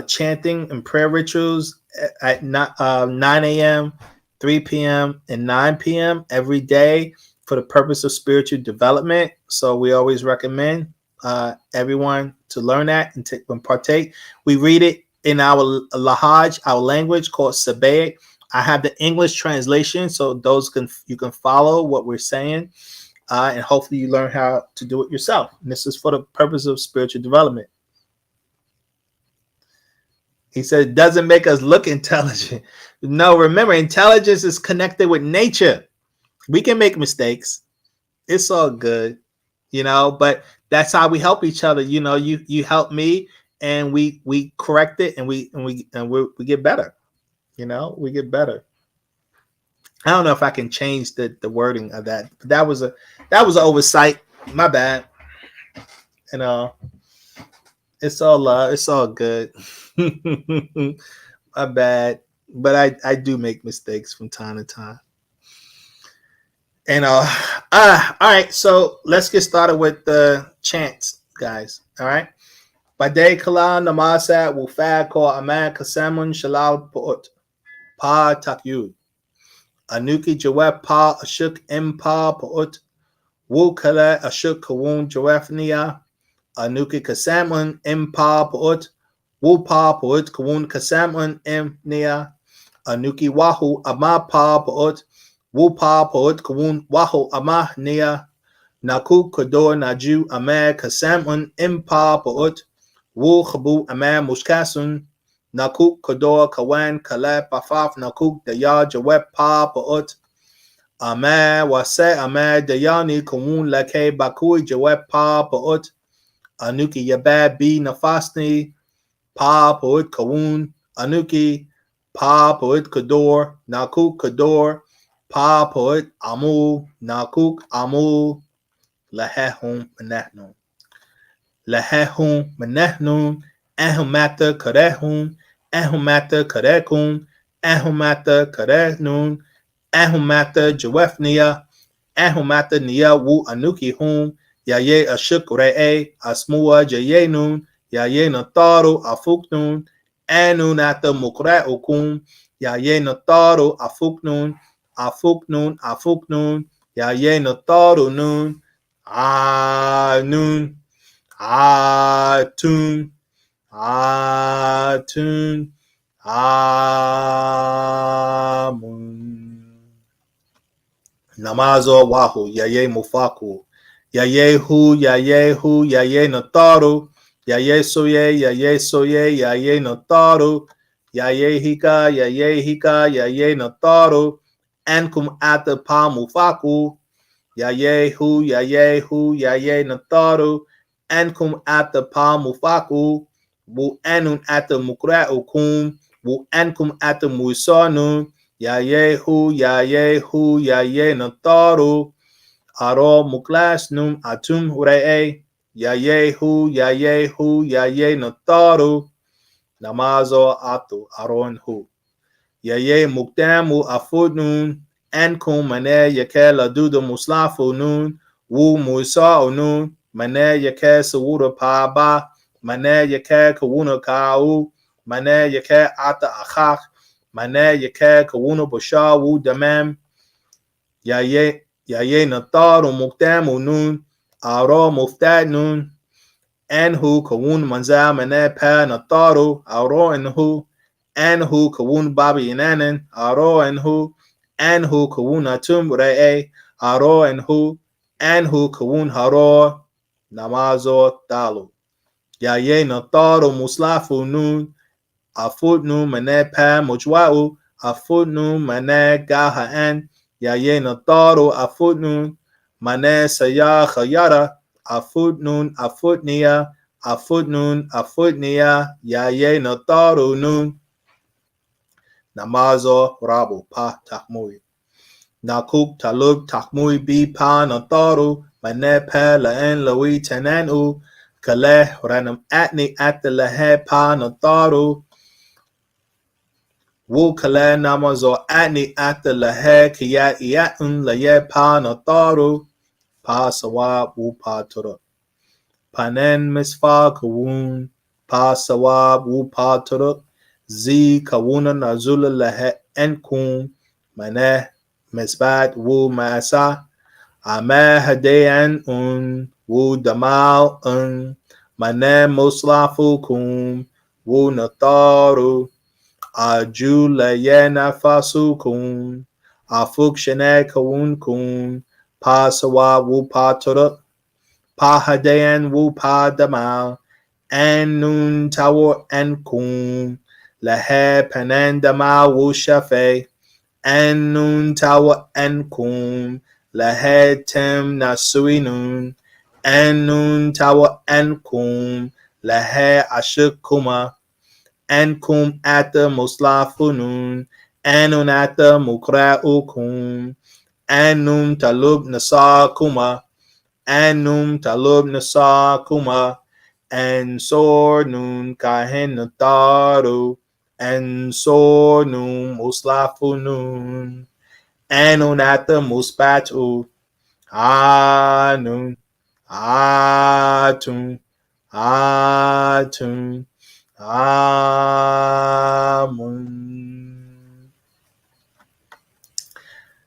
chanting and prayer rituals at 9 a.m., 3 p.m., and 9 p.m. every day for the purpose of spiritual development. So we always recommend everyone to learn that and partake. We read it in our Lahaj, our language called Sabaetic. I have the English translation, so you can follow what we're saying, and hopefully you learn how to do it yourself. And this is for the purpose of spiritual development. He said it doesn't make us look intelligent. No, remember, intelligence is connected with nature. We can make mistakes. It's all good, you know, but that's how we help each other. You know, you help me and we correct it, and we get better. You know, we get better. I don't know if I can change the wording of that. But that was an oversight. My bad. And it's all love. It's all good. My bad. But I do make mistakes from time to time. And all right. So let's get started with the chants, guys. All right. Bade kala namasa wufad ko aman kasamun shalal poot pa takyud. Anuki jawab pa ashuk impa poot. Wu kala ashuk kawun jawafnia. Anuki kasamun impa poot. Wu pa poot kawun kasamun imnia. Anuki wahu ama pa poot. Wu pa poot kawun wahu ama nia. Naku kodor naju ama kasamun impa poot. Wu khabu ama muskasun. Nakuk kodor kawan kala pafaf nakuk daya jawab pa poot. Amad wase amad dayani kawun lake bakui jawep pa paut anuki yabad bi nafasni pa paut kawun anuki pa paut kador nakuk kador pa paut amu nakuk amu lahehum menehnu lahehum menehnu ahumata karehum ahumata karekum ahumata karehnun ahumata jawefnia ahumata nia wu anuki hum yaye ashuk re'e asmua jayenun yaye nataru afuknun anun ata mukra'ukum yaye nataru afuknun afuknun afuknun yaye nataru nun anun atun atun amun namazo wahu yaye mufaku yaye hu yaye nataru yaye soye yaye nataru yaye hika yaye nataru ankum ata pa mufaku yaye hu yaye nataru ankum ata pa mufaku bu anun ata mukra'ukum bu ankum ata musanun yaye hu yaye nataru aro muklasnum atum re'e yaye hu yaye nataru namazo atu aron hu yaye mukdamu afudnun ankum mane yake ladudu muslafu nun wu musa nun mane yake sawura paba mane yake kawuna kau mane yake ata akhak mane yake kawuna basha wu damam yaye nataru mukdamu nun aro muftad nun anhu kawun manza mane pa nataru aro anhu anhu kawun babi inanan aro anhu kawun atum re'e aro anhu kawun haro namazo talu yaye nataru muslafu nun afudnu mane pa mujwa'u afudnu mane gahaan yaye nataru afudnu mane saya khayara afudnun afudniya afudnun afudniya yaye nataru nun namazo rabu pa takmui nakuk talub takmui bi pa nataru mane pa la'en lawi tananu kaleh ranam atni at lahe pa nataru wu kaleh namazo atni at lahe kiyat iyatun laye pa nataru pa sawab wu pa turuk panen misfa kawun pa sawab wu pa turuk zi kawuna nazula lahe enkum maneh misbat wu masa ama hadayan wu damal maneh muslafukum wu nataru aju laye nafasukum afuk shane kawunkum pa sawab wu pa turuk pa hadayan wu pa damal anun tawo ankum lahe panan damal wu shafe anun tawo ankum lahe tem nasuinun anun tawo ankum lahe ashukuma ankum ata muslafunun anun ata mukra'ukum anum talub nasakuma anum talub nasakuma ansor nun kahen nataru ansor nun muslafunun anun ata muspatu anun atun atun amun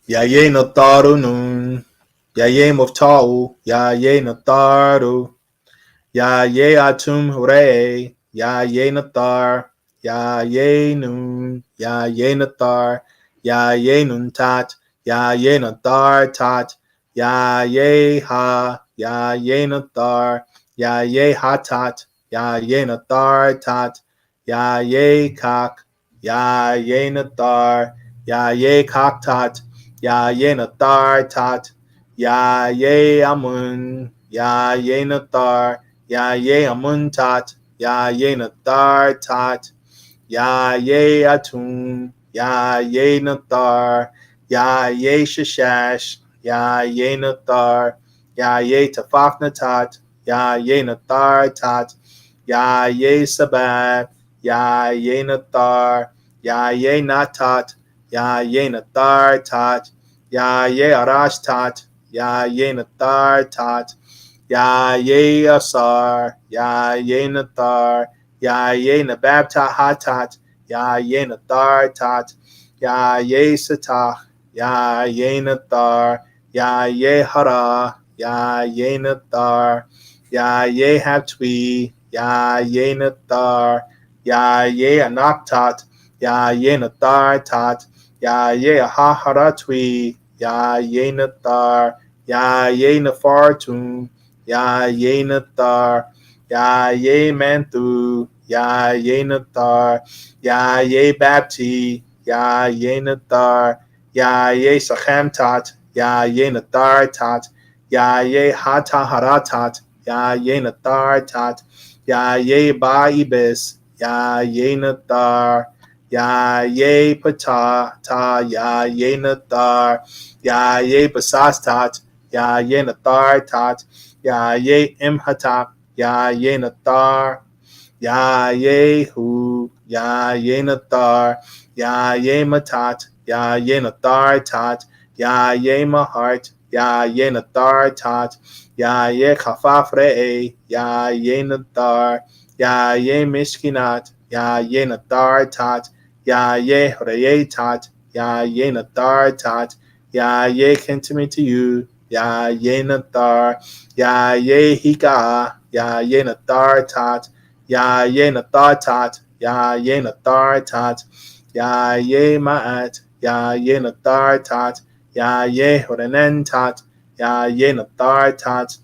yaye nataru nun yaye muftau yaye nataru yaye atum re yaye natar yaye nun yaye natar yaye nun tat yaye natar tat yaye ha yaye natar yaye hatat yaye natar tat yaye kak yaye natar yaye kak tat ya ye nathar tat, ya ye amun, ya ye nathar, ya ye amun tat, ya ye nathar tat, ya ye atum, ya ye nathar, ya ye shashash, ya ye nathar, ya ye tafaf tat, ya ye nathar tat, ya ye sabat, ya ye nathar, ya ye natat, ya ye nathar tat, ya ye arash tat, ya ye nathar tat, ya ye asar, ya ye nathar, ya ye nababta hatat, ya ye nathar tat, ya ye satach, ya ye nathar, ya ye hara, ya ye nathar, ya ye hatwi, ya ye nathar, ya ye anaktat, ya ye nathar tat, ya ye ahaharatwi, ya ye nathar, ya ye nafartum, ya ye nathar, ya ye manthu, ya ye nathar, ya ye bapti, ya ye nathar, ya ye sachem tat, ya ye nathar tat, ya ye hataharatat, ya ye nathar tat, ya ye ba'ibis, ya ye nathar, ya ye patah ta, ya ye nathar, ya ye basas tat, ya ye nathar tat, ya ye imhatap, ya ye nathar, ya ye hu, ya ye nathar, ya ye matat, ya ye nathar tat, ya ye mahart, ya ye nathar tat, ya ye khafaf re'e, ya ye nathar, ya ye mishkinat, ya ye nathar tat, ya ye hreye tat, ya ye nathar tat, ya ye intimate to you, ya ye nathar, ya ye hika, ya ye nathar tat, ya ye nathar tat, ya ye nathar tat, ya ye ma'at, ya ye nathar tat, ya ye horanen tat, ya ye nathar tat,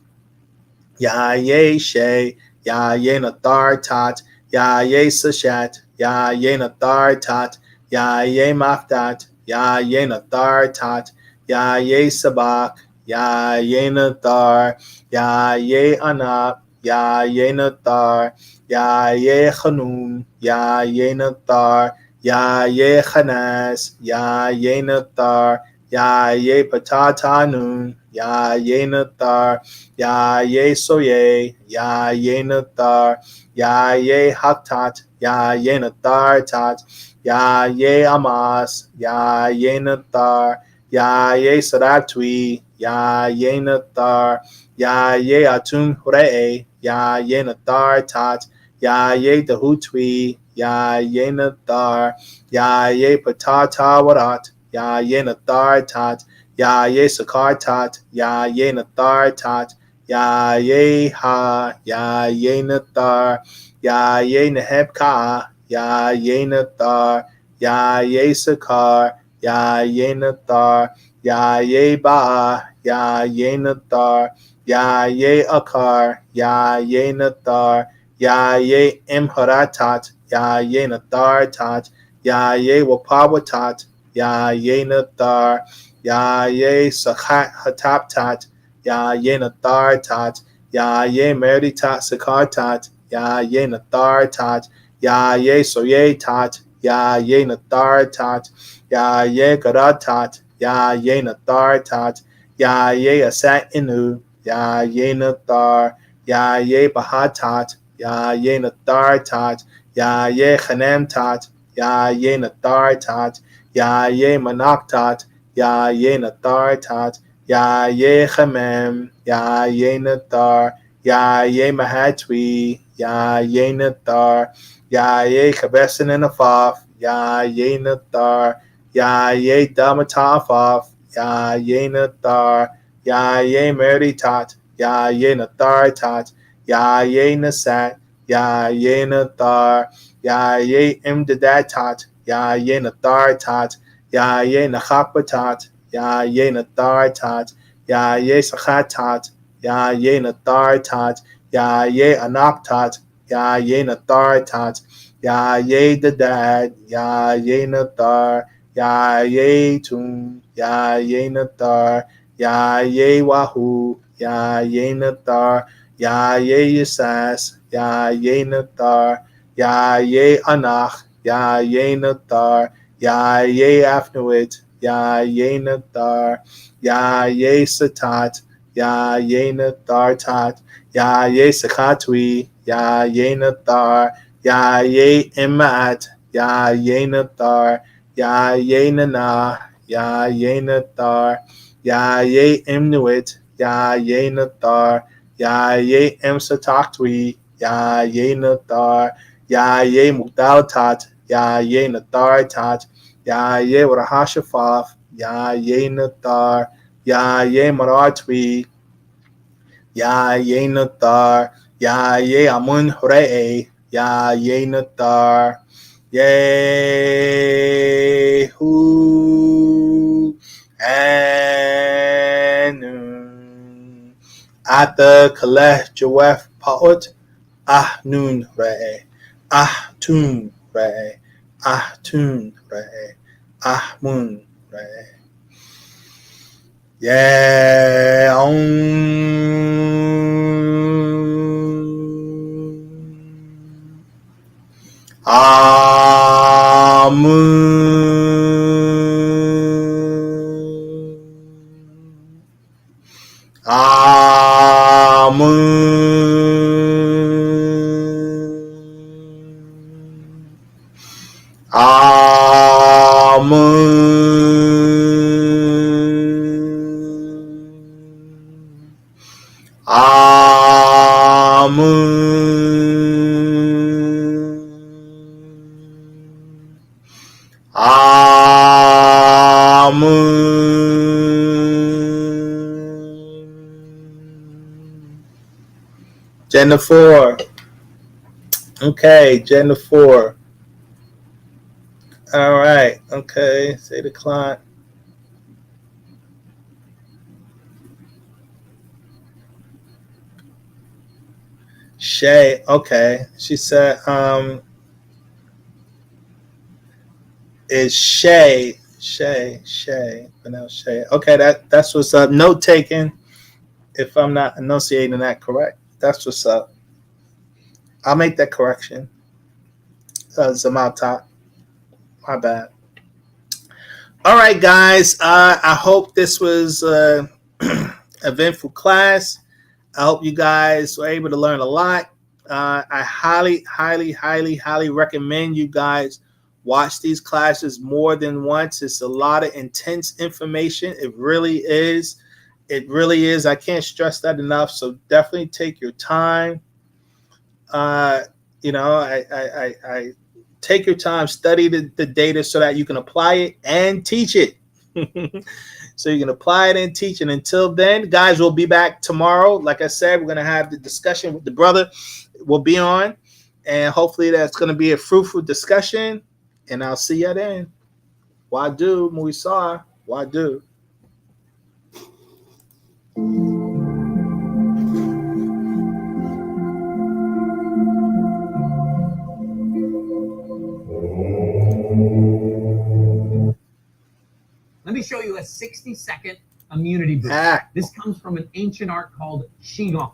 ya ye she, ya ye nathar tat, ya ye sashat, ya ye nathar tat, ya ye maftat, ya ye nathar tat, ya ye sabak, ya ye nathar, ya ye anap, ya ye nathar, ya ye chanun, ya ye nathar, ya ye chanas, ya ye nathar, ya ye patatanun, ya ye nathar, ya ye soye, ya ye nathar, ya ye haktat, ya ye nathar tat, ya ye amas, ya ye nathar, ya ye saratwi, ya ye nathar, ya ye atum re'e, ya ye nathar tat, ya ye dahutwi, ya ye nathar, ya ye patata warat, ya ye nathar tat, ya ye sakar tat, ya ye nathar tat, ya ye ha, ya ye nathar, ya ye neheb ka, ya ye nathar, ya ye sakar, ya ye nathar, ya ye ba, ya ye nathar, ya ye akar, ya ye nathar, ya ye imharatat, ya ye nathar tat, ya ye wapawatat, ya ye nathar, ya ye sakhat hatap tat, ya ye nathar tat, ya ye meritat sakar tat, ya ye nathar tat, ya ye soye tat, ya ye nathar tat, ya ye garat tat, ya ye nathar tat, ya ye asat inu, ya ye nathar, ya ye bahatat, ya ye nathar tat, ya ye chanem tat, ya ye nathar tat, ya ye manak tat, ya ye nathar tat, ya ye chamem, ya ye nathar, ya ye mahatwi, ya ye nathar, ya ye kabesin and afaf, ya ye nathar, ya ye damatafaf, ya ye nathar, ya ye meritat, ya ye nathar tat, ya ye nasat, ya ye nathar, ya ye imdadatat, ya ye nathar tat, ya ye nachapatat, ya ye nathar tat, ya ye sachatat, ya ye nathar tat, ya ye anaktat, ya ye nathar tat, ya ye dadad, ya ye nathar, Ya ye tun, ya ye nathar, ya ye wahu, ya ye nathar, ya ye yisas, ya ye nathar, ya ye anach, ya ye nathar, ya ye afnuit, ya ye nathar, ya ye satat, ya ye nathar tat, ya ye sakatwi, ya ye nathar, ya ye imat, ya ye nathar, ya ye nana, ya ye nathar, ya ye imnuit, ya ye nathar, ya ye imsataktwi, ya ye nathar, ya ye mugdaltat, ya ye nathar tat, ya ye rahashafaf, ya ye nathar, ya ye maratwi, ya ye nathar, ya ye amun hre'e, ya ye nathar, Yehu Anun Ata Kaleh Jawef Paut Ahnun Re'e Ahtun Re'e Ahtun Re'e Ahmun Re'e Jennifer. Okay, Jennifer. All right. Okay. Say the client. Shay. Okay. She said, is Shay. Pronounced Shay. Okay, that's what's up. Note taken. If I'm not enunciating that correct. That's what's up. I'll make that correction. Zamata. My bad. All right, guys. I hope this was eventful class. I hope you guys were able to learn a lot. I highly recommend you guys watch these classes more than once. It's a lot of intense information. It really is. It really is. I can't stress that enough. So definitely take your time. I take your time, study the data so that you can apply it and teach it. So you can apply it and teach it. Until then, guys, we'll be back tomorrow. Like I said, we're going to have the discussion with the brother. We'll be on. And hopefully that's going to be a fruitful discussion. And I'll see you then. Wadu, Muisar. Wadu.
Let me show you a 60-second immunity boost. This comes from an ancient art called Qigong.